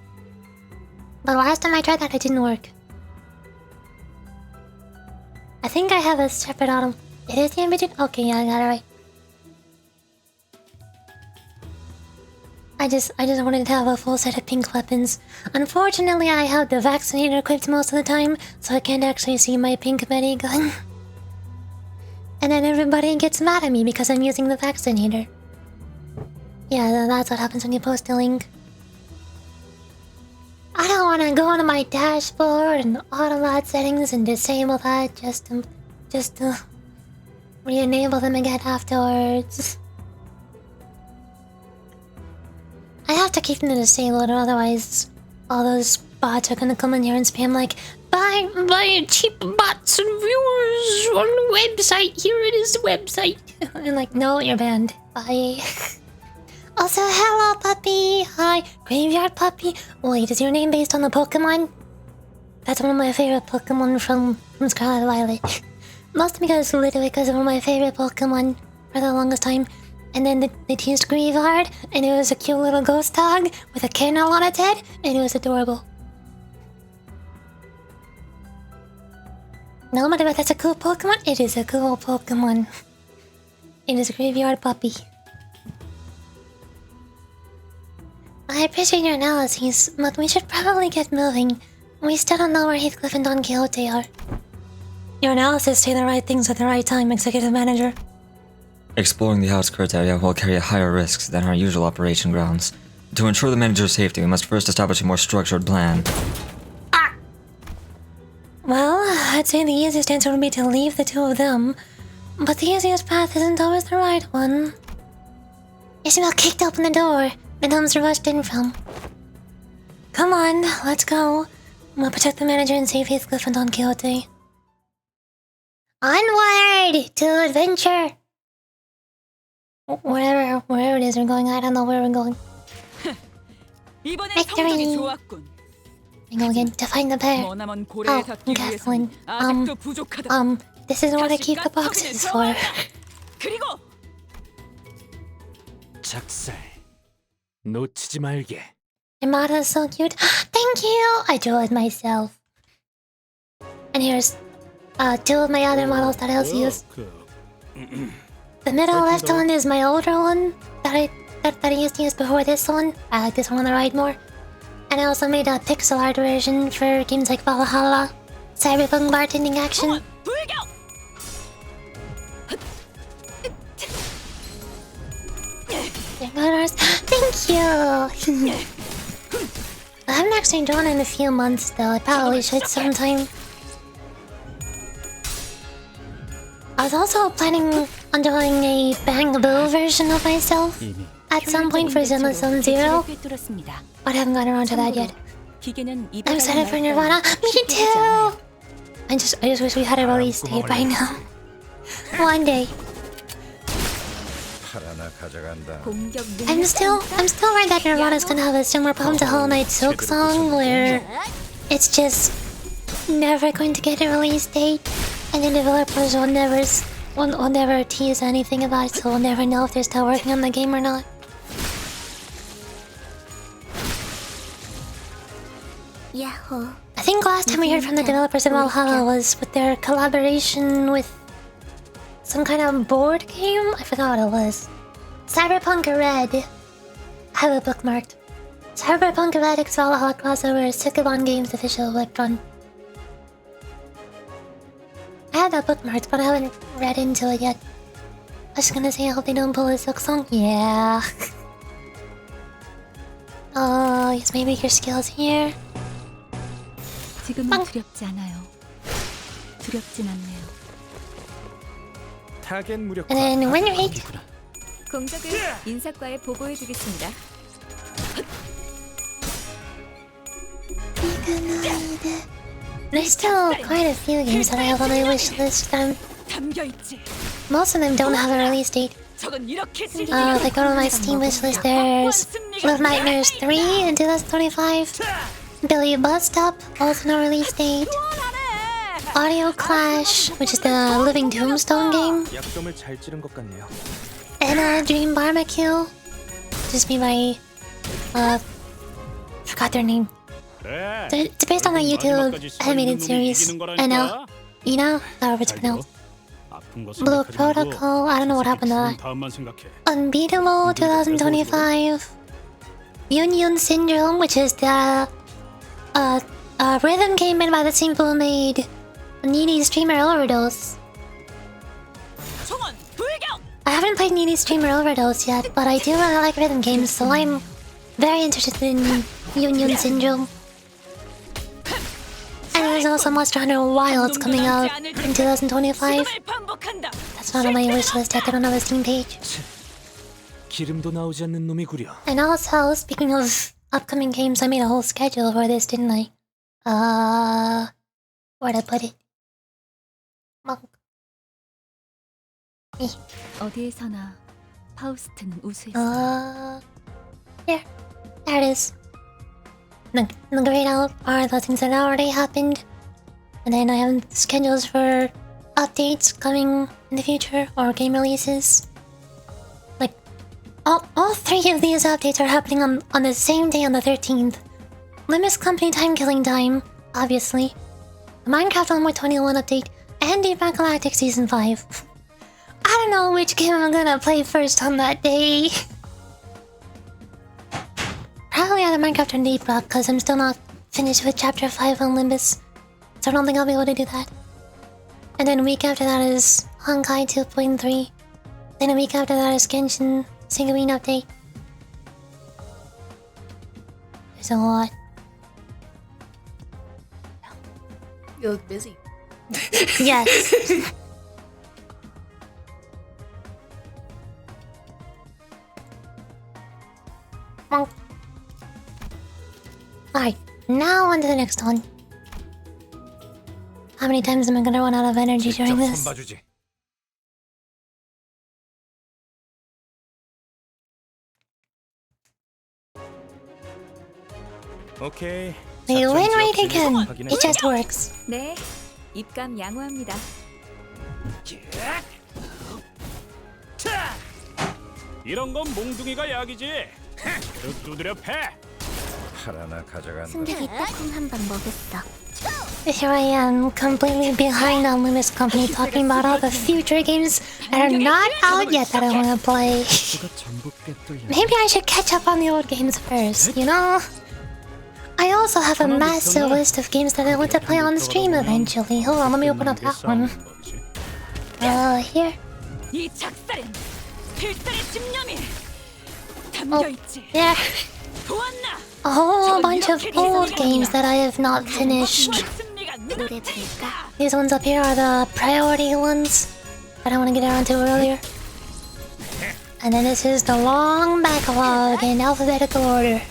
but last time I tried that it didn't work. I think I have a separate autumn. It is the amputator? Okay, yeah, I got it right. I just wanted to have a full set of pink weapons. Unfortunately, I have the vaccinator equipped most of the time, so I can't actually see my pink Betty gun. And then everybody gets mad at me because I'm using the vaccinator. Yeah, that's what happens when you post a link. I don't want to go into my dashboard and auto-load settings and disable that just to re-enable them again afterwards. I have to keep them disabled, or otherwise all those bots are gonna come in here and spam like, buy cheap bots and viewers on the website. Here it is, the website. And like, no, you're banned. Bye. Also, hello, puppy. Hi, graveyard puppy. Wait, is your name based on the Pokemon? That's one of my favorite Pokemon from Scarlet Violet. Mostly literally because of one of my favorite Pokemon for the longest time. And then they teased Graveyard, and it was a cute little ghost dog with a candle on its head, and it was adorable. No matter if that's a cool Pokemon, it is a cool Pokemon. It is a Graveyard puppy. I appreciate your analyses, but we should probably get moving. We still don't know where Heathcliff and Don Quixote are. Your analysis say the right things at the right time, Executive Manager. Exploring the outskirts area will carry higher risks than our usual operation grounds. To ensure the manager's safety, we must first establish a more structured plan. Well, I'd say the easiest answer would be to leave the two of them. But the easiest path isn't always the right one. Isabel kicked open the door the gnomes rushed in from. Come on, let's go. We'll protect the manager and save Heathcliff and Don Quixote. Onward to adventure! Wherever it is we're going, I don't know where we're going. Victory! I go again to find the bear. Oh, Kathleen. This is what I keep the boxes for. 작살 놓치지 말게. Imada's so cute. Thank you! I drew it myself. And here's two of my other models that I also use. The middle left one is my older one that I used to use before this one. I like this one on the right more. And I also made a pixel art version for games like Valhalla, Cyberpunk bartending action. Thank you! I haven't actually drawn in a few months though, I probably should sometime. I was also planning on doing a Bang-a-Boo version of myself at some point for Zenless Zone Zero, but I haven't gotten around to that yet. I'm excited for Nirvana. Me too! I just wish we had a release date by now. One day. I'm still worried that Nirvana's gonna have a similar problem to Hollow Knight Silk Song, where it's just never going to get a release date, and the developers will never tease anything about it, so we'll never know if they're still working on the game or not. I think last time we heard from the developers of Valhalla was with their collaboration with some kind of board game? I forgot what it was. Cyberpunk Red. I have it bookmarked. Cyberpunk Red X Valhalla crossover is Sukaban Games' official webtoon. I have that bookmarked, but I haven't read into it yet. I was gonna say I hope they don't pull a Silk Song. Yeah. Oh, yes, maybe your skills here. 지금은 두렵지 않아요. 두렵진 않네요. 타겟 무력화. And then win rate. 공적을 인사과에 보고해주겠습니다. There's still quite a few games that I have on my wish list. 담겨 있지. Most of them don't have a release date. 저건 이렇게 즐기는 Like on my Steam wish list, there's Little Nightmares 3 in 2025. Billy Bust Up, also no release date. Audio Clash, which is the Living Tombstone game. 약점을 잘 찌른 것 같네요. And Dream Barbecue, just made by forgot their name. It's based on a YouTube animated series. I know, you know, however it's pronounced. Blue Protocol, I don't know what happened to that. Unbeatable 2025. Union Syndrome, which is the rhythm game made by the same people who made Needy Streamer Overdose. I haven't played Needy Streamer Overdose yet, but I do really like rhythm games, so I'm very interested in Union Syndrome. And there's also Monster Hunter Wilds coming out in 2025. That's not on my wish list yet, I don't have a Steam page. 기름도 나오지 않는 놈이구려. And also, speaking of upcoming games, I made a whole schedule for this, didn't I? Where'd I put it? 어디에서나 파우스트는 우수했어요. Here. There it is. The grayed out are the things that already happened. And then I have schedules for updates coming in the future, or game releases. Like, all three of these updates are happening on the same day on the 13th. Limbus Company Time Killing Time, obviously. The Minecraft 1.21 update, and Deep Rock Galactic Season 5. I don't know which game I'm gonna play first on that day. Probably either Minecraft or Deep Rock, because I'm still not finished with Chapter 5 on Limbus. So I don't think I'll be able to do that. And then a week after that is Honkai 2.3. Then a week after that is Genshin Sigurine update. There's a lot. You look busy. Yes. Alright, now on to the next one. How many times am I gonna run out of energy during this? 손봐주지. 오케이. We win right again. It just works. 네, 입감 양호합니다. 이런 건 몽둥이가 약이지. 두드려 패. 하나 가져간다. 승객이 딱콩 한 방 먹었어. Here I am, completely behind on Limbus Company, talking about all the future games that are not out yet that I want to play. Maybe I should catch up on the old games first, you know? I also have a massive list of games that I want to play on stream eventually. Hold on, let me open up that one. Here. 이 작살엔 필살의 집념이 담겨 있지. There. 보았나? A whole bunch of old games that I have not finished. These ones up here are the priority ones that I want to get around to earlier. And then this is the long backlog in alphabetical order.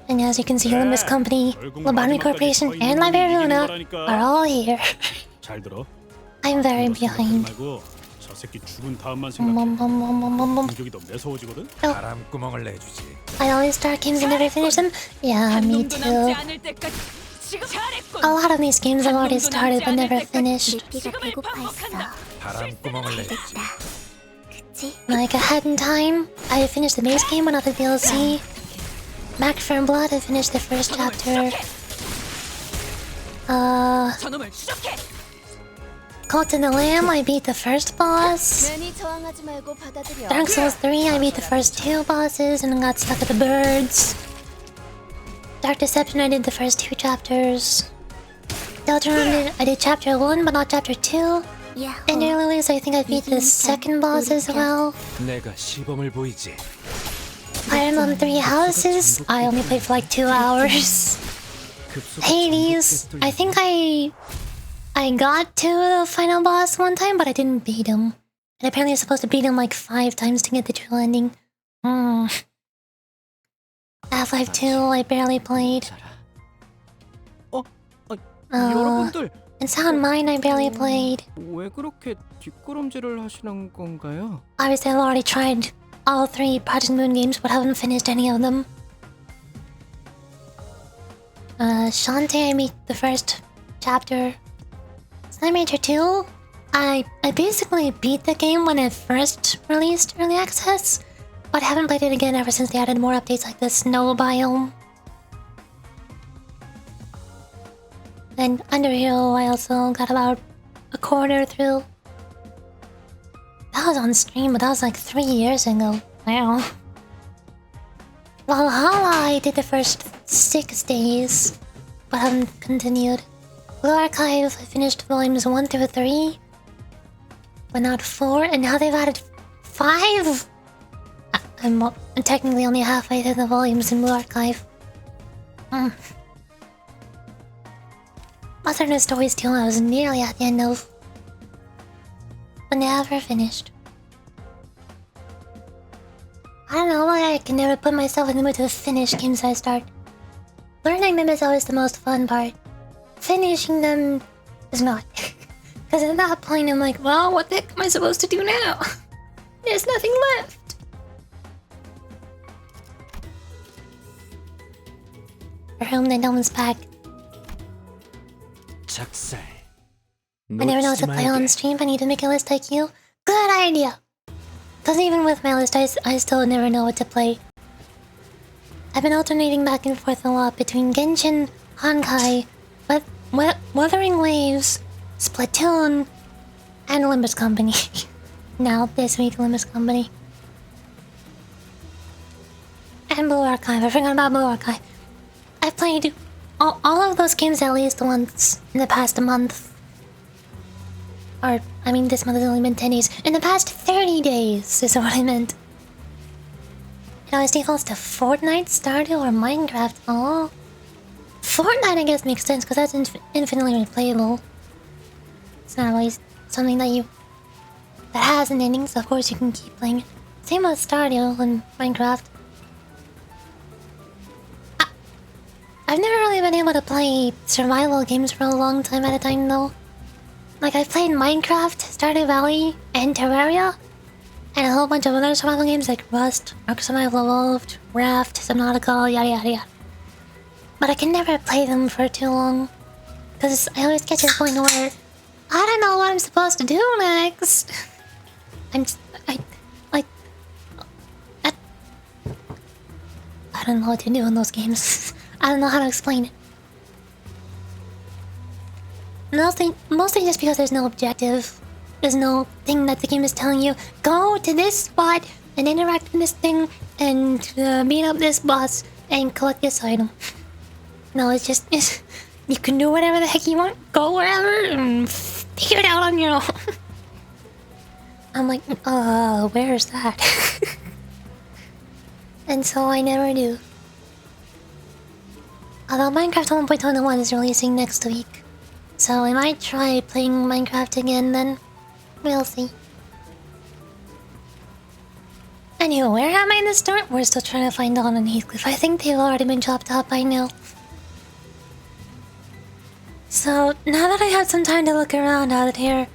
And as you can see, Limbus Company, Lobotomy Corporation, and Library Luna are all here. I'm very behind. I always start games and never finish them. Yeah, me too. A lot of these games I've already started but never finished. Like ahead in time, I finished the base game without the DLC. Back from Blood, I finished the first chapter. Cult of the Lamb, I beat the first boss. Dark Souls 3, I beat the first two bosses and got stuck at the birds. Dark Deception, I did the first two chapters. Deltarune, I did chapter 1 but not chapter 2. And Early Release, I think I beat the second boss as well. Fire Emblem 3 Houses, I only played for like 2 hours. Hades, I think I got to the final boss one time, but I didn't beat him. And apparently you're supposed to beat him like 5 times to get the true ending. Half-Life 2 I barely played. 여러분들 And Sound Mind I barely played. 왜 그렇게 뒷걸음질을 하시는 건가요? Obviously I've already tried all 3 Project Moon games but haven't finished any of them. Shantae I beat the first chapter. Slime Rancher 2 I basically beat the game when it first released early access, but I haven't played it again ever since they added more updates like the snow biome. And Under Hero I also got about a quarter through. That was on stream, but that was like 3 years ago. Wow. Valhalla I did the first 6 days, but haven't continued. Blue Archive I finished volumes 1 through 3, but not 4, and now they've added 5? I'm technically only halfway through the volumes in Blue Archive. Alternate Stories 2 I was nearly at the end of, but never finished. I don't know why I can never put myself in the mood to finish games I start. Learning them is always the most fun part. Finishing them is not. Because at that point I'm like, well, what the heck am I supposed to do now? There's nothing left. For whom the gnome's back. 작살. I never know what to play on stream. I need to make a list like you. Good idea! Because even with my list, I still never know what to play. I've been alternating back and forth a lot between Genshin, Honkai, Wuthering Waves, Splatoon, and Limbus Company. Now, this week, Limbus Company. And Blue Archive. I forgot about Blue Archive. I've played all of those games at least once in the past month. Or, I mean, this month has only been 10 days. In the past 30 days is what I meant. It always defaults to Fortnite, Stardew, or Minecraft. Oh. Fortnite, I guess, makes sense, because that's infinitely replayable. It's not always something that has an ending, so of course you can keep playing it. Same with Stardew and Minecraft. I've never really been able to play survival games for a long time at a time, though. Like, I've played Minecraft, Stardew Valley, and Terraria, and a whole bunch of other survival games like Rust, Ark Survival Evolved, Raft, Subnautica, yada yada yada. But I can never play them for too long, because I always get to the point where I don't know what I'm supposed to do next. I don't know what to do in those games. I don't know how to explain it. Mostly just because there's no objective. There's no thing that the game is telling you, go to this spot and interact with this thing and beat up this boss and collect this item. No, it's just you can do whatever the heck you want, go wherever and figure it out on your own. I'm like, where's that? And so I never do. Although Minecraft 1.21 is releasing next week. So I might try playing Minecraft again then. We'll see. Anyway, where am I in the store? We're still trying to find Dawn and Heathcliff. I think they've already been chopped up by now. So, now that I have some time to look around out here...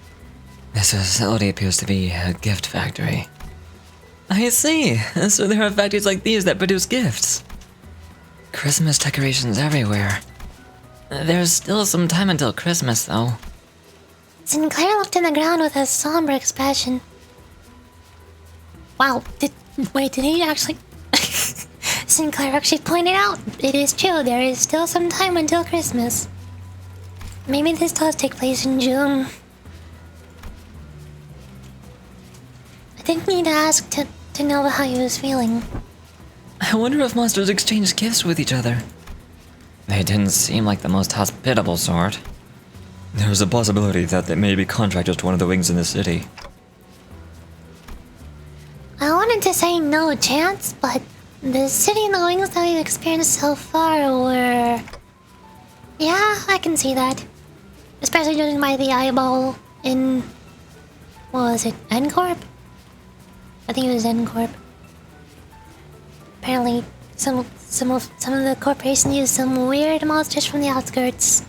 This facility appears to be a gift factory. I see. So there are factories like these that produce gifts. Christmas decorations everywhere. There's still some time until Christmas, though. Sinclair looked in the ground with a somber expression. Wow, did he actually... Sinclair actually pointed out, it is true, there is still some time until Christmas. Maybe this does take place in June. I didn't need to ask to know how he was feeling. I wonder if monsters exchange gifts with each other. They didn't seem like the most hospitable sort. There's a possibility that they may be contractors to one of the wings in the city. I wanted to say no chance, but the city and the wings that we've experienced so far were... Yeah, I can see that. Especially judging by the eyeball in what was it? N-Corp? I think it was N-Corp. Apparently, some of the corporations use some weird monsters from the outskirts,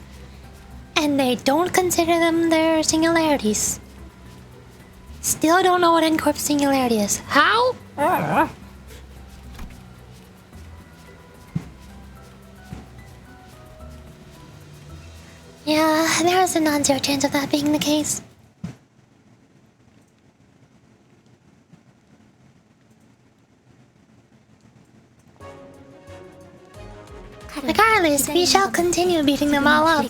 and they don't consider them their singularities. Still don't know what N-Corp's singularity is. How? Yeah, there is a non-zero chance of that being the case. Regardless, we shall continue beating them all up.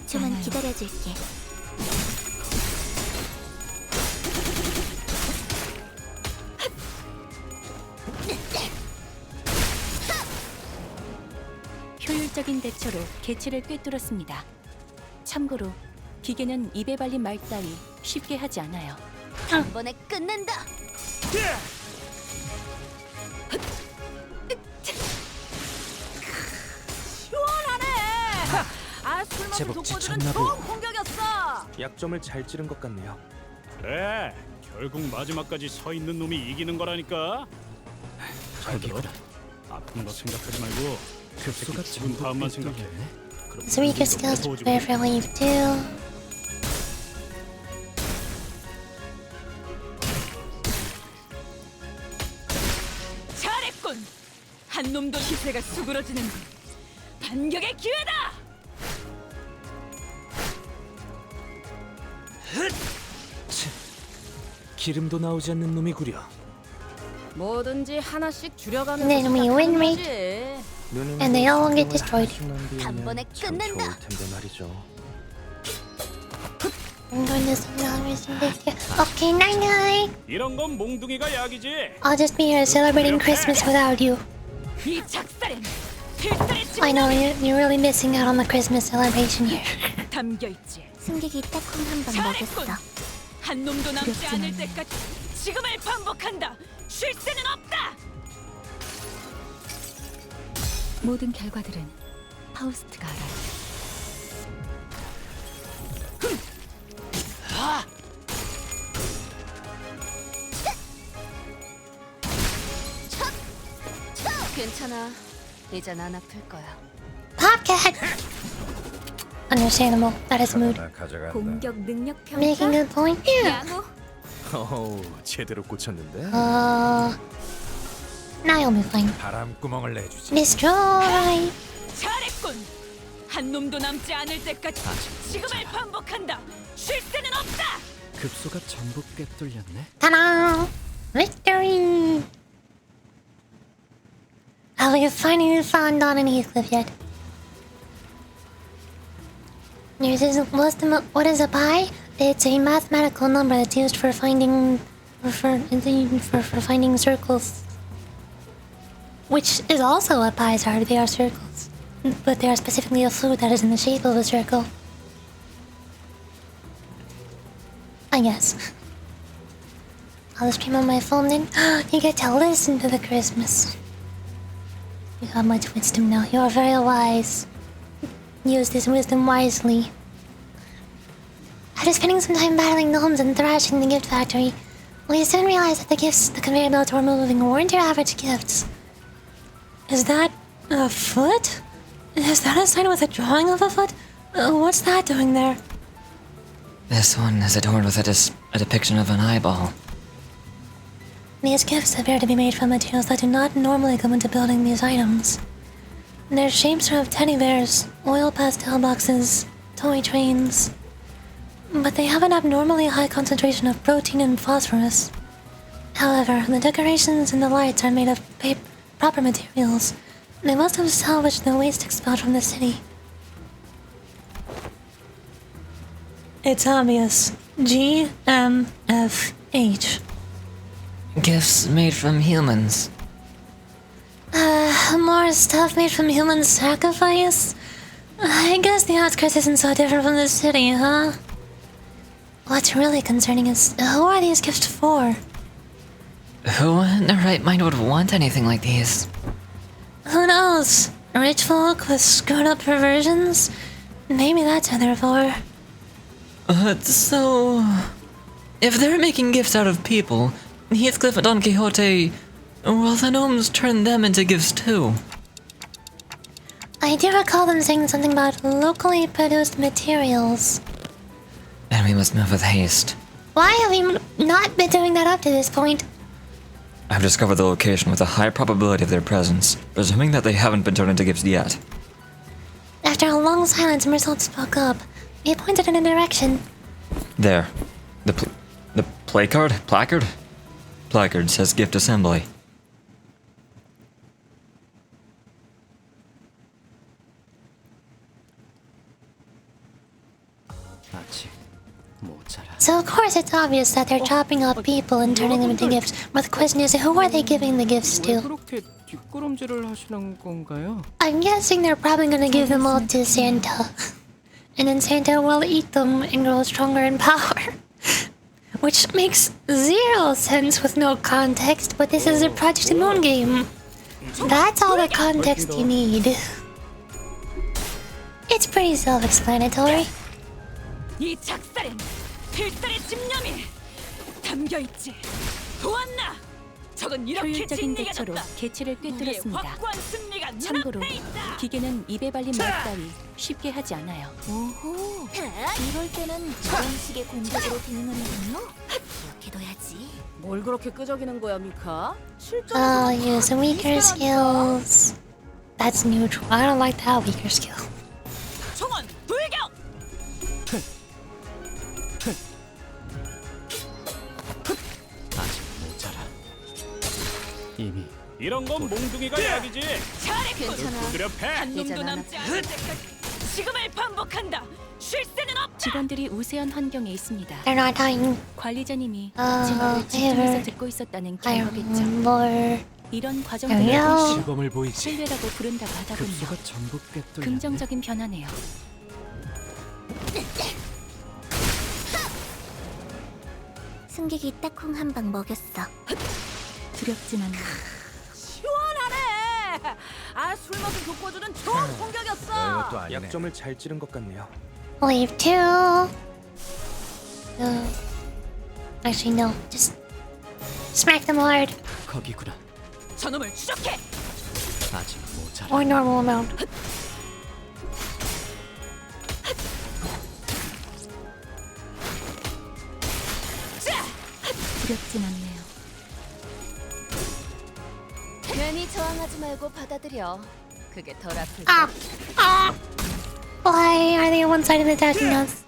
효율적인 대처로 개체를 꿰뚫었습니다. 참고로 기계는 입에 발린 말 따위 쉽게 하지 않아요. 한 번에 끝낸다. 시원하네. 아술만 독보들은 좋은 공격이었어. 약점을 잘 찌른 것 같네요. 그래, 결국 마지막까지 서 있는 놈이 이기는 거라니까. 잘 들어. 아픈 거 생각하지 말고 급수가 지금 다음만 생각해. So weaker skills to prepare for wave 2. 잘했군. 한 놈도 시세가 수그러지는 반격의 기회다. 기름도 나오지 않는 놈이구려. 뭐든지 하나씩 줄여가면서 And then we win rate, 눈은 and they all get destroyed. 단번에 끝낸다. 좋을 텐데 말이죠. I'm going to send down missing this year. Okay, night night. 이런 건 몽둥이가 약이지. I'll just be here celebrating Christmas without you. 이 작살엔 필살의 I know you're really missing out on the Christmas celebration here. 담겨 있지. 승객이 딱콩 한 방 잘했군. 먹였어. 한 놈도 남지 않을 때까지 지금을 반복한다. 쉴 새는 없다. 모든 결과들은 파우스트가 알아요. 괜찮아. 이젠 안 아플 거야. Popcat! Understandable. That is mood. 하나 가져간다. 공격 능력 평가. Making good point. Yeah. 야구. 어우, 제대로 꽂혔는데. Now you'll be fine. 바람구멍을 내주지. Destroy! 잘했군. 한 놈도 남지 않을 때까지 지금을 반복한다. 쉴 새는 없다. 급소가 전부 꿰뚫렸네. Ta-da! Victory! Have you finally found Don and Heathcliff yet? What is a pi? It's a mathematical number that's used for finding finding circles. Which is also a pie chart. They are circles, but they are specifically a fluid that is in the shape of a circle. I guess. I'll stream on my phone then. You get to listen to the Christmas. You have much wisdom now. You are very wise. Use this wisdom wisely. After spending some time battling gnomes and thrashing the gift factory, we soon realized that the gifts the conveyor belts were moving weren't your average gifts. Is that a foot? Is that a sign with a drawing of a foot? What's that doing there? This one is adorned with a depiction of an eyeball. These gifts appear to be made from materials that do not normally go into building these items. Their shapes are of teddy bears, oil pastel boxes, toy trains, but they have an abnormally high concentration of protein and phosphorus. However, the decorations and the lights are made of proper materials. They must have salvaged the waste expelled from the city. It's obvious. GMFH. Gifts made from humans. More stuff made from human sacrifice? I guess the outskirts isn't so different from the city, huh? What's really concerning is, who are these gifts for? Who in their right mind would want anything like these? Who knows? Rich folk with screwed up perversions? Maybe that's who they're for. So... If they're making gifts out of people, Heathcliff and Don Quixote, well, the gnomes turned them into gifts too. I do recall them saying something about locally produced materials. Then we must move with haste. Why have we not been doing that up to this point? I've discovered the location with a high probability of their presence, presuming that they haven't been turned into gifts yet. After a long silence, Mersault spoke up. He pointed in a direction. There. The placard? Placard? Placard says gift assembly. So of course it's obvious that they're chopping up people and turning them into gifts. But the question is, who are they giving the gifts 왜 to? 그렇게 뒷걸음질을 하시는 건가요? I'm guessing they're probably gonna give them all to Santa. And then Santa will eat them and grow stronger in power. Which makes zero sense with no context, but this is a Project Moon game. That's all the context you need. It's pretty self-explanatory. 이 작살엔 필살의 집념이 담겨 있지. 보았나? 적은 이렇게 효율적인 진리가 대처로 졌다. 개체를 꿰뚫었습니다. 우리의 확고한 승리가 참고로 눈앞에 있다. 기계는 입에 발린 말 따위 쉽게 하지 않아요. 오호. 이럴 때는 이런 식의 공격으로 대응하는군요. 기억해둬야지. 뭘 그렇게 끄적이는 거야, 미카? I'll use weaker skills. That's neutral. I don't like that weaker skill. 총원 불격. 아직 모자라. 이미 이런 건 몽둥이가 약이지. 잘했군. 두드려 패. 한 놈도 남지 않을 때까지 지금을 반복한다. 쉴 새는 없다. 직원들이 우세한 환경에 있습니다. They're not dying. 관리자님이 아, 제 말을 집중해서 here. 듣고 있었다는 I 결과겠죠. remember. 이런 과정들을 Hello? 실검을 보이지. 신뢰라고 부른다고 하더군요. 급소가 전부 꿰뚫렸네. 긍정적인 변화네요. 승객이 딱콩 한 방 먹였어. 두렵지만 시원하네. 아, 술 맛을 돋궈주는 좋은 공격이었어. 이것도 아니네. 약점을 잘 찌른 것 같네요. Leave 2. Actually, no. Just smack them hard. 거기구나. 저놈을 추적해. 아직 모자라. Or normal amount. 두렵진 않네요. 괜히 저항하지 말고 받아들여. 그게 덜 아플 Ah! Ah! Why are they one sided attacking us?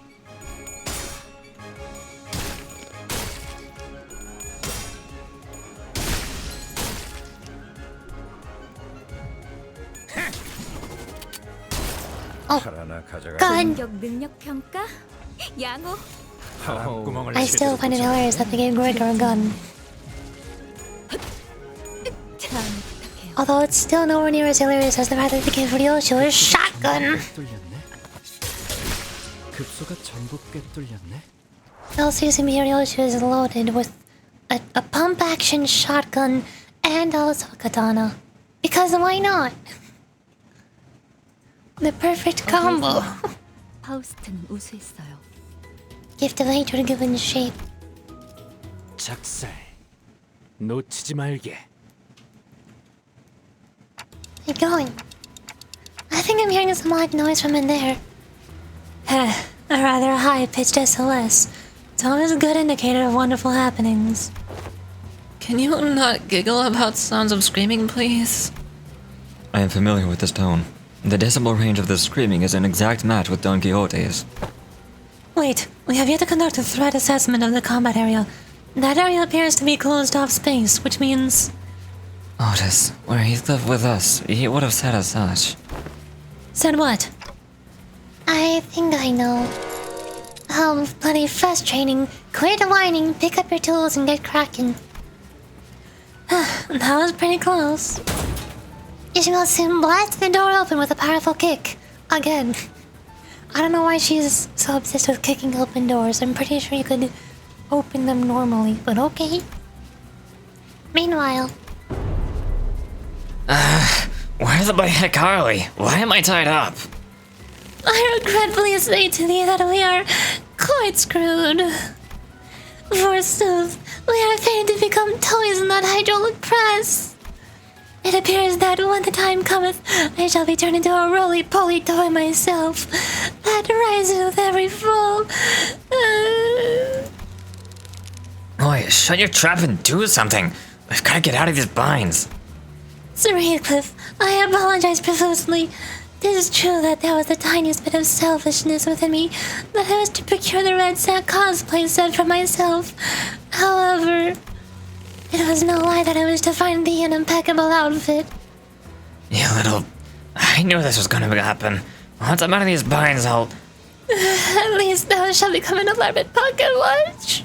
칼 하나 가져가. God! 공격 능력 평가? 양호. 파란 구멍을 I still find it hilarious that they gave Gregor a gun. 다음에 부탁해요. Although it's still nowhere near as hilarious as the fact that they gave Ryosho a shotgun. 뚫렸네. 급소가 전부 꿰뚫렸네. Well, Suzume Ryosho is loaded with a pump action shotgun and also a katana. Because why not? The perfect combo. 파우스트는 우수했어요. Gift of hatred given shape. 작살. 놓치지 말게. Keep going. I think I'm hearing some odd noise from in there. A rather high-pitched SOS. It's always a good indicator of wonderful happenings. Can you not giggle about sounds of screaming, please? I am familiar with this tone. The decibel range of this screaming is an exact match with Don Quixote's. Wait, we have yet to conduct a threat assessment of the combat area. That area appears to be closed off space, which means... Otis, were Heathcliff with us, he would have said as such. Said what? I think I know. Bloody frustrating. Quit whining, pick up your tools, and get cracking. That was pretty close. Ishmael soon blasts the door open with a powerful kick. Again. I don't know why she's so obsessed with kicking open doors. I'm pretty sure you could open them normally, but okay. Meanwhile... Where the heck are we? Why am I tied up? I regretfully say to thee that we are quite screwed. Forsooth, we are fated to become toys in that hydraulic press. It appears that when the time cometh, I shall be turned into a roly-poly toy myself, that rises with every fall. Oi, shut your trap and do something. We've got to get out of these binds. Sir Heathcliff, I apologize profusely. It is true that there was the tiniest bit of selfishness within me, that I was to procure the red sack cosplay set for myself. However, it was no lie that I was to find thee an impeccable outfit. You little... I knew this was going to happen. Once I'm out of these binds, I'll... At least thou shalt become an elaborate pocket watch.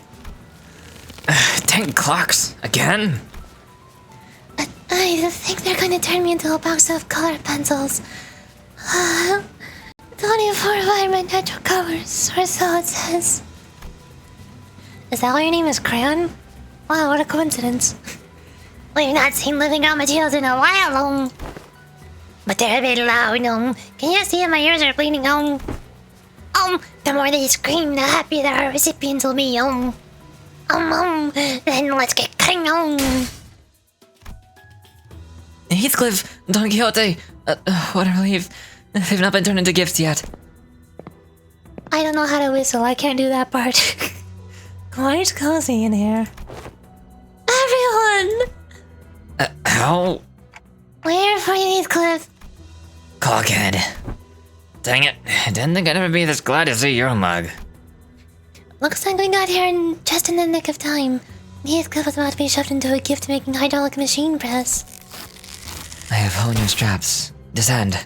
10 clocks? Again? I think they're going to turn me into a box of colored pencils. 24 vibrant natural colors, or so it says. Is that why your name is Crayon? Wow, what a coincidence. We've not seen living raw materials in a while, but they're a bit loud, Can you see if my ears are bleeding, the more they scream, the happier the recipients will be, Then let's get cutting, Heathcliff, Don Quixote, what a relief. They've not been turned into gifts yet. I don't know how to whistle, I can't do that part. Quite cozy in here. Everyone! How? Where for you, Heathcliff? Clockhead. Dang it, I didn't think I'd ever be this glad to see your mug. Looks like we got here just in the nick of time. Heathcliff was about to be shoved into a gift-making hydraulic machine press. I have whole new straps. Descend.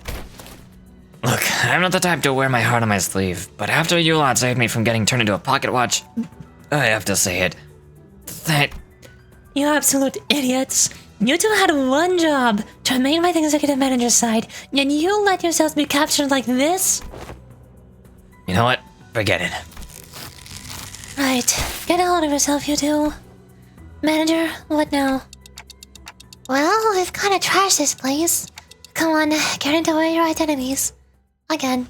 Look, I'm not the type to wear my heart on my sleeve, but after you lot saved me from getting turned into a pocket watch, I have to say it. That... You absolute idiots. You two had one job, to remain by the executive manager's side, and you let yourselves be captured like this? You know what? Forget it. Right, get a hold of yourself, you two. Manager, what now? Well, we've gotta trash this place. Come on, get into your identities. Again.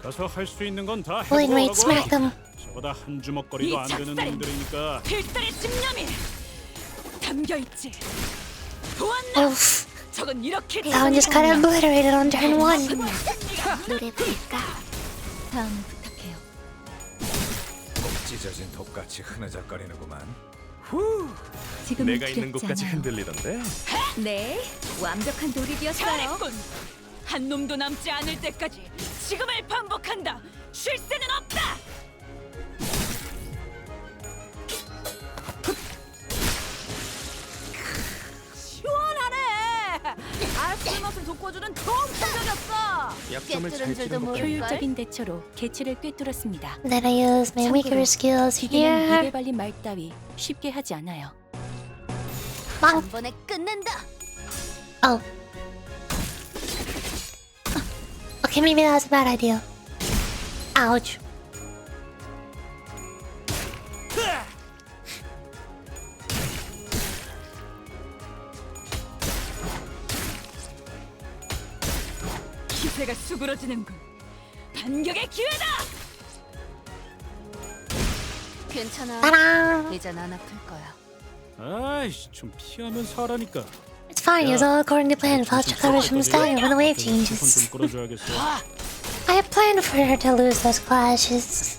가서 할 수 있는 건 다 Wait, wait, smack them. 저보다 한 주먹거리도 안 되는 놈들이니까. 필살의 집념이 담겨 있지. 보았나? Oof. 저건 이렇게 That one just got obliterated on turn 1. 노래 부를까? 다음 부탁해요. 찢어진 독같이 흐느적거리는구만. 지금 내가 있는 두렵지 곳까지 않아요. 흔들리던데. 네, 완벽한 돌입이었어요. 잘했군. 한 놈도 남지 않을 때까지 지금을 반복한다. 쉴 새는 없다. 시원하네. 알쓸 맛을 돋궈주는 좋은 풍경이었어. 약점을 잘 줄도 치는 법까지. 효율적인 대처로 개체를 꿰뚫었습니다. Then I use my weaker skills 기계는 here. 입에 발린 말 따위 쉽게 하지 않아요. 한 번에 끝낸다. Oh. Okay, maybe that was a bad idea. Ouch. 기세가 수그러지는군. 반격의 기회다. 괜찮아. Ta-da! 이젠 안 아플 거야. 아이씨, 좀 피하면서 하라니까. It's fine, it was all according to plan. Foster coverage from stagger when the wave changes. 좀 끌어줘야겠어. I planned for her to lose those clashes.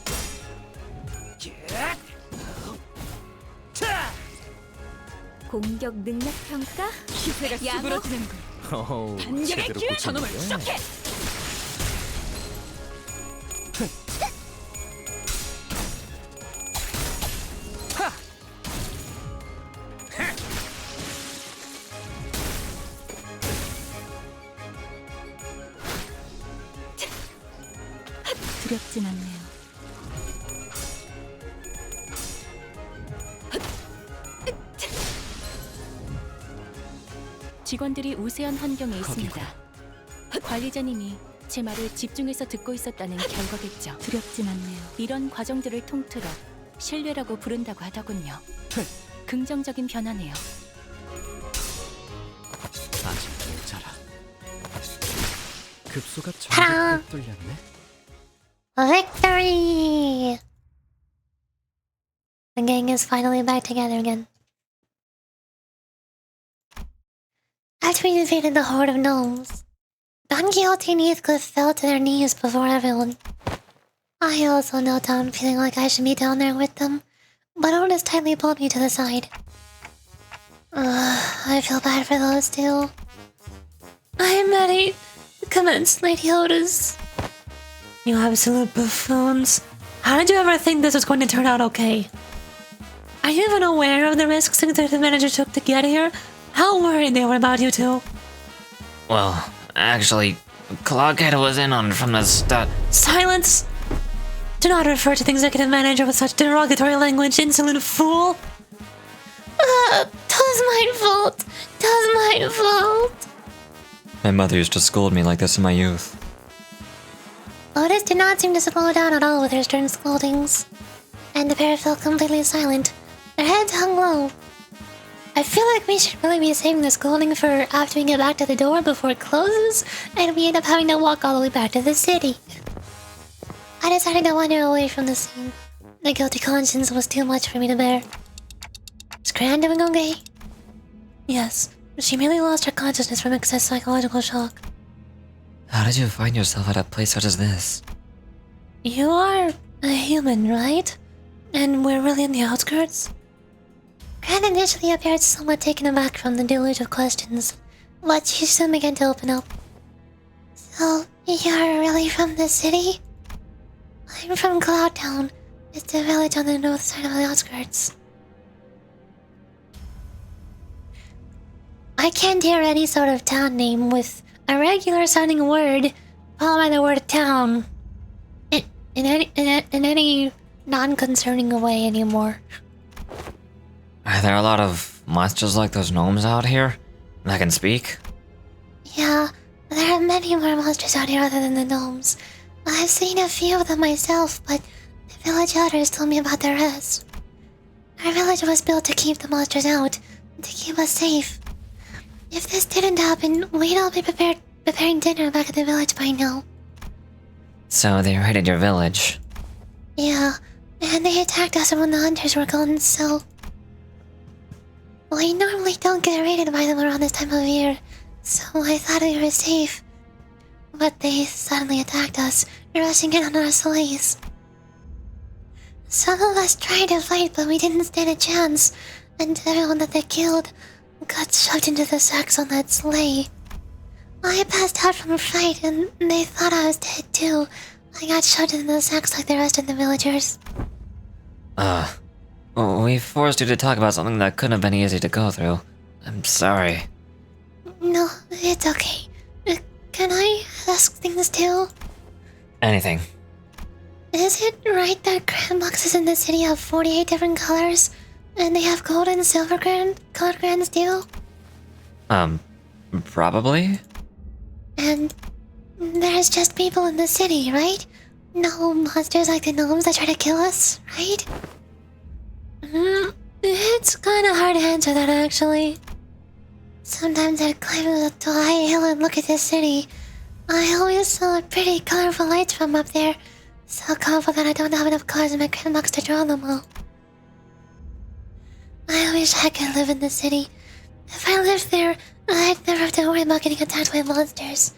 공격 능력 평가? 기세가 수그러지는군. 어우, 반격의 제대로 기회 저놈을 꽂혔는데. 추적해. 두렵진 않네요. 직원들이 우세한 환경에 있습니다. 관리자님이 제 말을 집중해서 듣고 있었다는 결과겠죠. 두렵진 않네요. 이런 과정들을 통틀어 신뢰라고 부른다고 하더군요. 긍정적인 변화네요. 아직 모자라. 급소가 Ta-da! 전부 뚫렸네. Victory! The gang is finally back together again. After we defeated the horde of gnomes, Don Quixote and Heathcliff fell to their knees before everyone. I also knelt down, feeling like I should be down there with them, but Otis tightly pulled me to the side. I feel bad for those two. I am ready to commence, Lady Otis. You absolute buffoons. How did you ever think this was going to turn out okay? Are you even aware of the risks that the manager took to get here? How worried they were about you two? Well, actually, Clockhead was in on it from the start. Silence! Do not refer to the executive manager with such derogatory language, insolent fool! Twas my fault. Twas my fault. My mother used to scold me like this in my youth. Otis did not seem to slow down at all with her stern scoldings, and the pair fell completely silent. Their heads hung low. I feel like we should really be saving the scolding for after we get back to the door before it closes, and we end up having to walk all the way back to the city. I decided to wander away from the scene. The guilty conscience was too much for me to bear. Is Gran doing okay? Yes, she merely lost her consciousness from excess psychological shock. How did you find yourself at a place such as this? You are a human, right? And we're really in the outskirts? Gran initially appeared somewhat taken aback from the deluge of questions, but she soon began to open up. So, you're really from the city? I'm from Cloud Town. It's a village on the north side of the outskirts. I can't hear any sort of town name with a regular sounding word followed by the word town in any non-concerning way anymore. Are there a lot of monsters like those gnomes out here that can speak? Yeah, there are many more monsters out here other than the gnomes. I've seen a few of them myself, but the village elders told me about the rest. Our village was built to keep the monsters out, to keep us safe. If this didn't happen, we'd all be preparing dinner back at the village by now. So they raided your village. Yeah, and they attacked us when the hunters were gone, so... We normally don't get raided by them around this time of year, so I thought we were safe. But they suddenly attacked us, rushing in on our sleighs. Some of us tried to fight, but we didn't stand a chance, and everyone that they killed got shoved into the sacks on that sleigh. I passed out from a fright, and they thought I was dead too. I got shoved into the sacks like the rest of the villagers. We forced you to talk about something that couldn't have been easy to go through. I'm sorry. No, it's okay. Can I ask things too? Anything. Is it right that grand boxes in the city have 48 different colors? And they have gold and silver colored grands too? Probably? And there's just people in the city, right? No monsters like the gnomes that try to kill us, right? It's kinda hard to answer that actually. Sometimes I climb up to a high hill and look at the city. I always saw pretty colorful lights from up there. So colorful that I don't have enough colors in my grand box to draw them all. I wish I could live in the city. If I lived there, I'd never have to worry about getting attacked by monsters.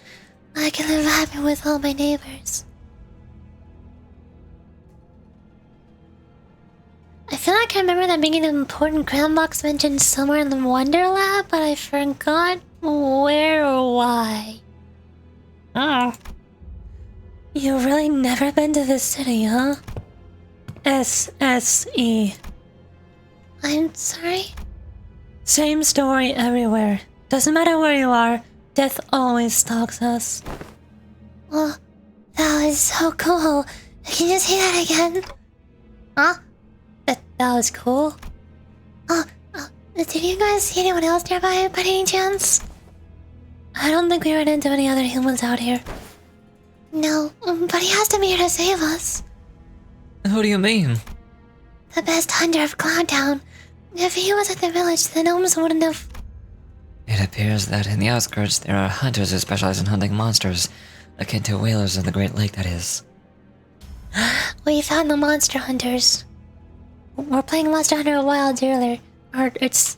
I could live happy with all my neighbors. I feel like I remember there being an important grand box mentioned somewhere in the Wonder Lab, but I forgot where or why. Oh. You've really never been to this city, huh? SSE. I'm sorry? Same story everywhere. Doesn't matter where you are, death always stalks us. Well, that was so cool. Can you say that again? Huh? That was cool. Did you guys see anyone else nearby by any chance? I don't think we ran into any other humans out here. No, but he has to be here to save us. Who do you mean? The best hunter of Cloud Town. If he was at the village, the gnomes wouldn't have... It appears that in the outskirts there are hunters who specialize in hunting monsters. Akin to whalers in the Great Lake, that is. We found the monster hunters. We're playing Monster Hunter Wilds earlier. Or it's...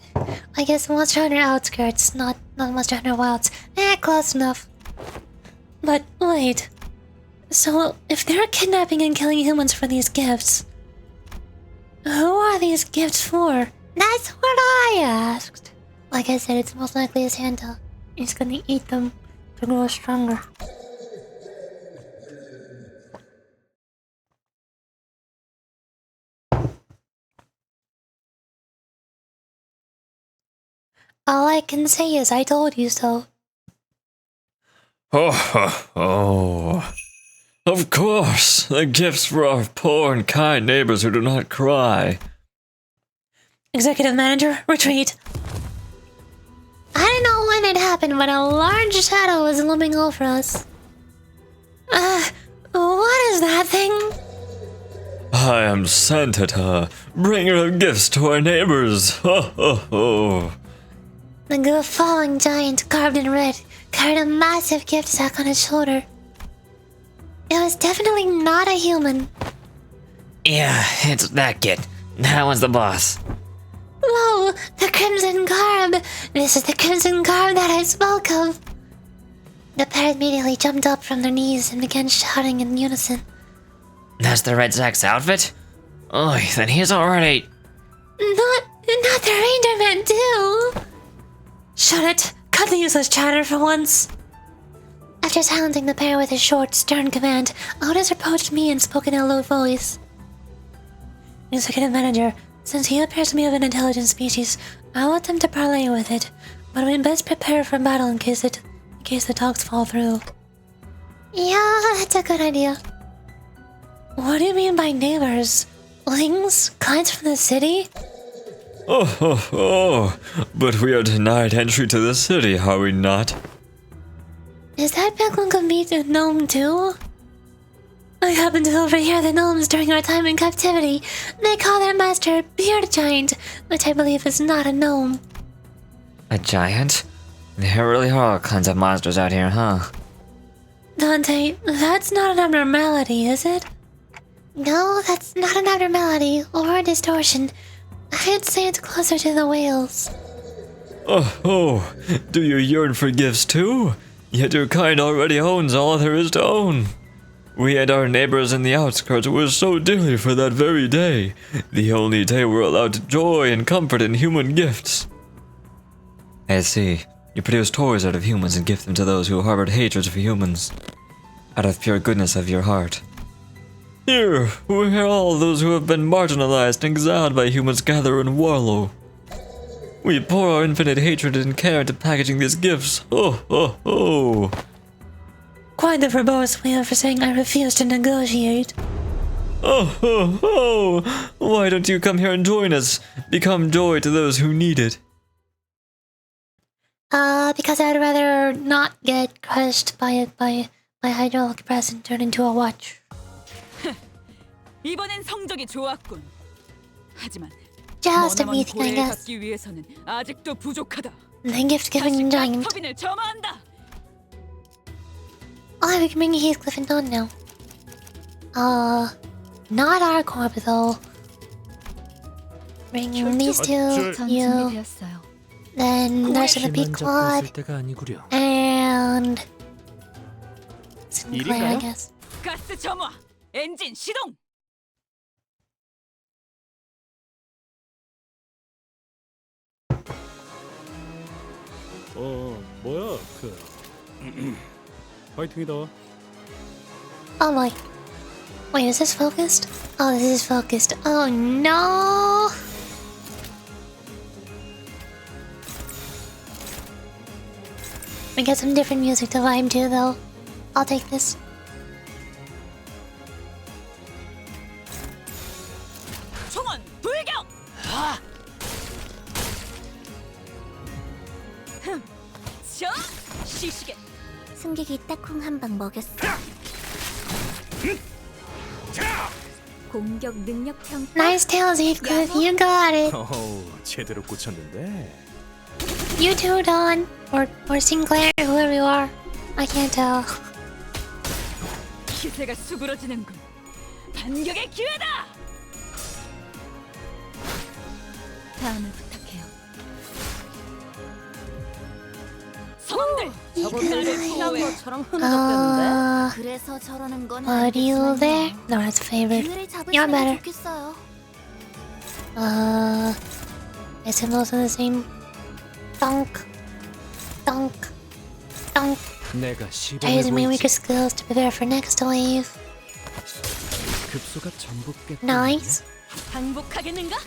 I guess Monster Hunter Outskirts, not Monster Hunter Wilds. Close enough. But wait. So, if they're kidnapping and killing humans for these gifts... who are these gifts for? That's what I asked. Like I said, it's most likely a Santa. He's gonna eat them to grow stronger. All I can say is I told you so. Oh. Of course, the gifts for our poor and kind neighbors who do not cry. Executive Manager, retreat. I don't know when it happened, but a large shadow was looming over us. What is that thing? I am Santa, bringer of gifts to our neighbors. Ho. The goof-falling giant, carved in red, carried a massive gift sack on his shoulder. It was definitely not a human. Yeah, it's that kid. That one's the boss. Whoa, the Crimson Garb! This is the Crimson Garb that I spoke of! The pair immediately jumped up from their knees and began shouting in unison. That's the Red Sack's outfit? Oh, then he's already... Not the Ranger Man too! Shut it! Cut the useless chatter for once! After silencing the pair with a short, stern command, Otis approached me and spoke in a low voice. Executive Manager, since he appears to be of an intelligent species, I'll attempt to parley with it, but we best prepare for battle in case the talks fall through. Yeah, that's a good idea. What do you mean by neighbors? Lings? Clients from the city? Oh, but we are denied entry to the city, are we not? Is that big hunk of meat a gnome too? I happened to overhear the gnomes during our time in captivity. They call their master a beard giant, which I believe is not a gnome. A giant? There really are all kinds of monsters out here, huh? Dante, that's not an abnormality, is it? No, that's not an abnormality or a distortion. I'd say it's closer to the whales. Oh, do you yearn for gifts too? Yet your kind already owns all there is to own. We and our neighbors in the outskirts were so dearly for that very day, the only day we're allowed to joy and comfort in human gifts. I see. You produce toys out of humans and gift them to those who harbored hatred for humans. Out of pure goodness of your heart. Here, where all those who have been marginalized and exiled by humans gather and wallow. We pour our infinite hatred and care into packaging these gifts. Oh. Quite the verbose way of saying I refuse to negotiate. Oh. Why don't you come here and join us? Become joy to those who need it. Because I'd rather not get crushed by hydraulic press and turn into a watch. 이번엔 성적이 좋았군. 하지만 Just a 머나먼 meeting, I 고래에 guess. 닿기 위해서는 아직도 부족하다. The gift giving giant. 터빈을 점화한다. Oh, we can bring Heathcliff and Dawn now. Not our corp though. Bring these two, you. Then there's gonna be Claude. And Sinclair, I guess. 가스 점화. 엔진 시동. 뭐야 파이팅이다. Oh boy. Wait, is this focused? Oh, this is focused. Oh no! We got some different music to vibe to though. I'll take this. 총원 불격. 저 시시게. 승객이 딱콩 한 방 먹였어. 공격 능력 평가. Nice tails, Heathcliff. You got it. 제대로 꽂혔는데. You too, Dawn. Or Sinclair, whoever you are. I can't tell. 기세가 수그러지는군. 반격의 기회다. 다음을 부탁해요. 선원들, 나를 보호해. 것처럼 흐느적대는데. 그래서 저러는 건 What are you there? 아니겠지만요. No, that's favorite. 기회를 You're 잡으시는 게 better. 좋겠어요. Is it also the same? Dunk, dunk, dunk. 내가 Try using my 시범해보이지. weaker skills to prepare for next wave. 급소가 전복겠다. Nice. 항복하겠는가?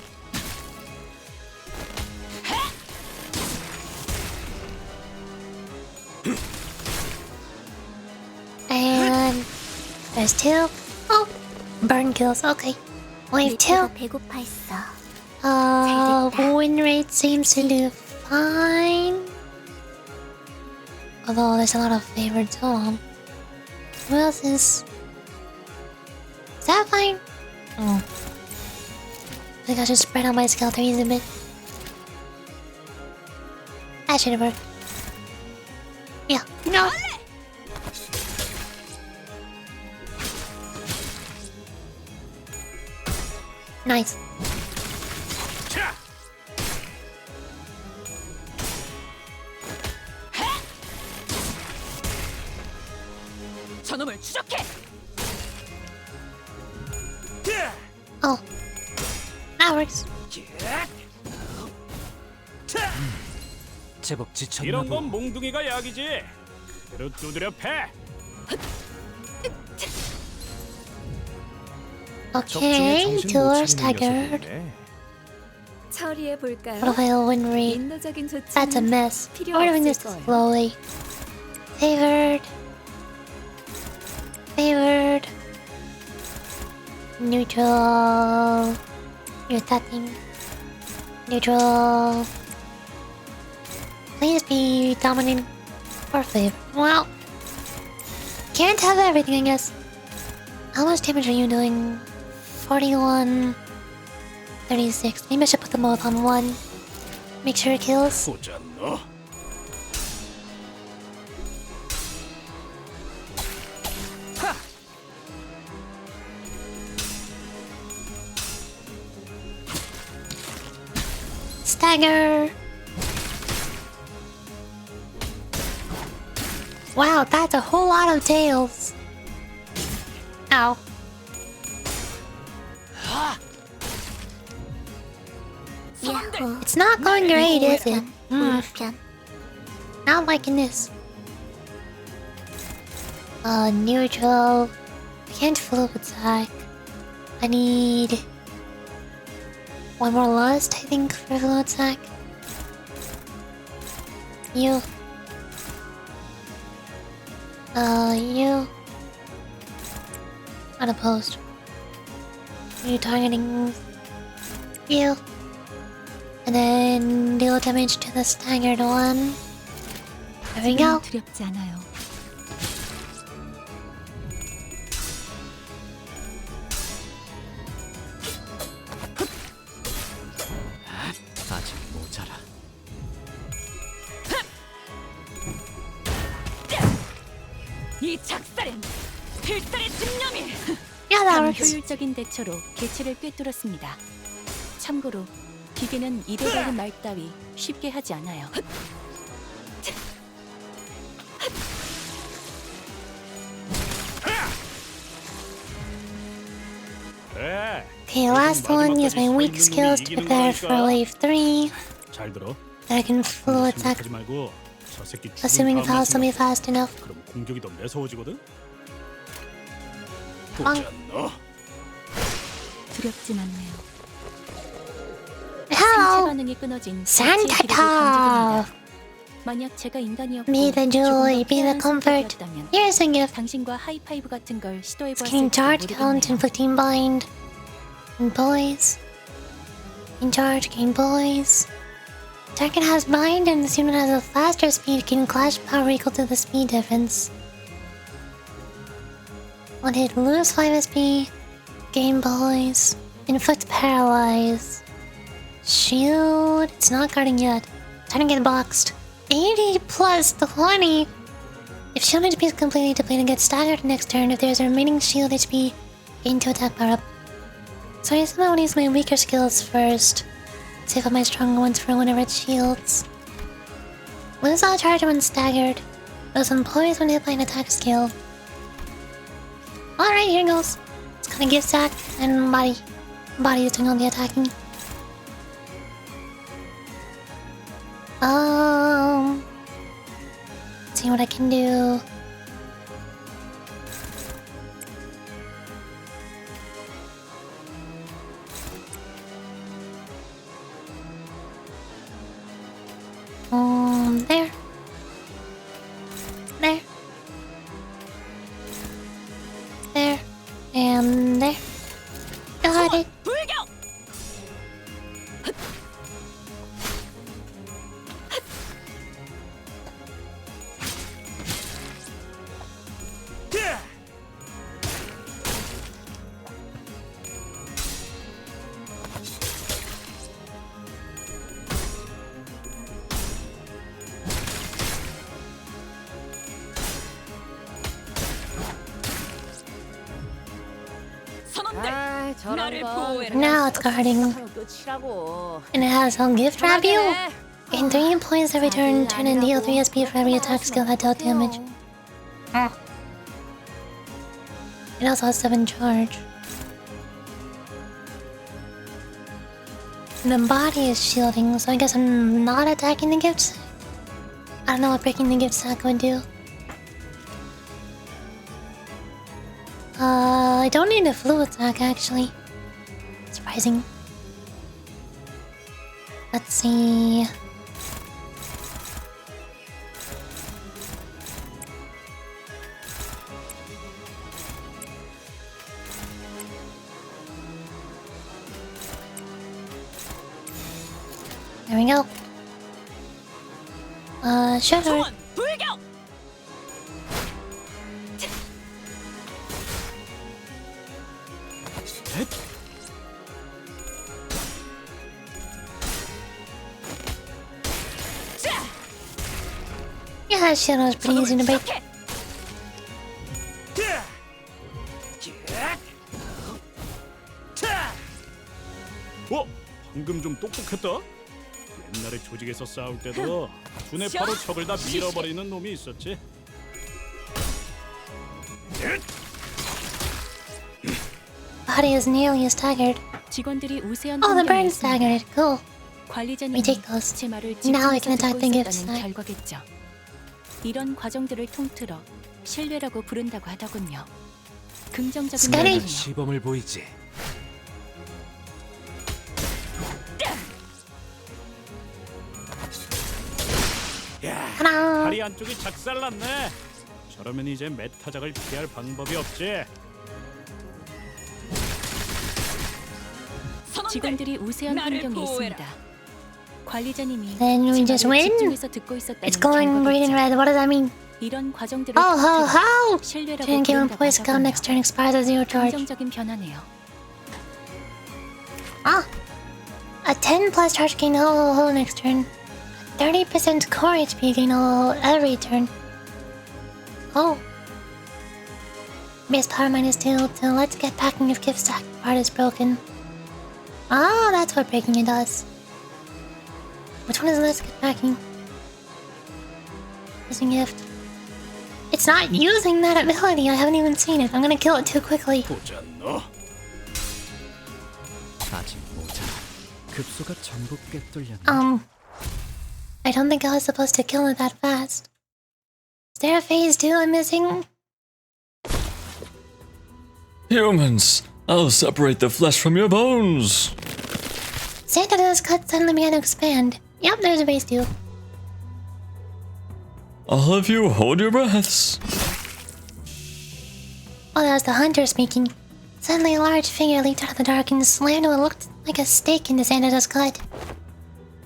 And there's two. Oh, burn kills. Okay. Wave two. 배고파했어. Win rate seems to do fine. Although there's a lot of favorites. Hold on. Who else is? Is that fine? Oh. I think I should spread out my skill trees a bit. That should work. Yeah. No. Nice. 저놈을 추적해. Oh. That works. 제법 지쳤나 이런 건 보고. 몽둥이가 약이지. 그대로 두드려 패. Okay, two are staggered. 처리해 볼까요? Profile win rate. 인도적인 조치는 That's a mess. 필요 We're doing this 없을 거예요. slowly. Favored. Favored. Neutral. You're that thing. Neutral. Please be dominant or favored. Well, can't have everything, I guess. How much damage are you doing? 41. 36. Maybe I should put them both on one. Make sure it kills. 보자 너. Stagger! Wow, that's a whole lot of tails. Ow. 야호. It's not going great, is it? 우리 편. Not liking this. Neutral. I can't full attack. I need one more lust, I think, for full attack. You. You. Unopposed. You targeting you. And then deal damage to the staggered one. There we go. 두렵지 않아요. 아직 모자라. 이 작살엔 필살의 집념이. Yeah, that 참 works. 효율적인 대처로 개체를 꿰뚫었습니다. 참고로 기계는 입에 달린 말 따위 쉽게 하지 않아요. 그래. Okay, last one. Use my weak skills to prepare for wave 3. 잘 들어. That I can full attack, 하지 말고 저 새끼 죽은 assuming it 다음만 follows me 생각해. fast enough. 그럼 공격이 더 매서워지거든. Bonk. 보자 너. 두렵진 않네요. 생체 Hello! 반응이 끊어진 Santa 개체의 기력을 Top! 던져줍니다. 만약 제가 인간이었고 Be the joy, be the comfort. 선택이었다면 Here's a gift. 당신과 하이파이브 같은 걸 시도해보았을지도 Scanning charge count, 모르겠네요. inflicting bind. And boys. In charge, gain boys. Target has bind and the unit has a faster speed, can clash power equal to the speed difference. One hit, lose 5 SP. Gain boys. Inflict paralyze. Shield. It's not guarding yet. Time to get boxed. 80 plus 20 If shield HP is completely depleted, gets staggered next turn if there's a remaining shield HP gained to attack power up. So I somehow want to use my weaker skills first. Save up my stronger ones for whenever it shields. Lose all charge when staggered. Those employees when hit by an attack skill. Alright, here goes. It's gonna give sack and body. Body is doing all the attacking. Let's see what I can do. There. There. There. And there. Got it. Now it's guarding. And it has a gift wrap you. Gain 3 points every turn and deal 3 SP for every attack skill that dealt damage. It also has 7 charge. And the body is shielding, so I guess I'm not attacking the gift sack. I don't know what breaking the gift sack would do. I don't need a flu attack actually. Surprising. Let's see. There we go. Sure. Yeah, that shit was pretty easy to break. 방금 좀 똑똑했다. 옛날에 조직에서 싸울 때도 두뇌 파로 척을 다 밀어버리는 놈이 있었지. Body is nearly staggered. 직원들이 우세한 Oh, the burn staggered. Cool. 관리자님이 take those. 제 말을 Now I can attack the gift 있었다는 sack. 결과겠죠. 이런 과정들을 통틀어 신뢰라고 부른다고 하더군요. 긍정적인 Steady. 면이네요. 시범을 보이지. 하나. 다리 안쪽이 작살났네. 저러면 이제 메타작을 피할 방법이 없지. 직원들이 우세한 환경에 있습니다. 관리자님이 Then we 제 just 말을 win? 집중해서 듣고 있었다는 It's going green and 결과겠죠. red. What does that mean? 이런 과정들을 Oh, ho, 통틀어 ho! 신뢰라고 Turn game 부른다고 employees count 하더군요. next turn expires at 0 charge. 긍정적인 변화네요. Ah! A 10 plus charge gain next turn. 30% core HP gain every turn. Oh. Base power -2 to let's get packing if gift stack part is broken. Oh, that's what breaking it does. Which one is let's get packing? Using gift. It's not using that ability. I haven't even seen it. I'm gonna kill it too quickly. 보자 너. 아직 모자. 급소가 전부 꿰뚫렸네. I don't think I was supposed to kill it that fast. Is there a phase 2 I'm missing? Humans, I'll separate the flesh from your bones. Santa's cut suddenly began to expand. Yep, there's a phase 2. All of you, hold your breaths. Oh, that was the hunter speaking. Suddenly a large figure leaped out of the dark and slammed what looked like a stake into Santa's gut.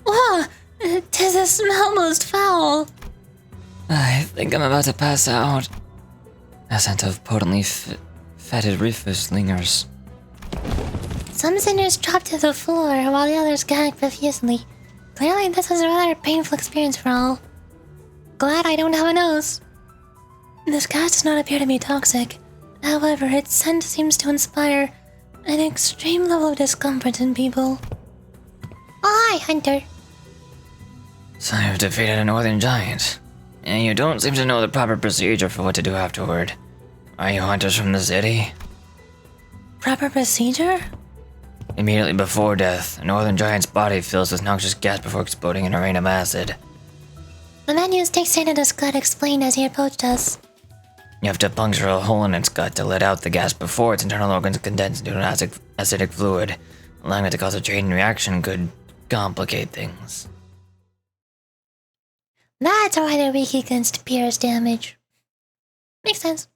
Whoa! 'Tis a smell most foul. I think I'm about to pass out. A scent of potently fetid reefers lingers. Some sinners dropped to the floor while the others gagged profusely. Clearly this was a rather painful experience for all. Glad I don't have a nose. This gas does not appear to be toxic. However, its scent seems to inspire an extreme level of discomfort in people. Oh, hi, Hunter. So you've defeated a northern giant, and you don't seem to know the proper procedure for what to do afterward. Are you hunters from the city? Proper procedure? Immediately before death, a northern giant's body fills with noxious gas before exploding in a rain of acid. The man used dictate in his gut explained as he approached us. You have to puncture a hole in its gut to let out the gas before its internal organs condense into an acidic fluid. Allowing it to cause a chain reaction could complicate things. That's why they're weak against Pierce damage. Makes sense.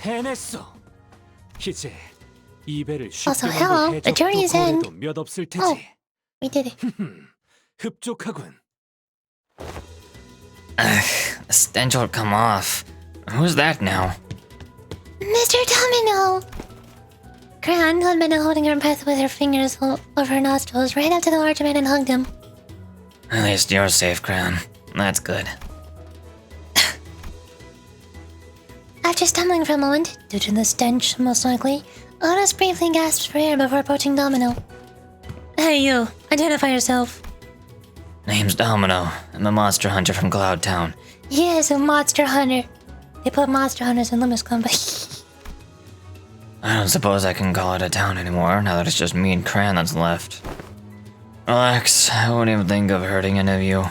해냈어. 이제 이배를 Also, 쉽게 hello, 만들 the journey's 해적도 end. 거래도 몇 없을 테지. Oh, we did it. 흡족하군. Ugh, the stench will come off. Who's that now? Mr. Domino! Cran, who had been holding her breath with her fingers over her nostrils, ran up to the large man and hugged him. At least you're safe, Crown. That's good. After stumbling for a moment, due to the stench, most likely, Otis briefly gasped for air before approaching Domino. Hey you, identify yourself. Name's Domino. I'm a monster hunter from Cloud Town. He is a monster hunter. They put monster hunters in Limbus Company. I don't suppose I can call it a town anymore, now that it's just me and Cran that's left. Relax, I wouldn't even think of hurting any of you.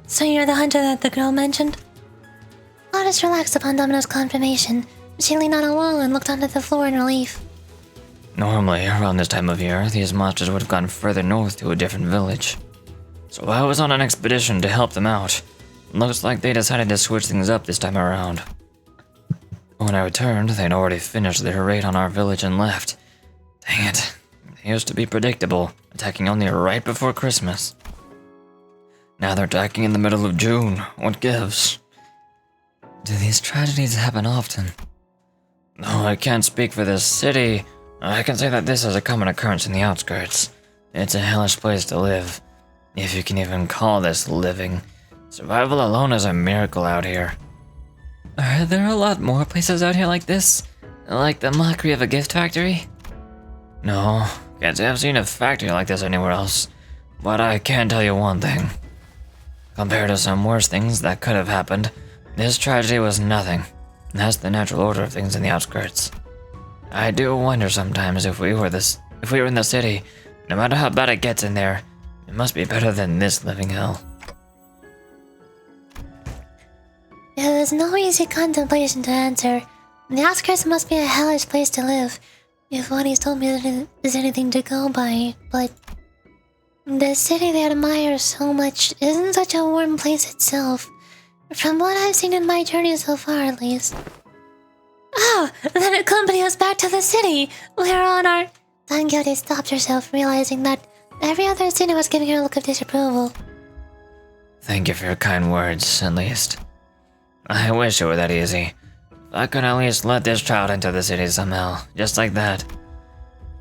So you're the hunter that the girl mentioned? Otis relaxed upon Domino's confirmation. She leaned on a wall and looked onto the floor in relief. Normally, around this time of year, these monsters would have gone further north to a different village. So I was on an expedition to help them out. Looks like they decided to switch things up this time around. When I returned, they'd already finished their raid on our village and left. Dang it. They used to be predictable, attacking only right before Christmas. Now they're attacking in the middle of June. What gives? Do these tragedies happen often? Though I can't speak for this city, I can say that this is a common occurrence in the outskirts. It's a hellish place to live, if you can even call this living. Survival alone is a miracle out here. Are there a lot more places out here like this? Like the mockery of a gift factory? No, can't say I've seen a factory like this anywhere else. But I can tell you one thing. Compared to some worse things that could have happened, this tragedy was nothing. That's the natural order of things in the outskirts. I do wonder sometimes if we were in the city, no matter how bad it gets in there, it must be better than this living hell. It was no easy contemplation to answer. The outskirts must be a hellish place to live, if what he's told me is anything to go by, but the city they admire so much isn't such a warm place itself. From what I've seen in my journey so far, at least. Oh, then accompany us back to the city. We're on our... Don Quixote stopped herself, realizing that every other sinner was giving her a look of disapproval. Thank you for your kind words, at least. I wish it were that easy. If I could at least let this child into the city somehow, just like that.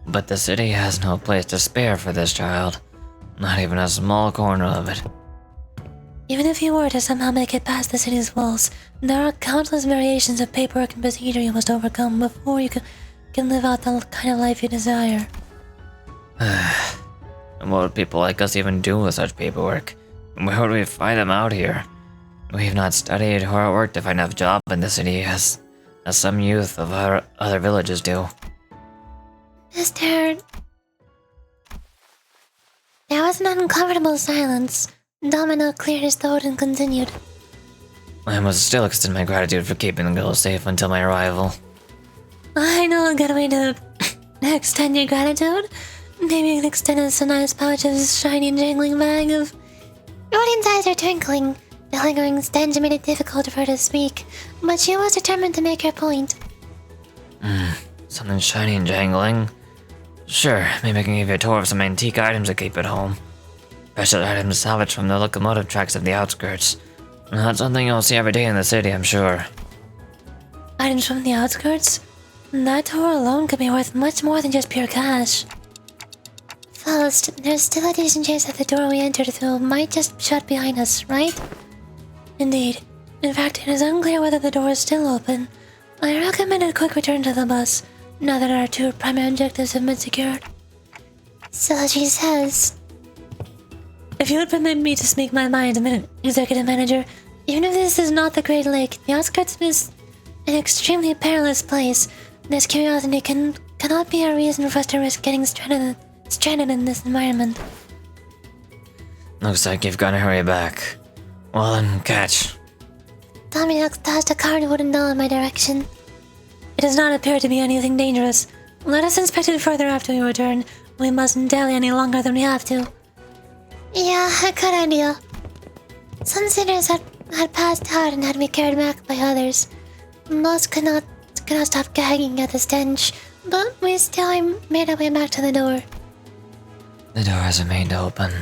But the city has no place to spare for this child. Not even a small corner of it. Even if you were to somehow make it past the city's walls, there are countless variations of paperwork and procedure you must overcome before you can live out the kind of life you desire. And what would people like us even do with such paperwork? Where would we find them out here? We've not studied or worked to find a job in the city as some youth of our other villages do. Mr. There was an uncomfortable silence. Domino cleared his throat and continued. I must still extend my gratitude for keeping the girl safe until my arrival. I know a good way to extend your gratitude. Maybe you can extend us a nice pouch of shiny and jangling bag of... Jordan's eyes are twinkling. The lingering stench made it difficult for her to speak, but she was determined to make her point. Something shiny and jangling? Sure, maybe I can give you a tour of some antique items to keep at home. Precious items salvaged from the locomotive tracks of the outskirts. Not something you'll see every day in the city, I'm sure. Items from the outskirts? That tour alone could be worth much more than just pure cash. First, there's still a decent chance that the door we entered through might just shut behind us, right? Indeed. In fact, it is unclear whether the door is still open. I recommend a quick return to the bus, now that our two primary objectives have been secured. So she says. If you would permit me to speak my mind a minute, Executive Manager, even if this is not the Great Lake, the outskirts is an extremely perilous place. This curiosity cannot be a reason for us to risk getting stranded in this environment. Looks like you've got to hurry back. Well then, catch. Tommy tossed a card wooden doll in my direction. It does not appear to be anything dangerous. Let us inspect it further after we return. We mustn't dally any longer than we have to. Yeah, a good idea. Some sinners had passed out and had to be carried back by others. Most could not stop gagging at the stench, but we still made our way back to the door. The door has remained open.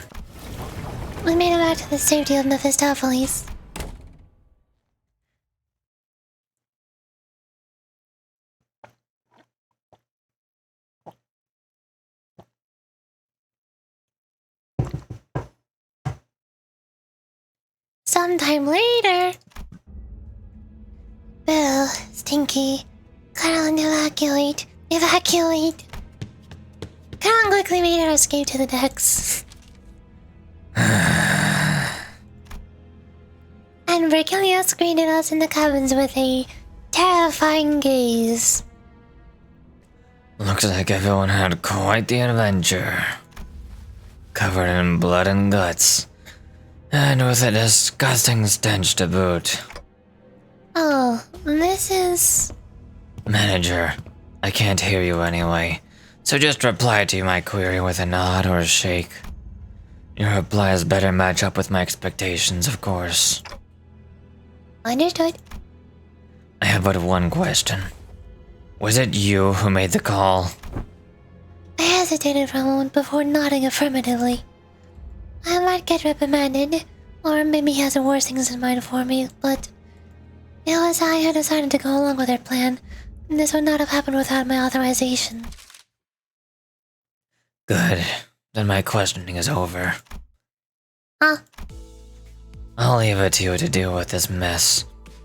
We made it back to the safety of Mephistopheles. Sometime later. Bill, Stinky, Carl and evacuate. Carl quickly made our escape to the decks. And Virgilius greeted us in the cabins with a terrifying gaze. Looks like everyone had quite the adventure. Covered in blood and guts. And with a disgusting stench to boot. Oh, this is... Manager, I can't hear you anyway, so just reply to my query with a nod or a shake. Your replies better match up with my expectations, of course. Understood. I have but one question. Was it you who made the call? I hesitated for a moment before nodding affirmatively. I might get reprimanded, or maybe he has worse things in mind for me, but it was I who decided to go along with their plan. This would not have happened without my authorization. Good. Then my questioning is over. Huh? I'll leave it to you to deal with this mess.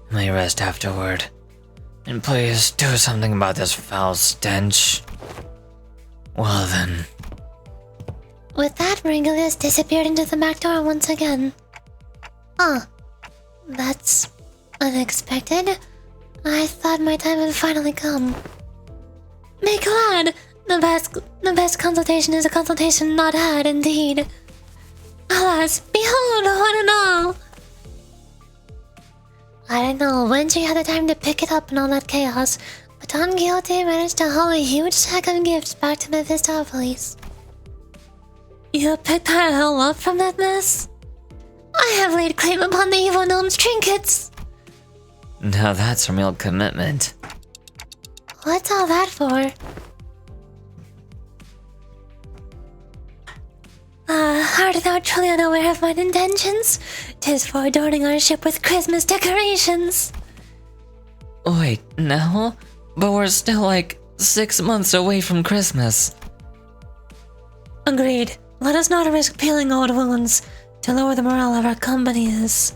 You may rest afterward. And please do something about this foul stench. Well then. With that, Ringulus disappeared into the back door once again. Huh. That's unexpected. I thought my time had finally come. Be glad! The best consultation is a consultation not had, indeed. Alas, behold, one and all! I don't know when she had the time to pick it up in all that chaos, but Don Quixote managed to haul a huge sack of gifts back to Mephistopheles. You picked that hell up from that mess? I have laid claim upon the evil gnome's trinkets! Now that's a real commitment. What's all that for? Art thou truly unaware of mine intentions? 'Tis for adorning our ship with Christmas decorations. Wait, no? But we're still like 6 months away from Christmas. Agreed. Let us not risk peeling old wounds. To lower the morale of our company is...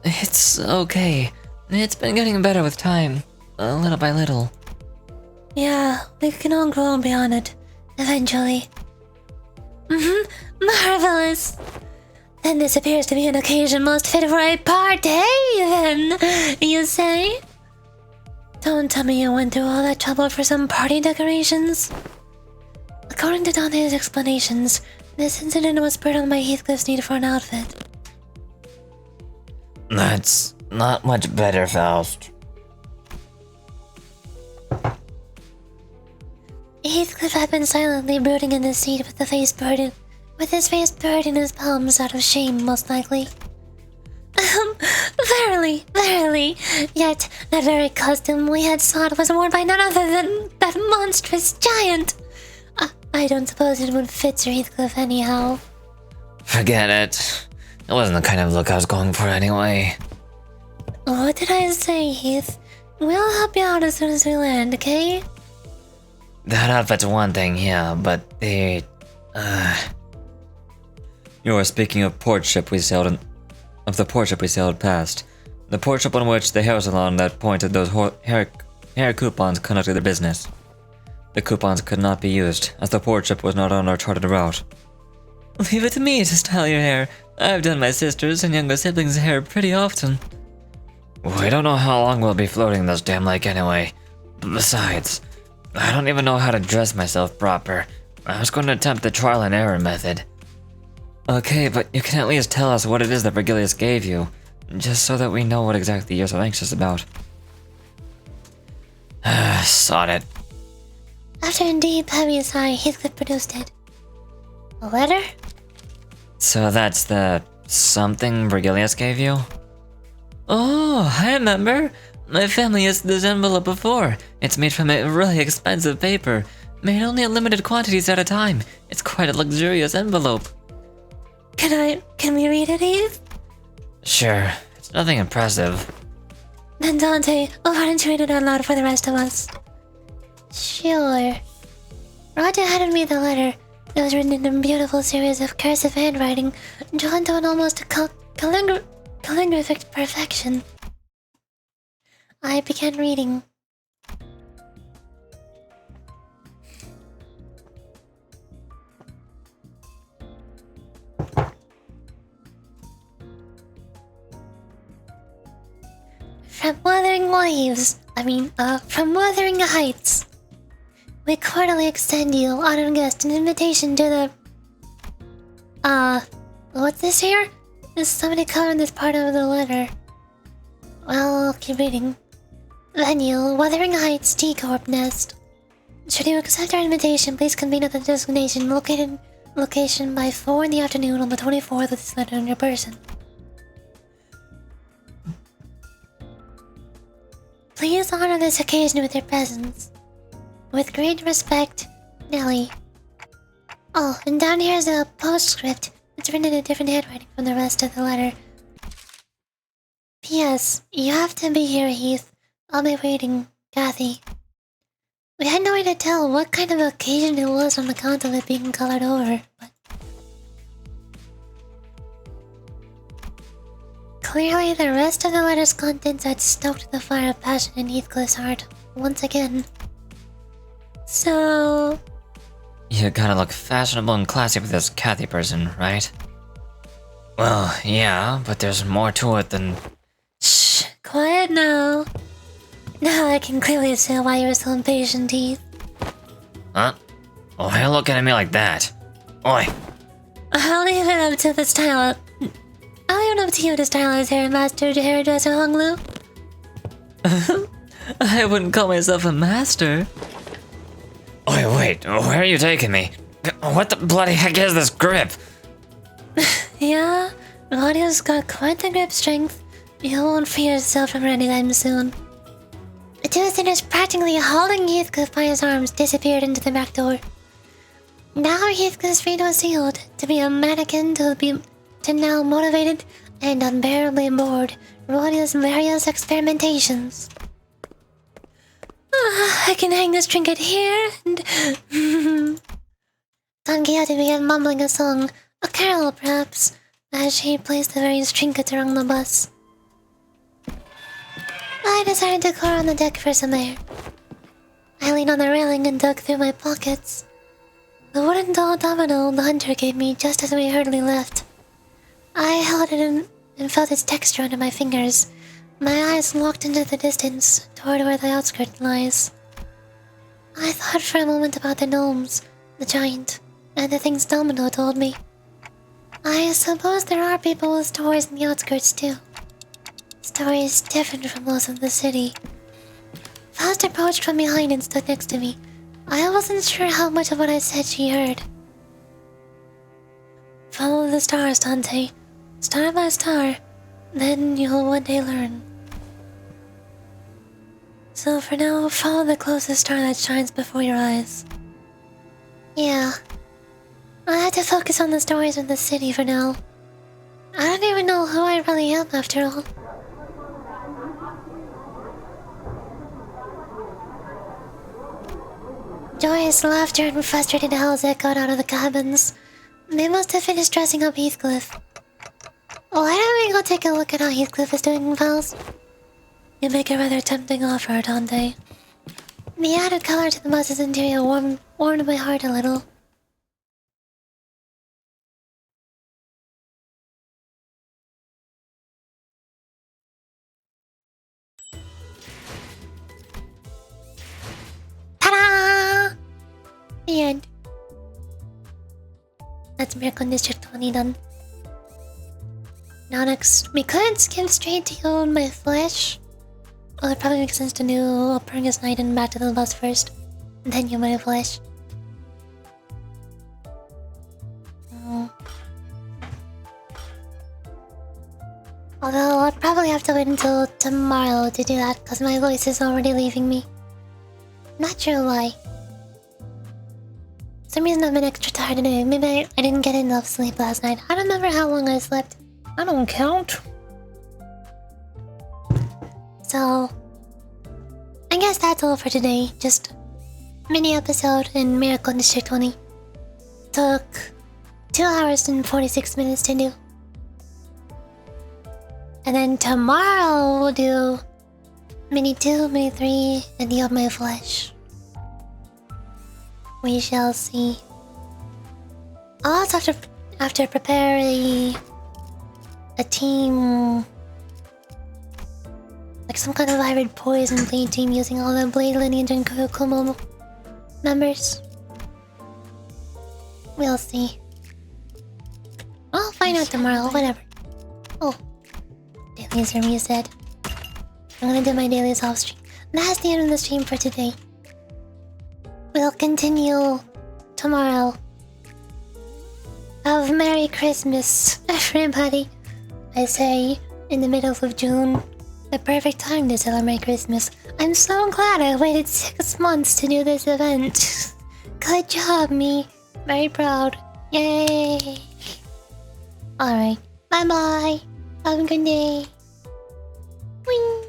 It's okay. It's been getting better with time. Little by little. Yeah, we can all grow beyond it. Eventually. Marvelous! Then this appears to be an occasion most fit for a party, then, you say? Don't tell me you went through all that trouble for some party decorations. According to Dante's explanations, this incident was spurred on by Heathcliff's need for an outfit. That's not much better, Faust. Heathcliff had been silently brooding in the seat with his face buried in his palms out of shame, most likely. Verily, verily. Yet, that very costume we had sought was worn by none other than that monstrous giant. I don't suppose it would fit Sir Heathcliff anyhow. Forget it. It wasn't the kind of look I was going for anyway. What did I say, Heath? We'll help you out as soon as we land, okay? That outfit's one thing, yeah, but the... You are speaking of port ship we sailed in... of the port ship we sailed past. The port ship on which the hair salon that pointed those hair coupons conducted their business. The coupons could not be used, as the port ship was not on our charted route. Leave it to me to style your hair. I've done my sister's and younger siblings' hair pretty often. We don't know how long we'll be floating this damn lake anyway. Besides, I don't even know how to dress myself proper. I was going to attempt the trial and error method. Okay, but you can at least tell us what it is that Virgilius gave you, just so that we know what exactly you're so anxious about. Sod it. After a deep, heavy sigh, Heathcliff produced it. A letter? So that's the something Virgilius gave you? Oh, I remember. My family used this envelope before. It's made from a really expensive paper, made only in limited quantities at a time. It's quite a luxurious envelope. Can we read it, Eve? Sure, it's nothing impressive. Then Dante, why don't you read it out loud for the rest of us? Sure. Roger handed me the letter. It was written in a beautiful series of cursive handwriting, drawn to an almost calligraphic perfection. I began reading. From Wuthering Heights. We cordially extend you, honored guest, an invitation to the... what's this here? There's somebody colored this part of the letter. Well, I'll keep reading. Venue, Wuthering Heights, T-Corp Nest. Should you accept our invitation, please convene at the location by 4 in the afternoon on the 24th with this letter on your person. Please honor this occasion with your presence. With great respect, Nelly. Oh, and down here is a postscript. It's written in a different handwriting from the rest of the letter. P.S. You have to be here, Heath. I'll be waiting, Kathy. We had no way to tell what kind of occasion it was on account of it being colored over, but... Clearly, the rest of the letter's contents had stoked the fire of passion in Heathcliff's heart once again. So... You gotta look fashionable and classy for this Kathy person, right? Well, yeah, but there's more to it than... Shh, quiet now. Now I can clearly see why you're so impatient, Heath. Huh? Oh, why are you looking at me like that? Oi! I'll leave it up to the style... I'll leave it up to you to style his hair, Master Hairdresser Honglu. I wouldn't call myself a master. Oi, wait, where are you taking me? What the bloody heck is this grip? Yeah, Claudia's got quite the grip strength. You won't free yourself from her anytime soon. The two sinners practically hauling Heathcliff by his arms disappeared into the back door. Now Heathcliff's fate was sealed, to be a mannequin to now motivated and unbearably bored Claudia's various experimentations. I can hang this trinket here and... Don Quixote began mumbling a song, a carol perhaps, as she placed the various trinkets around the bus. I decided to go on the deck for some air. I leaned on the railing and dug through my pockets. The wooden doll domino the hunter gave me just as we hurriedly left. I held it in and felt its texture under my fingers. My eyes locked into the distance, toward where the outskirt lies. I thought for a moment about the gnomes, the giant, and the things Domino told me. I suppose there are people with stories in the outskirts too. Stories different from those of the city. Faust approached from behind and stood next to me. I wasn't sure how much of what I said she heard. Follow the stars, Dante. Star by star. Then you'll one day learn. So for now, follow the closest star that shines before your eyes. Yeah. I have to focus on the stories of the city for now. I don't even know who I really am after all. Joyous laughter and frustrated howls echoed out of the cabins. They must have finished dressing up Heathcliff. Why don't we go take a look at how Heathcliff is doing, pals? You make a rather tempting offer, don't they? The added color to the bus's interior warmed my heart a little. Ta-da! The end. That's Miracle District 20 done. Now next, we could skip straight to you my flesh. Well, it probably makes sense to do Operingus Night and back to the bus first, and then you my flesh. Although I'll probably have to wait until tomorrow to do that, because my voice is already leaving me. Not sure why. For some reason I've been extra tired today. Maybe I didn't get enough sleep last night. I don't remember how long I slept. I don't count. So, I guess that's all for today. Just mini episode in Miracle in District 20. Took 2 hours and 46 minutes to do. And then tomorrow we'll do mini 2, mini 3, and Heal My Flesh. We shall see. I'll also have to prepare a team, like some kind of hybrid poison blade team using all the blade lineage and Kumo members. We'll see. I'll find out tomorrow, whatever. Oh, dailies are reset. I'm gonna do my dailies off stream. That's the end of the stream for today. We'll continue tomorrow. Have Merry Christmas, everybody. I say, in the middle of June, the perfect time to celebrate Christmas. I'm so glad I waited 6 months to do this event. Good job, me. Very proud. Yay! Alright, bye bye. Have a good day. Wing.